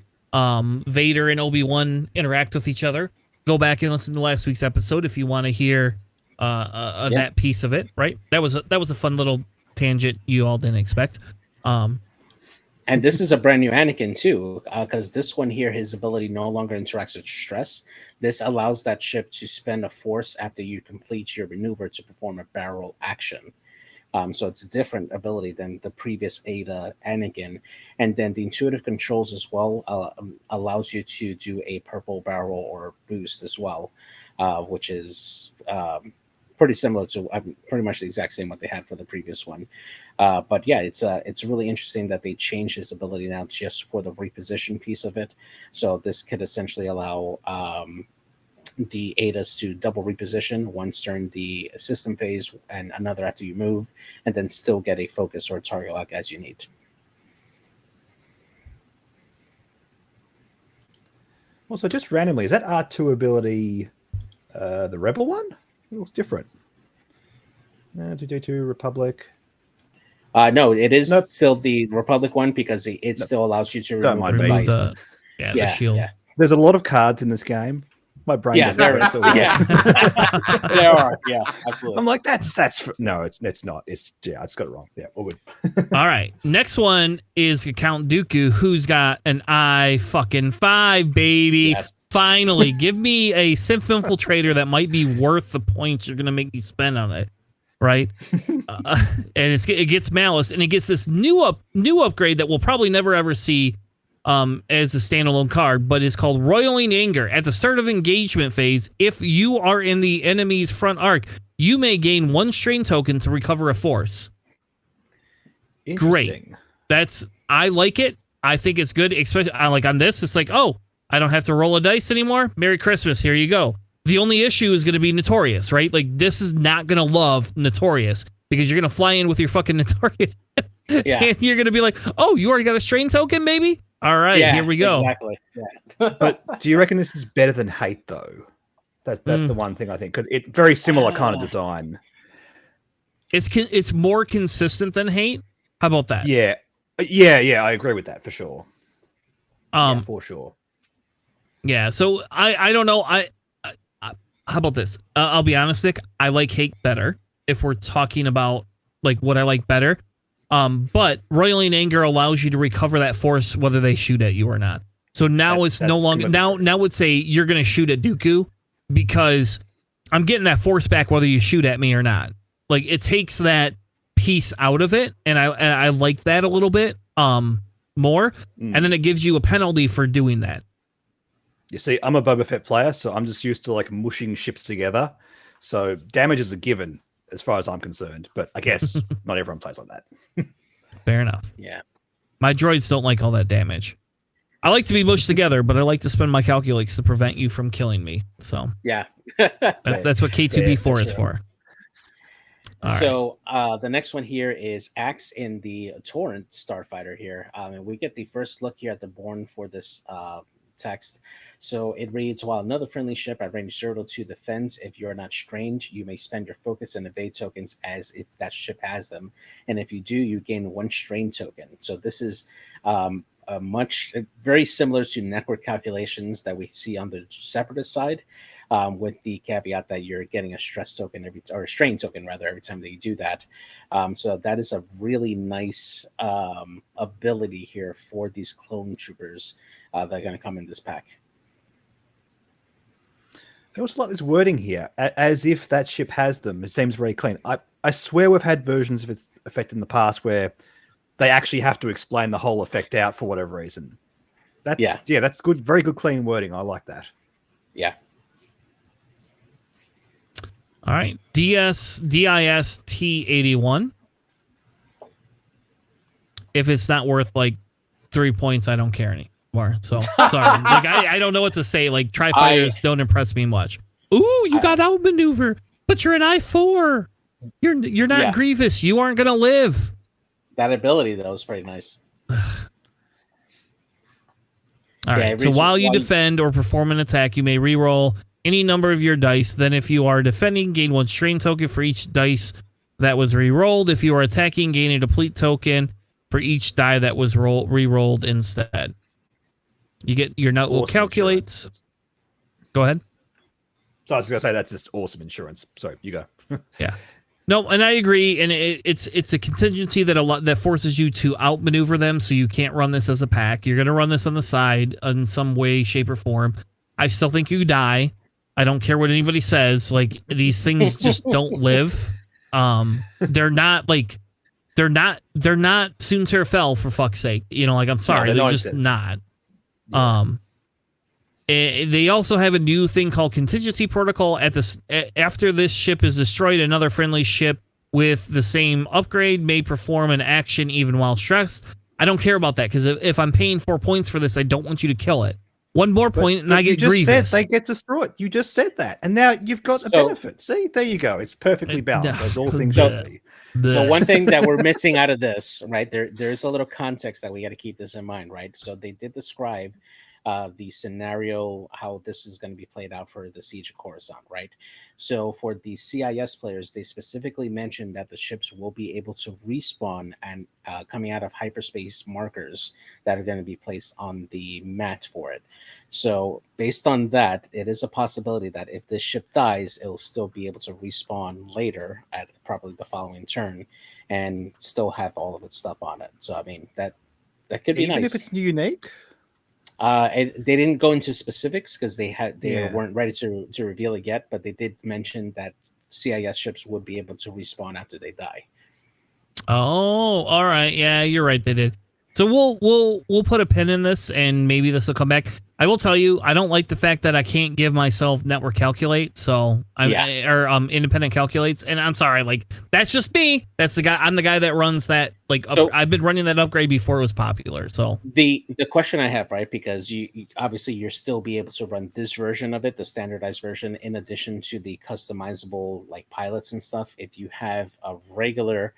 S1: Vader and Obi-Wan interact with each other. Go back and listen to last week's episode if you want to hear that piece of it. Right? That was a fun little tangent you all didn't expect.
S2: And this is a brand new Anakin too, because this one here, his ability no longer interacts with stress. This allows that ship to spend a force after you complete your maneuver to perform a barrel action. So it's a different ability than the previous Ada Anakin. And then the intuitive controls as well allows you to do a purple barrel or boost as well, which is pretty similar to pretty much the exact same what they had for the previous one. But yeah, it's really interesting that they changed his ability now just for the reposition piece of it. So this could essentially allow the Adas to double reposition once during the system phase and another after you move, and then still get a focus or a target lock as you need.
S4: Also, just randomly, is that R2 ability the Rebel one? It looks different. 2D2 Republic.
S2: No, it is still the Republic one, because it still allows you to remove the device.
S1: The shield.
S2: Yeah.
S4: There's a lot of cards in this game. My brain.
S2: Yeah, there is. Yeah, there are. Yeah, absolutely.
S4: I'm like, no, it's not. It's got it wrong. Yeah, all good.
S1: All right, next one is Count Dooku, who's got an I-5, baby.
S2: Yes.
S1: Finally, give me a Synth Infiltrator that might be worth the points you're gonna make me spend on it, right? And it gets Malice, and it gets this new upgrade that we'll probably never ever see as a standalone card, but it's called Roiling Anger. At the start of engagement phase, if you are in the enemy's front arc, you may gain 1 strain token to recover a force. Great. I like it. I think it's good, especially like on this. It's like, oh, I don't have to roll a dice anymore. Merry Christmas. Here you go. The only issue is going to be Notorious, right? Like, this is not going to love Notorious, because you're going to fly in with your fucking Notorious.
S2: Yeah.
S1: And you're going to be like, oh, you already got a strain token, baby? All right, here we go.
S2: Exactly. Yeah.
S4: But do you reckon this is better than hate, though? That's the one thing I think, because it's very similar kind of design.
S1: It's more consistent than hate. How about that?
S4: Yeah. I agree with that for sure. For sure.
S1: Yeah, so I don't know. How about this? I'll be honest, Nick. I like hate better if we're talking about like what I like better. But Roiling Anger allows you to recover that force whether they shoot at you or not. So now it's no longer now would say you're going to shoot at Dooku because I'm getting that force back whether you shoot at me or not. Like it takes that piece out of it, and I like that a little bit more, and then it gives you a penalty for doing that.
S4: You see, I'm a Boba Fett player, so I'm just used to like mushing ships together. So damage is a given as far as I'm concerned, but I guess not everyone plays like that.
S1: Fair enough.
S2: Yeah.
S1: My droids don't like all that damage. I like to be mushed together, but I like to spend my calculates to prevent you from killing me. So
S2: yeah,
S1: that's what K2B4 is for.
S2: So the next one here is Axe in the Torrent Starfighter here. And we get the first look here at the Born for this text. So it reads, while another friendly ship at range 0 to 2 defends, if you are not strained, you may spend your focus and evade tokens as if that ship has them. And if you do, you gain 1 strain token. So this is very similar to network calculations that we see on the Separatist side. With the caveat that you're getting a stress token or a strain token rather every time that you do that. So that is a really nice ability here for these clone troopers that are going to come in this pack.
S4: I also like this wording here, as if that ship has them. It seems very clean. I swear we've had versions of this effect in the past where they actually have to explain the whole effect out for whatever reason. That's good. Very good, clean wording. I like that.
S2: Yeah.
S1: All right, DIS-T81. If it's not worth like 3 points, I don't care anymore. So sorry, like I don't know what to say. Like Tri-Fighters don't impress me much. Ooh, you got outmaneuver, but you're an I-4. You're not Grievous. You aren't gonna live.
S2: That ability though is pretty nice.
S1: All right. So while you defend or perform an attack, you may reroll any number of your dice. Then if you are defending, gain 1 strain token for each dice that was re-rolled. If you are attacking, gain a deplete token for each die that was re-rolled instead. You get your note will calculate. Go ahead.
S4: So I was going to say that's just awesome insurance. Sorry, you go.
S1: Yeah. No, and I agree, and it's a contingency that forces you to outmaneuver them, so you can't run this as a pack. You're going to run this on the side in some way, shape, or form. I still think you die. I don't care what anybody says. Like these things just don't live. They're not Soon Ter Fell, for fuck's sake. You know, like I'm sorry, they're just not. Yeah. They also have a new thing called contingency protocol. After this ship is destroyed, another friendly ship with the same upgrade may perform an action even while stressed. I don't care about that because if I'm paying 4 points for this, I don't want you to kill it. One more point, and I get Grievous. You just
S4: said they get destroyed. You just said that, and now you've got a benefit. See, there you go. It's perfectly balanced, as all things should be.
S2: The one thing that we're missing out of this, right? There's a little context that we got to keep this in mind, right? So they did describe the scenario, how this is going to be played out for the Siege of Coruscant, right? So for the CIS players, they specifically mentioned that the ships will be able to respawn and coming out of hyperspace markers that are going to be placed on the mat for it. So based on that, it is a possibility that if this ship dies, it will still be able to respawn later at probably the following turn and still have all of its stuff on it. So I mean that could be nice.
S4: Even if it's unique.
S2: They didn't go into specifics because they weren't ready to reveal it yet, but they did mention that CIS ships would be able to respawn after they die.
S1: Oh, all right. Yeah, you're right. They did. So we'll put a pin in this, and maybe this will come back. I will tell you, I don't like the fact that I can't give myself network calculate, or independent calculates. And I'm sorry, like that's just me. That's the guy. I'm the guy that runs that. Like I've been running that upgrade before it was popular. So
S2: the question I have, right, because you obviously you're still be able to run this version of it, the standardized version, in addition to the customizable like pilots and stuff. If you have a regular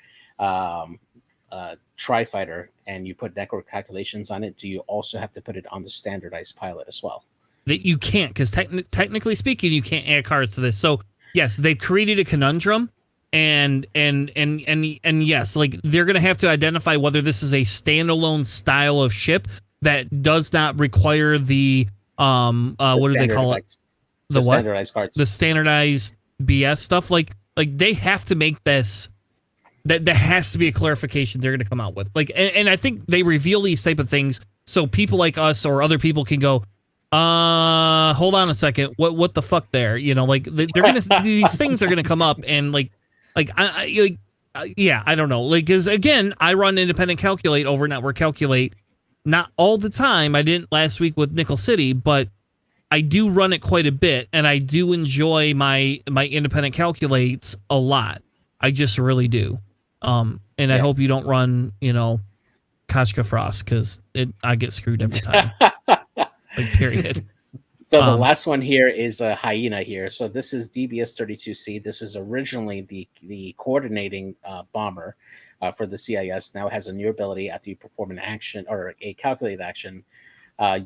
S2: Tri-Fighter and you put network calculations on it, do you also have to put it on the standardized pilot as well?
S1: That you can't, because technically speaking, you can't add cards to this. So yes, they've created a conundrum, and yes, like they're gonna have to identify whether this is a standalone style of ship that does not require the what do they call it?
S2: The standardized cards.
S1: The standardized BS stuff. Like they have to make this. That there has to be a clarification they're going to come out with. Like, and I think they reveal these type of things so people like us or other people can go, hold on a second, what the fuck there? You know, like they're gonna these things are gonna come up, and yeah, I don't know, like, because again, I run independent calculate over network calculate, not all the time. I didn't last week with Nickel City, but I do run it quite a bit, and I do enjoy my independent calculates a lot. I just really do. And I hope you don't run, you know, Kachka Frost, because I get screwed every time. Like, period.
S2: So the last one here is a Hyena here. So this is DBS-32C. This was originally the coordinating bomber for the CIS. Now it has a new ability. After you perform an action or a calculated action,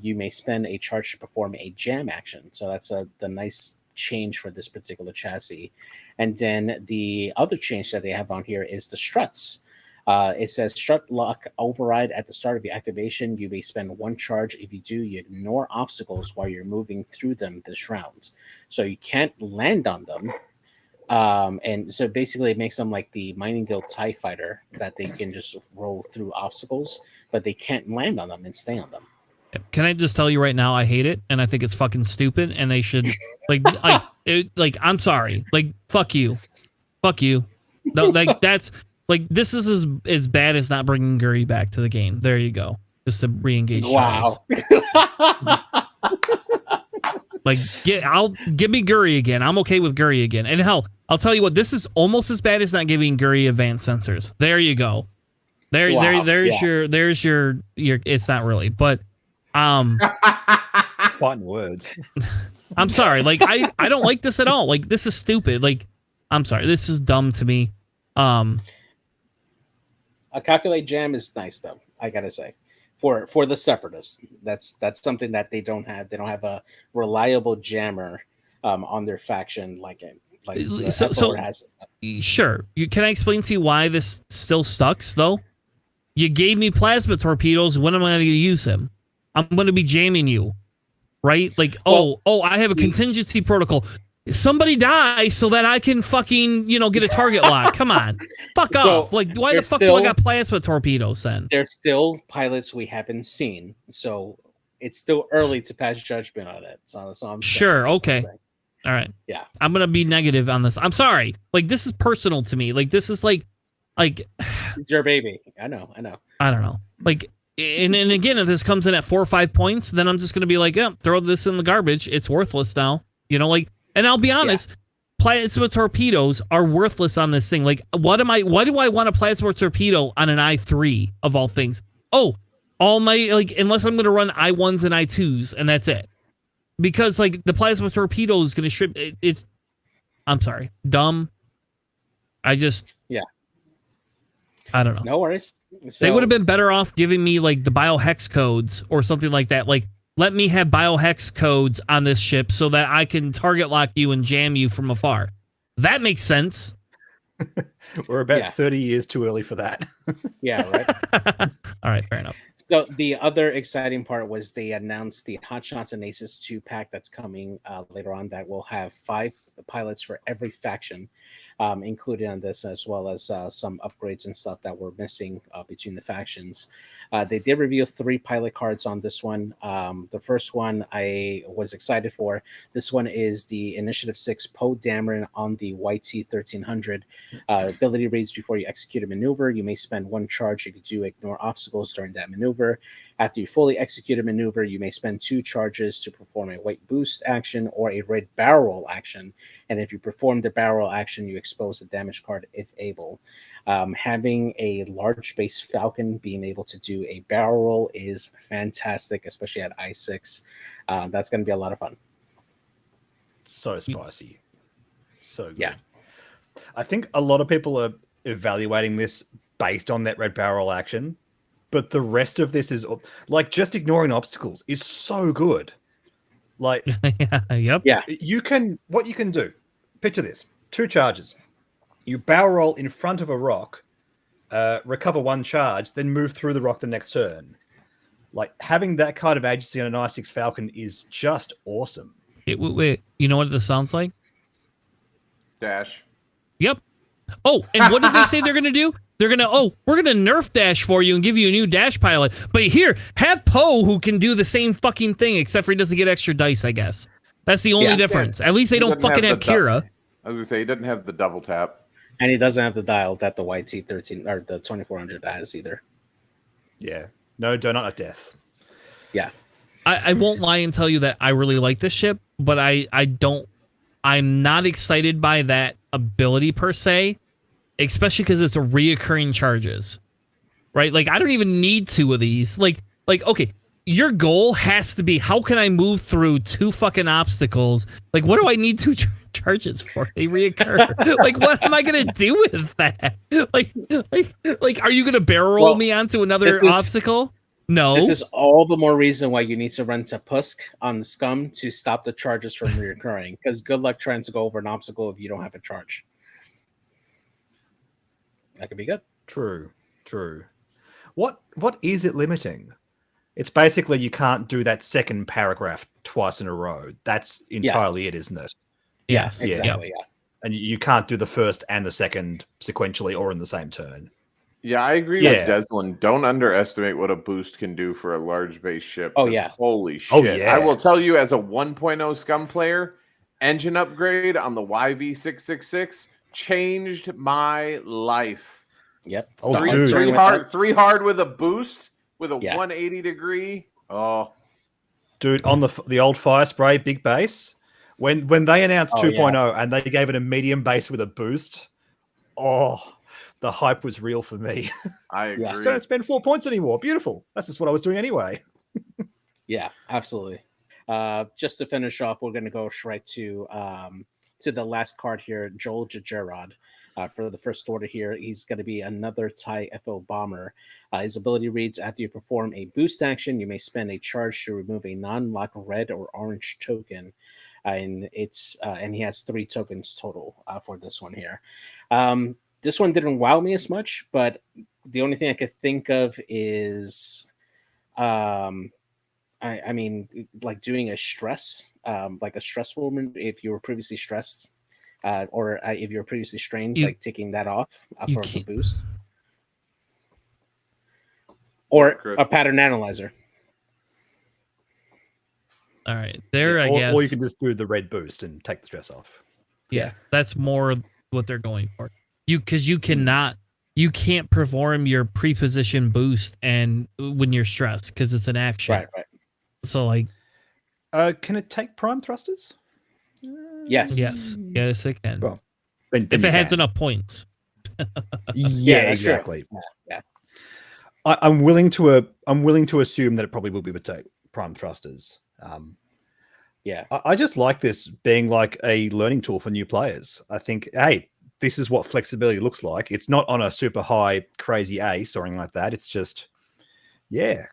S2: you may spend a charge to perform a jam action. So that's the nice change for this particular chassis. And then the other change that they have on here is the struts. It says strut lock override at the start of your activation. You may spend one charge. If you do, you ignore obstacles while you're moving through them this round. So you can't land on them. And so basically it makes them like the Mining Guild TIE Fighter, that they can just roll through obstacles, but they can't land on them and stay on them.
S1: Can I just tell you right now, I hate it, and I think it's fucking stupid, and they should, I'm sorry, like, fuck you. No, like, that's, like, this is as bad as not bringing Guri back to the game. There you go. Just to re-engage.
S2: Wow.
S1: Like, give me Guri again. I'm okay with Guri again. And hell, I'll tell you what, this is almost as bad as not giving Guri advanced sensors. There you go. There's your, it's not really, but,
S4: Fun words.
S1: I'm sorry. Like, I don't like this at all. Like, this is stupid. Like, I'm sorry. This is dumb to me.
S2: A calculate jam is nice, though, I gotta say. For the separatists, that's something that they don't have. They don't have a reliable jammer on their faction like
S1: so
S2: has.
S1: Sure. Can I explain to you why this still sucks, though? You gave me plasma torpedoes. When am I going to use him? I'm going to be jamming you, right? Like, I have a contingency protocol. Somebody die so that I can fucking, get a target lock. Come on. Fuck off. Like, why the fuck do I got plasma torpedoes then?
S2: There's still pilots we haven't seen, so it's still early to pass judgment on it. So I'm
S1: sure. Okay. All right.
S2: Yeah.
S1: I'm going to be negative on this. I'm sorry. Like, this is personal to me. Like, this is like
S2: it's your baby. I know.
S1: I don't know. Like, and again, if this comes in at 4 or 5 points, then I'm just going to be like, throw this in the garbage. It's worthless now. And I'll be honest, plasma torpedoes are worthless on this thing. Like, why do I want a plasma torpedo on an I3 of all things? Oh, all my, unless I'm going to run I1s and I2s, and that's it. Because, the plasma torpedo is going to strip, I'm sorry, dumb. I don't know.
S2: No worries. So,
S1: they would have been better off giving me, the biohex codes or something like that. Let me have biohex codes on this ship so that I can target lock you and jam you from afar. That makes sense.
S4: We're about 30 years too early for that.
S2: Yeah, right.
S1: All right, fair enough.
S2: So the other exciting part was they announced the Hot Shots and Aces 2 pack that's coming later on that will have 5 pilots for every faction included on this, as well as some upgrades and stuff that were missing between the factions. They did reveal 3 pilot cards on this one. The first one I was excited for. This one is the Initiative 6 Poe Dameron on the YT 1300. Ability reads: before you execute a maneuver, you may spend 1 charge if you do ignore obstacles during that maneuver. After you fully execute a maneuver, you may spend 2 charges to perform a weight boost action or a red barrel roll action. And if you perform the barrel roll action, you expose the damage card if able. Having a large base Falcon being able to do a barrel roll is fantastic, especially at I6. That's going to be a lot of fun.
S4: So spicy. So good.
S2: Yeah.
S4: I think a lot of people are evaluating this based on that red barrel action, but the rest of this is like just ignoring obstacles is so good. Like,
S1: Yep.
S2: Yeah.
S4: What you can do, picture this: 2 charges. You barrel roll in front of a rock, recover 1 charge, then move through the rock the next turn. Like, having that kind of agency on an I-6 Falcon is just awesome.
S1: Wait, you know what this sounds like?
S3: Dash.
S1: Yep. Oh, and what did they say they're going to do? They're going to, we're going to nerf Dash for you and give you a new Dash pilot. But here, have Poe, who can do the same fucking thing, except for he doesn't get extra dice, I guess. That's the only difference. At least they don't fucking have Kira.
S3: I was going to say, he doesn't have the double tap.
S2: And he doesn't have the dial that the YT13 or the 2400 has either.
S4: Yeah. No, do not death.
S2: Yeah.
S1: I won't lie and tell you that I really like this ship, but I'm not excited by that ability per se, especially because it's a reoccurring charges, right? Like, I don't even need 2 of these. Like, okay, your goal has to be, how can I move through 2 fucking obstacles? Like, what do I need 2 charges for? They reoccur. Like, what am I gonna do with that? Like, are you gonna barrel roll me onto another obstacle? No.
S2: This is all the more reason why you need to run to Pusk on the Scum to stop the charges from reoccurring. Because good luck trying to go over an obstacle if you don't have a charge. That could be good.
S4: True. What is it limiting? It's basically you can't do that second paragraph twice in a row. That's entirely it, isn't it?
S1: Yes.
S2: Exactly. Yeah.
S4: And you can't do the first and the second sequentially or in the same turn.
S3: Yeah, I agree with Deslin. Don't underestimate what a boost can do for a large base ship.
S2: Oh, yeah.
S3: Holy shit.
S4: Oh, yeah.
S3: I will tell you, as a 1.0 Scum player, engine upgrade on the YV666 changed my life.
S2: Yep.
S4: Oh,
S3: three hard with a boost with a 180 degree. Oh.
S4: Dude, on the old fire spray big base, when they announced 2.0 and they gave it a medium base with a boost, the hype was real for me.
S3: I agree.
S4: Don't spend 4 points anymore. Beautiful. That's just what I was doing anyway.
S2: Yeah, absolutely. Just to finish off, we're going to go straight to the last card here, Joel Jajerod. For the first order here, he's going to be another TIE FO bomber. His ability reads, after you perform a boost action, you may spend a charge to remove a non-lock red or orange token. And he has 3 tokens total for this one here. This one didn't wow me as much, but the only thing I could think of is, I mean, like doing a stress, like a stressful move if you were previously stressed, or if you were previously strained, like taking that off for the boost, or a pattern analyzer.
S1: All right, I guess.
S4: Or you can just do the red boost and take the stress off.
S1: Yeah, that's more what they're going for. Because you can't perform your pre-position boost and when you're stressed because it's an action.
S2: Right.
S1: So like,
S4: can it take prime thrusters?
S2: Yes,
S1: it can.
S4: Well, then
S1: if it has enough points.
S4: Yeah, exactly.
S2: Sure. Yeah.
S4: I'm willing to assume that it probably will be able to take prime thrusters. I just like this being like a learning tool for new players. I think, hey, this is what flexibility looks like. It's not on a super high crazy ace or anything like that. It's just,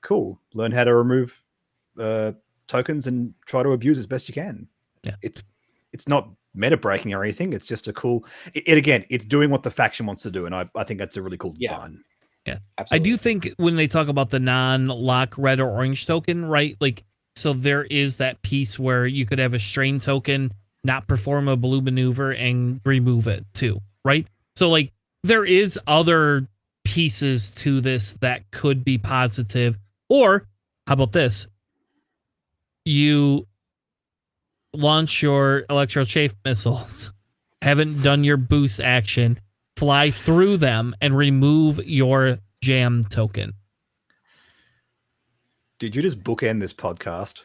S4: cool. Learn how to remove tokens and try to abuse as best you can.
S1: Yeah.
S4: It's not meta breaking or anything. It's just a cool. It's doing what the faction wants to do, and I think that's a really cool design.
S1: Yeah,
S2: absolutely.
S1: I do think when they talk about the non-lock red or orange token, right? Like, so there is that piece where you could have a strain token not perform a blue maneuver and remove it too, right? So like there is other pieces to this that could be positive. Or how about this? You launch your electro-chafe missiles, haven't done your boost action, fly through them and remove your jam token.
S4: Did you just bookend this podcast?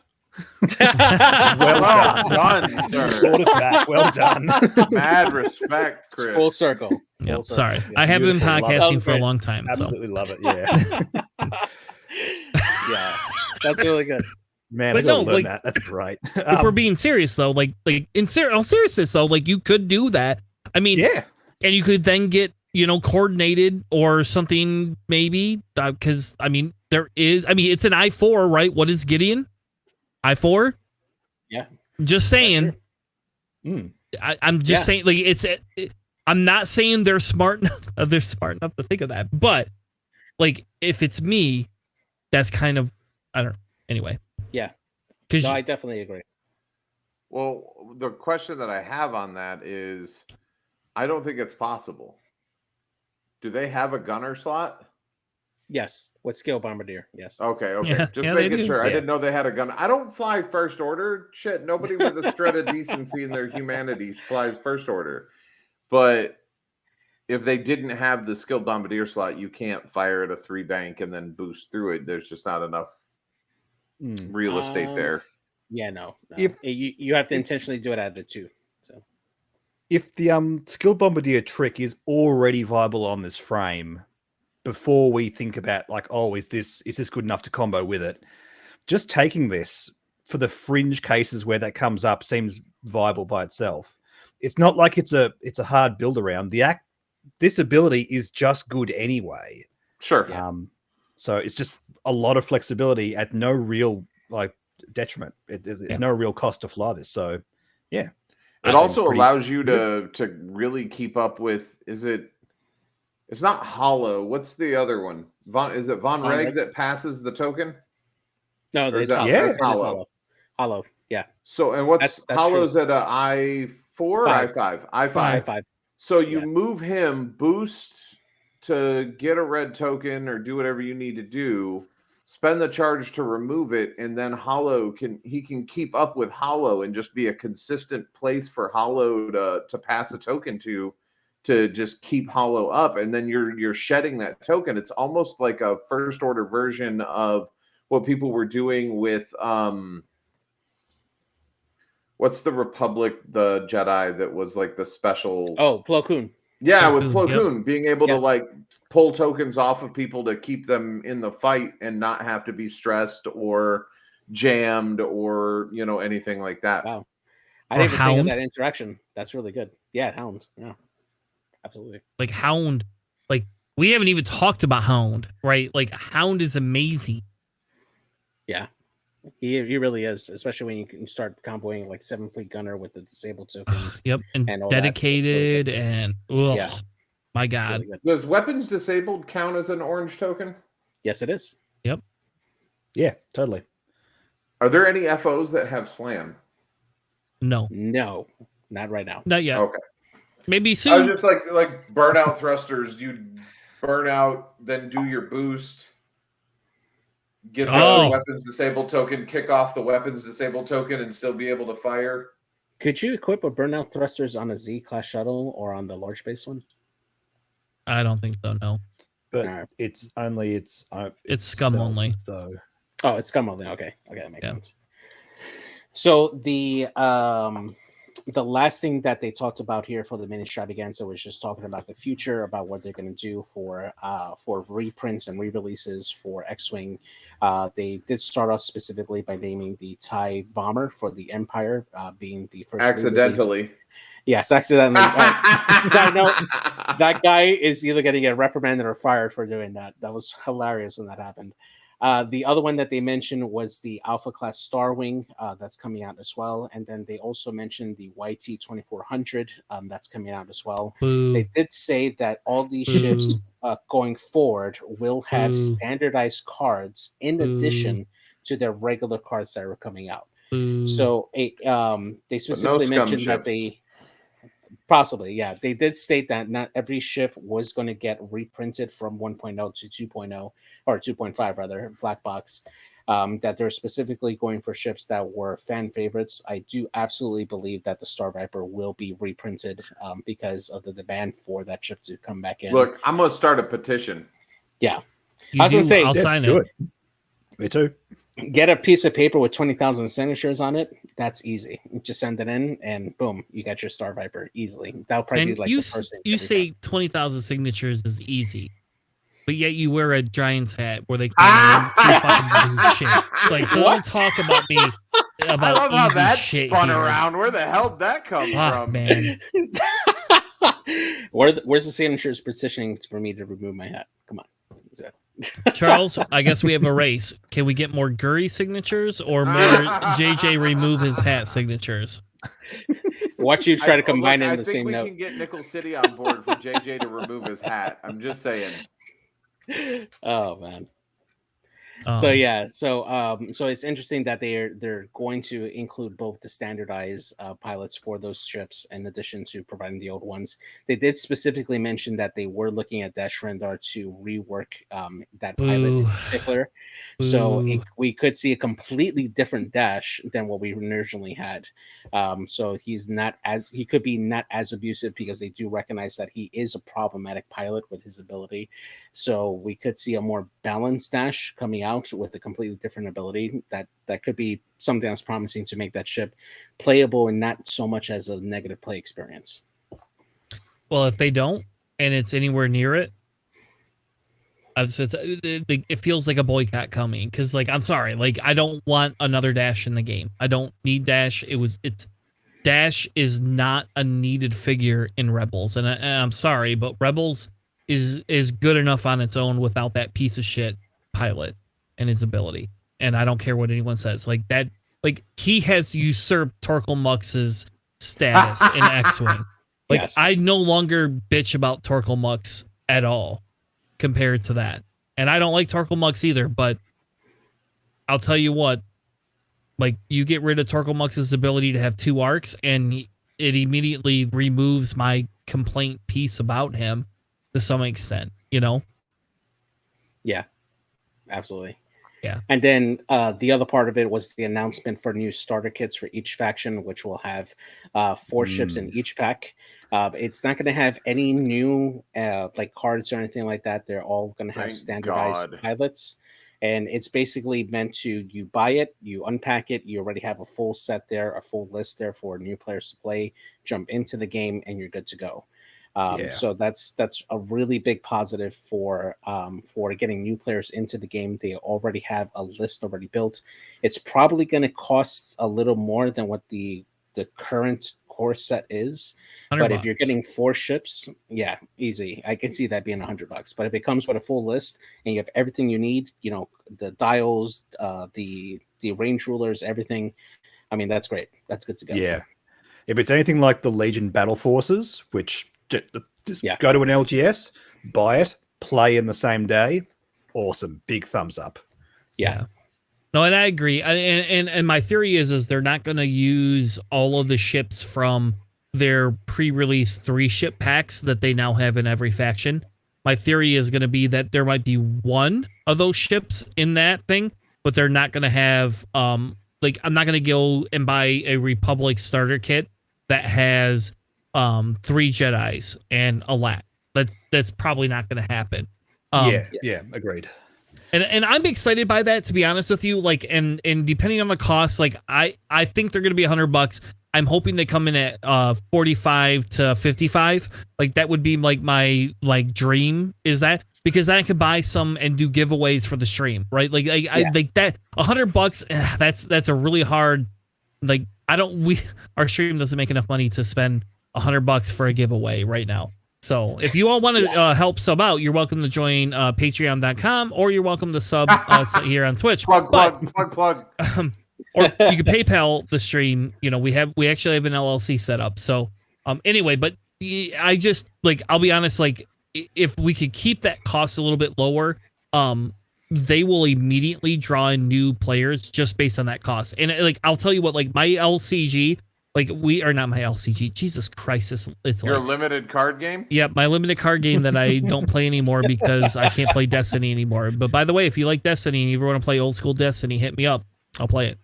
S3: well done, sir.
S4: Well done.
S3: Mad respect, Chris.
S2: Full circle.
S1: Yep, sorry. I have been podcasting for a long time.
S4: Absolutely love it. Yeah.
S2: Yeah. That's really good.
S4: Man, I gotta learn that. That's great.
S1: If we're being serious though, like in all seriousness though, like you could do that. I mean,
S4: yeah.
S1: And you could then get coordinated or something maybe, because it's an I-4, right? What is Gideon? I-4?
S2: Yeah.
S1: Just saying. I'm just saying, like, I'm not saying they're smart enough. They're smart enough to think of that, but like, if it's me, that's kind of, I don't know. Anyway.
S2: Yeah.
S1: No,
S2: I definitely agree.
S3: Well, the question that I have on that is, I don't think it's possible. Do they have a gunner slot?
S2: Yes, with Skill Bombardier. Yes.
S3: Okay.
S1: Yeah,
S3: Just
S1: yeah,
S3: making sure.
S1: Yeah.
S3: I didn't know they had a gun. I don't fly first order. Shit, nobody with a shred of decency in their humanity flies first order. But if they didn't have the Skilled Bombardier slot, you can't fire at a 3 bank and then boost through it. There's just not enough real estate there.
S2: Yeah, no. You have to intentionally do it at a 2. So
S4: if the Skilled Bombardier trick is already viable on this frame, before we think about like, oh, is this good enough to combo with it? Just taking this for the fringe cases where that comes up seems viable by itself. It's not like it's a hard build around. This ability is just good anyway.
S3: Sure.
S4: So it's just a lot of flexibility at no real like detriment. No real cost to fly this. So yeah.
S3: It also allows you to really keep up with, it's not Hollow. What's the other one? Is it Von Reg that passes the token?
S2: No, it's Hollow. Hollow, yeah.
S3: So, and what's
S2: that's
S3: Hollow's
S2: true.
S3: at a I4 or I5? I5. So you move him, boost to get a red token or do whatever you need to do, spend the charge to remove it, and then Hollow can keep up with Hollow and just be a consistent place for Hollow to pass a token to just keep Hollow up, and then you're shedding that token. It's almost like a first order version of what people were doing with what's the Republic, the Jedi that was like the special
S2: Plo Koon.
S3: Yeah, with Plo Koon, being able to like pull tokens off of people to keep them in the fight and not have to be stressed or jammed or anything like that.
S2: Wow. I didn't even think of that interaction. That's really good. Yeah, Hound. Yeah. Absolutely.
S1: Like Hound, like we haven't even talked about Hound, right? Like Hound is amazing.
S2: Yeah, he really is, especially when you can start comboing like 7 Fleet Gunner with the disabled tokens.
S1: And dedicated really and my God.
S2: Really
S3: does weapons disabled count as an orange token?
S2: Yes, it is.
S1: Yep.
S4: Yeah, totally.
S3: Are there any FOs that have slam?
S2: No, not right now.
S1: Not yet.
S3: Okay.
S1: Maybe soon.
S3: I was just like burnout thrusters. You burn out, then do your boost, get the weapons disabled token, kick off the weapons disabled token, and still be able to fire.
S2: Could you equip a burnout thrusters on a Z-class shuttle or on the large base one?
S1: I don't think so. No,
S4: but it's
S1: scum only.
S4: So.
S2: Oh, it's scum only. Okay, that makes sense. So the last thing that they talked about here for the Ministravangaza was just talking about the future, about what they're going to do for reprints and re-releases for X-Wing. They did start off specifically by naming the TIE Bomber for the Empire being the first.
S3: Accidentally.
S2: Re-release. Yes, accidentally. So I know that guy is either going to get reprimanded or fired for doing that. That was hilarious when that happened. The other one that they mentioned was the Alpha Class Star Wing that's coming out as well. And then they also mentioned the YT-2400 that's coming out as well.
S1: Boo.
S2: They did say that all these ships going forward will have standardized cards in addition to their regular cards that are coming out. So they specifically mentioned that they... Possibly, yeah. They did state that not every ship was going to get reprinted from 1.0 to 2.0, or 2.5 rather, black box. That they're specifically going for ships that were fan favorites. I do absolutely believe that the Star Viper will be reprinted because of the demand for that ship to come back in.
S3: Look, I'm going to start a petition.
S2: Yeah. I was going to say,
S1: I'll sign it.
S4: Me too.
S2: Get a piece of paper with 20,000 signatures on it. That's easy. Just send it in, and boom, you got your Star Viper easily. That'll probably be like the first thing.
S1: You say 20,000 signatures is easy, but yet you wear a Giants hat where they can't fucking do shit. Like, so don't talk about me about
S3: I love how that
S1: shit
S3: spun
S1: here.
S3: around. Where the hell did that come from,
S1: man?
S2: Where's the signatures petitioning for me to remove my hat? Come on.
S1: Charles, I guess we have a race. Can we get more Guri signatures or more JJ remove his hat signatures?
S2: Watch you try to combine it in the same note.
S3: I think we can get Nickel City on board for JJ to remove his hat. I'm just saying.
S2: Oh man. So it's interesting that they're going to include both the standardized pilots for those ships in addition to providing the old ones. They did specifically mention that they were looking at Dash Rendar to rework that pilot in particular. So we could see a completely different Dash than what we originally had. So he could be not as abusive because they do recognize that he is a problematic pilot with his ability. So we could see a more balanced Dash coming out with a completely different ability. That could be something that's promising to make that ship playable and not so much as a negative play experience.
S1: Well, if they don't, and it's anywhere near it, it feels like a boycott coming. Because, like, I'm sorry, like, I don't want another Dash in the game. I don't need Dash. Dash is not a needed figure in Rebels, and I'm sorry, but Rebels is good enough on its own without that piece of shit pilot and his ability. And I don't care what anyone says. Like that, like he has usurped Torkel Mux's status in X-Wing. Like yes. I no longer bitch about Torkel Mux at all compared to that. And I don't like Torkel Mux either, but I'll tell you what, like you get rid of Torkel Mux's ability to have two arcs and it immediately removes my complaint piece about him to some extent, you know?
S2: Yeah, absolutely.
S1: Yeah.
S2: And then the other part of it was the announcement for new starter kits for each faction, which will have 4 ships in each pack. It's not going to have any new like cards or anything like that. They're all going to have standardized pilots. And it's basically meant to, you buy it, you unpack it, you already have a full set there, a full list there for new players to play, jump into the game, and you're good to go. So that's a really big positive for getting new players into the game. They already have a list already built. It's probably going to cost a little more than what the current core set is. But if you're getting 4 ships, yeah, easy. I can see that being $100. But if it comes with a full list and you have everything you need, you know, the dials, the range rulers, everything, I mean, that's great. That's good to go.
S4: Yeah. If it's anything like the Legion Battle Forces, which just go to an LGS, buy it, play in the same day, awesome. Big thumbs up.
S2: Yeah.
S1: No, and I agree. And my theory is they're not going to use all of the ships from their pre-release 3-ship packs that they now have in every faction. My theory is going to be that there might be one of those ships in that thing, but they're not going to have, like, I'm not going to go and buy a Republic starter kit that has 3 Jedis and a LAT. That's probably not going to happen.
S4: Yeah, agreed.
S1: And I'm excited by that, to be honest with you. Like, and depending on the cost, like I think they're going to be $100. I'm hoping they come in at 45 to 55. Like that would be like my dream is that, because then I could buy some and do giveaways for the stream, right? Like I like that $100. That's a really hard. Like our stream doesn't make enough money to spend $100 for a giveaway right now. So if you all want to help sub out, you're welcome to join patreon.com, or you're welcome to sub here on Twitch.
S3: Plug.
S1: Or you can PayPal the stream. You know, we actually have an LLC set up. So anyway, but I just, like, I'll be honest, like if we could keep that cost a little bit lower, they will immediately draw in new players just based on that cost. And like, I'll tell you what, like my LCG, like we are not my LCG. Jesus Christ, it's
S3: your
S1: like,
S3: limited card game.
S1: Yep, my limited card game that I don't play anymore because I can't play Destiny anymore. But by the way, if you like Destiny and you ever want to play old school Destiny, hit me up. I'll play it.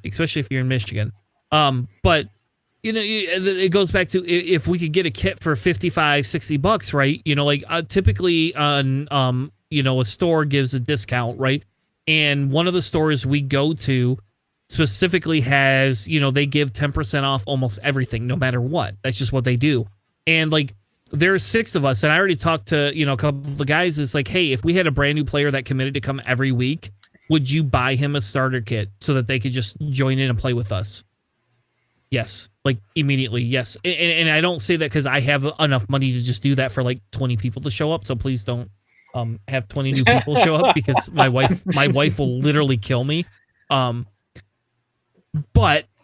S1: Especially if you're in Michigan. But you know, it goes back to if we could get a kit for $55-$60, right? You know, like typically on you know, a store gives a discount, right? And one of the stores we go to specifically has, you know, they give 10% off almost everything, no matter what. That's just what they do. And like, there's 6 of us, and I already talked to, you know, a couple of the guys. It's like, hey, if we had a brand new player that committed to come every week, would you buy him a starter kit so that they could just join in and play with us? Yes, like immediately. Yes, and I don't say that because I have enough money to just do that for like 20 people to show up. So please don't have 20 new people show up because my wife will literally kill me. But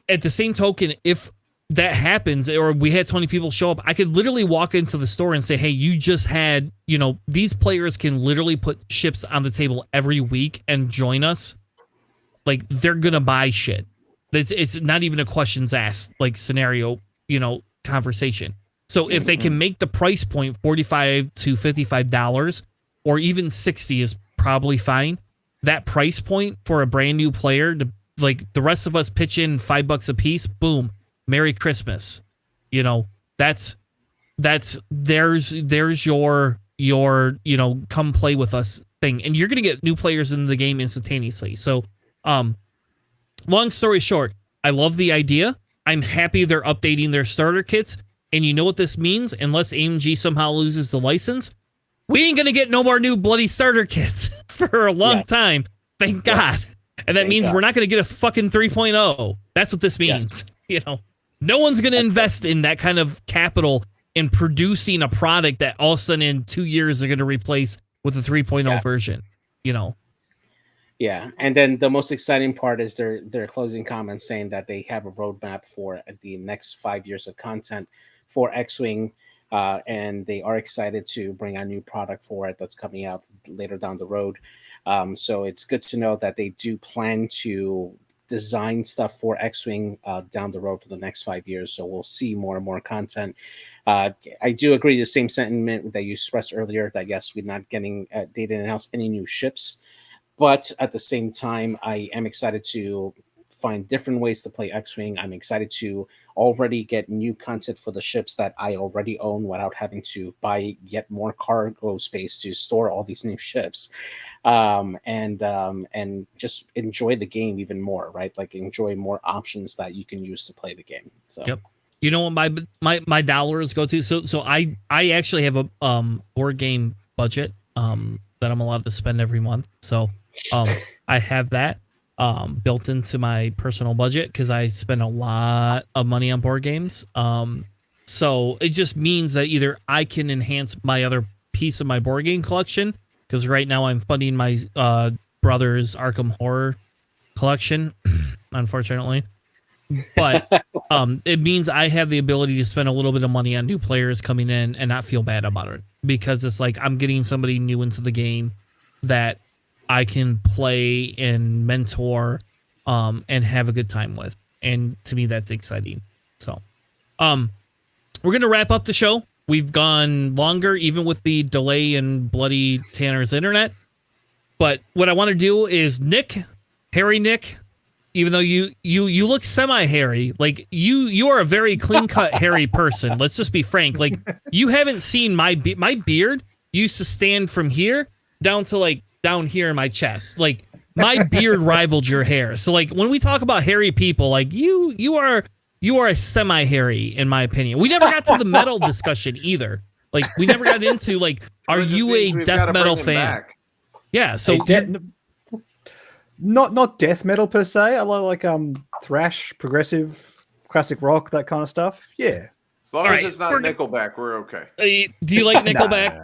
S1: at the same token, if that happens or we had 20 people show up, I could literally walk into the store and say, hey, you just had, these players can literally put ships on the table every week and join us. Like, they're gonna buy shit. It's not even a questions asked, like, scenario, conversation. So if they can make the price point $45 to $55 or even $60 is probably fine. That price point for a brand new player to, like, the rest of us pitch in $5 a piece, boom, Merry Christmas. There's your come play with us thing. And you're going to get new players in the game instantaneously. So, long story short, I love the idea. I'm happy they're updating their starter kits. And you know what this means? Unless AMG somehow loses the license, we ain't going to get no more new bloody starter kits for a long time. Thank God. And that means we're not going to get a fucking 3.0. That's what this means. No one's going to invest in that kind of capital in producing a product that all of a sudden in 2 years they're going to replace with a 3.0 version,
S2: Yeah, and then the most exciting part is their closing comments saying that they have a roadmap for the next 5 years of content for X-Wing, and they are excited to bring a new product for it that's coming out later down the road. So it's good to know that they do plan to design stuff for X-Wing down the road for the next 5 years. So we'll see more and more content. I do agree the same sentiment that you expressed earlier that yes, we're not getting they didn't announce any new ships. But at the same time, I am excited to find different ways to play X-Wing. I'm excited to already get new content for the ships that I already own without having to buy yet more cargo space to store all these new ships. And just enjoy the game even more, right? Like enjoy more options that you can use to play the game. So
S1: yep. You know what my dollars go to? So I actually have a board game budget that I'm allowed to spend every month. So I have that built into my personal budget because I spend a lot of money on board games. So it just means that either I can enhance my other piece of my board game collection, because right now I'm funding my brother's Arkham Horror collection, unfortunately. But it means I have the ability to spend a little bit of money on new players coming in and not feel bad about it, because it's like I'm getting somebody new into the game that I can play and mentor and have a good time with. And to me, that's exciting. So we're going to wrap up the show. We've gone longer, even with the delay in bloody Tanner's internet. But what I want to do is Harry Nick, even though you look semi-hairy, like you are a very clean-cut hairy person. Let's just be frank. Like, you haven't seen my beard used to stand from here down to like down here in my chest. Like, my beard rivaled your hair. So like when we talk about hairy people, like you are a semi-hairy in my opinion. We never got to the metal discussion either. Like, we never got into like, are you a death metal fan?
S3: Back.
S1: Yeah. So
S4: not death metal per se. I like thrash, progressive, classic rock, that kind of stuff. Yeah.
S3: As long as it's not Nickelback, we're okay.
S1: Do you like Nickelback?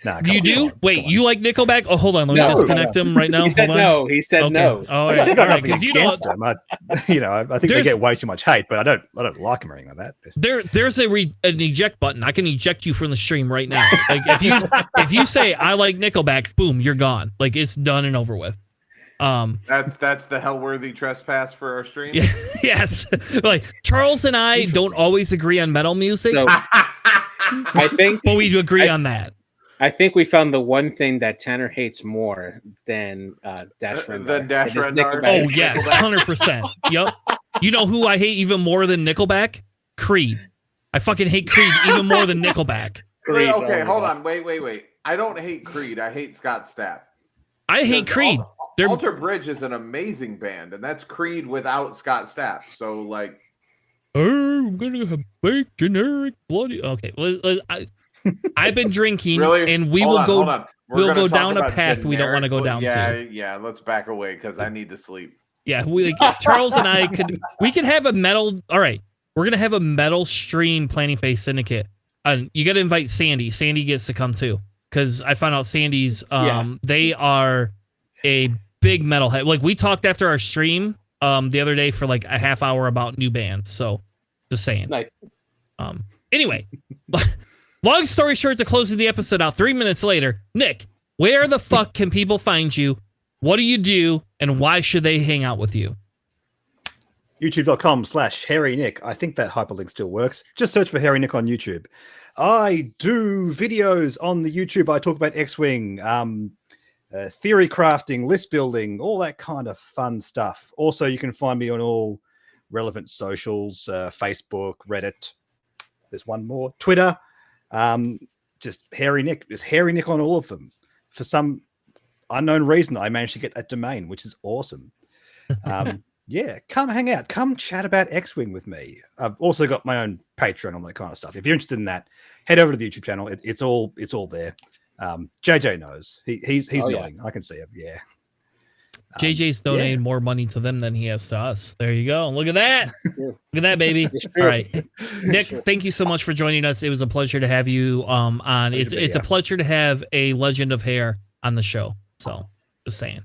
S4: No,
S1: you do? Wait, you like Nickelback? Oh, hold on. Let me disconnect him right now.
S2: He said no. He said no.
S1: All
S4: I think
S1: right.
S4: Because them. I think they get way too much hate, but I don't like them or anything like that. There's
S1: an eject button. I can eject you from the stream right now. Like, if you say I like Nickelback, boom, you're gone. Like, it's done and over with.
S3: That's the hell-worthy trespass for our stream.
S1: Yes. Like, Charles and I don't always agree on metal music.
S2: So, I think,
S1: but we do agree on that.
S2: I think we found the one thing that Tanner hates more than Dash Rendar.
S3: Than Dash Rendar.
S1: Oh yes, 100%. Yep. You know who I hate even more than Nickelback? Creed. I fucking hate Creed even more than Nickelback.
S3: Creed, okay, hold on. Wait. I don't hate Creed. I hate Scott Stapp.
S1: I hate Creed.
S3: Alter Bridge is an amazing band, and that's Creed without Scott Stapp. So, like,
S1: I'm gonna have big generic bloody. Okay, I've been drinking,
S3: really?
S1: And we'll go down a path we don't want to go down to.
S3: Yeah. Let's back away because I need to sleep.
S1: Yeah, Charles and I could have a metal. All right, we're gonna have a metal stream Planning Phase Syndicate. You got to invite Sandy. Sandy gets to come too, because I found out Sandy's. They are a big metalhead. Like we talked after our stream the other day for like a half hour about new bands. So just saying.
S2: Nice.
S1: Anyway, long story short, to closing the episode out 3 minutes later, Nick, where the fuck can people find you? What do you do, and why should they hang out with you?
S4: YouTube.com/HairyNick. I think that hyperlink still works. Just search for Hairy Nick on YouTube. I do videos on the YouTube. I talk about X-Wing, theory crafting, list building, all that kind of fun stuff. Also, you can find me on all relevant socials, Facebook, Reddit. There's one more, Twitter. Just Hairy Nick. There's Hairy Nick on all of them. For some unknown reason, I managed to get that domain, which is awesome. Yeah, come hang out. Come chat about X-Wing with me. I've also got my own Patreon, all that kind of stuff. If you're interested in that, head over to the YouTube channel. It's all there. JJ knows. He's nodding. I can see him. Yeah.
S1: JJ's donated more money to them than he has to us. There you go. Look at that. Look at that, baby. All right. Nick, thank you so much for joining us. It was a pleasure to have you on. It's a pleasure to have a legend of hair on the show. So, just saying.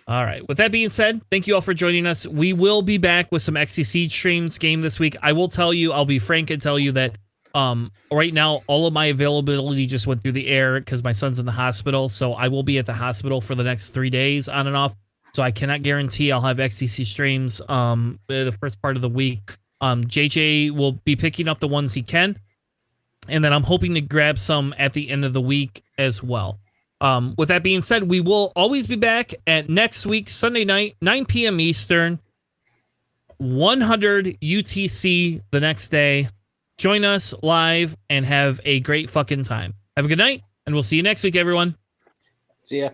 S1: All right. With that being said, thank you all for joining us. We will be back with some XCC streams game this week. I will tell you, I'll be frank and tell you that right now, all of my availability just went through the air because my son's in the hospital. So I will be at the hospital for the next 3 days on and off. So I cannot guarantee I'll have XCC streams the first part of the week. JJ will be picking up the ones he can. And then I'm hoping to grab some at the end of the week as well. With that being said, we will always be back at next week, Sunday night, 9 p.m. Eastern, 100 UTC the next day. Join us live and have a great fucking time. Have a good night, and we'll see you next week, everyone.
S2: See ya.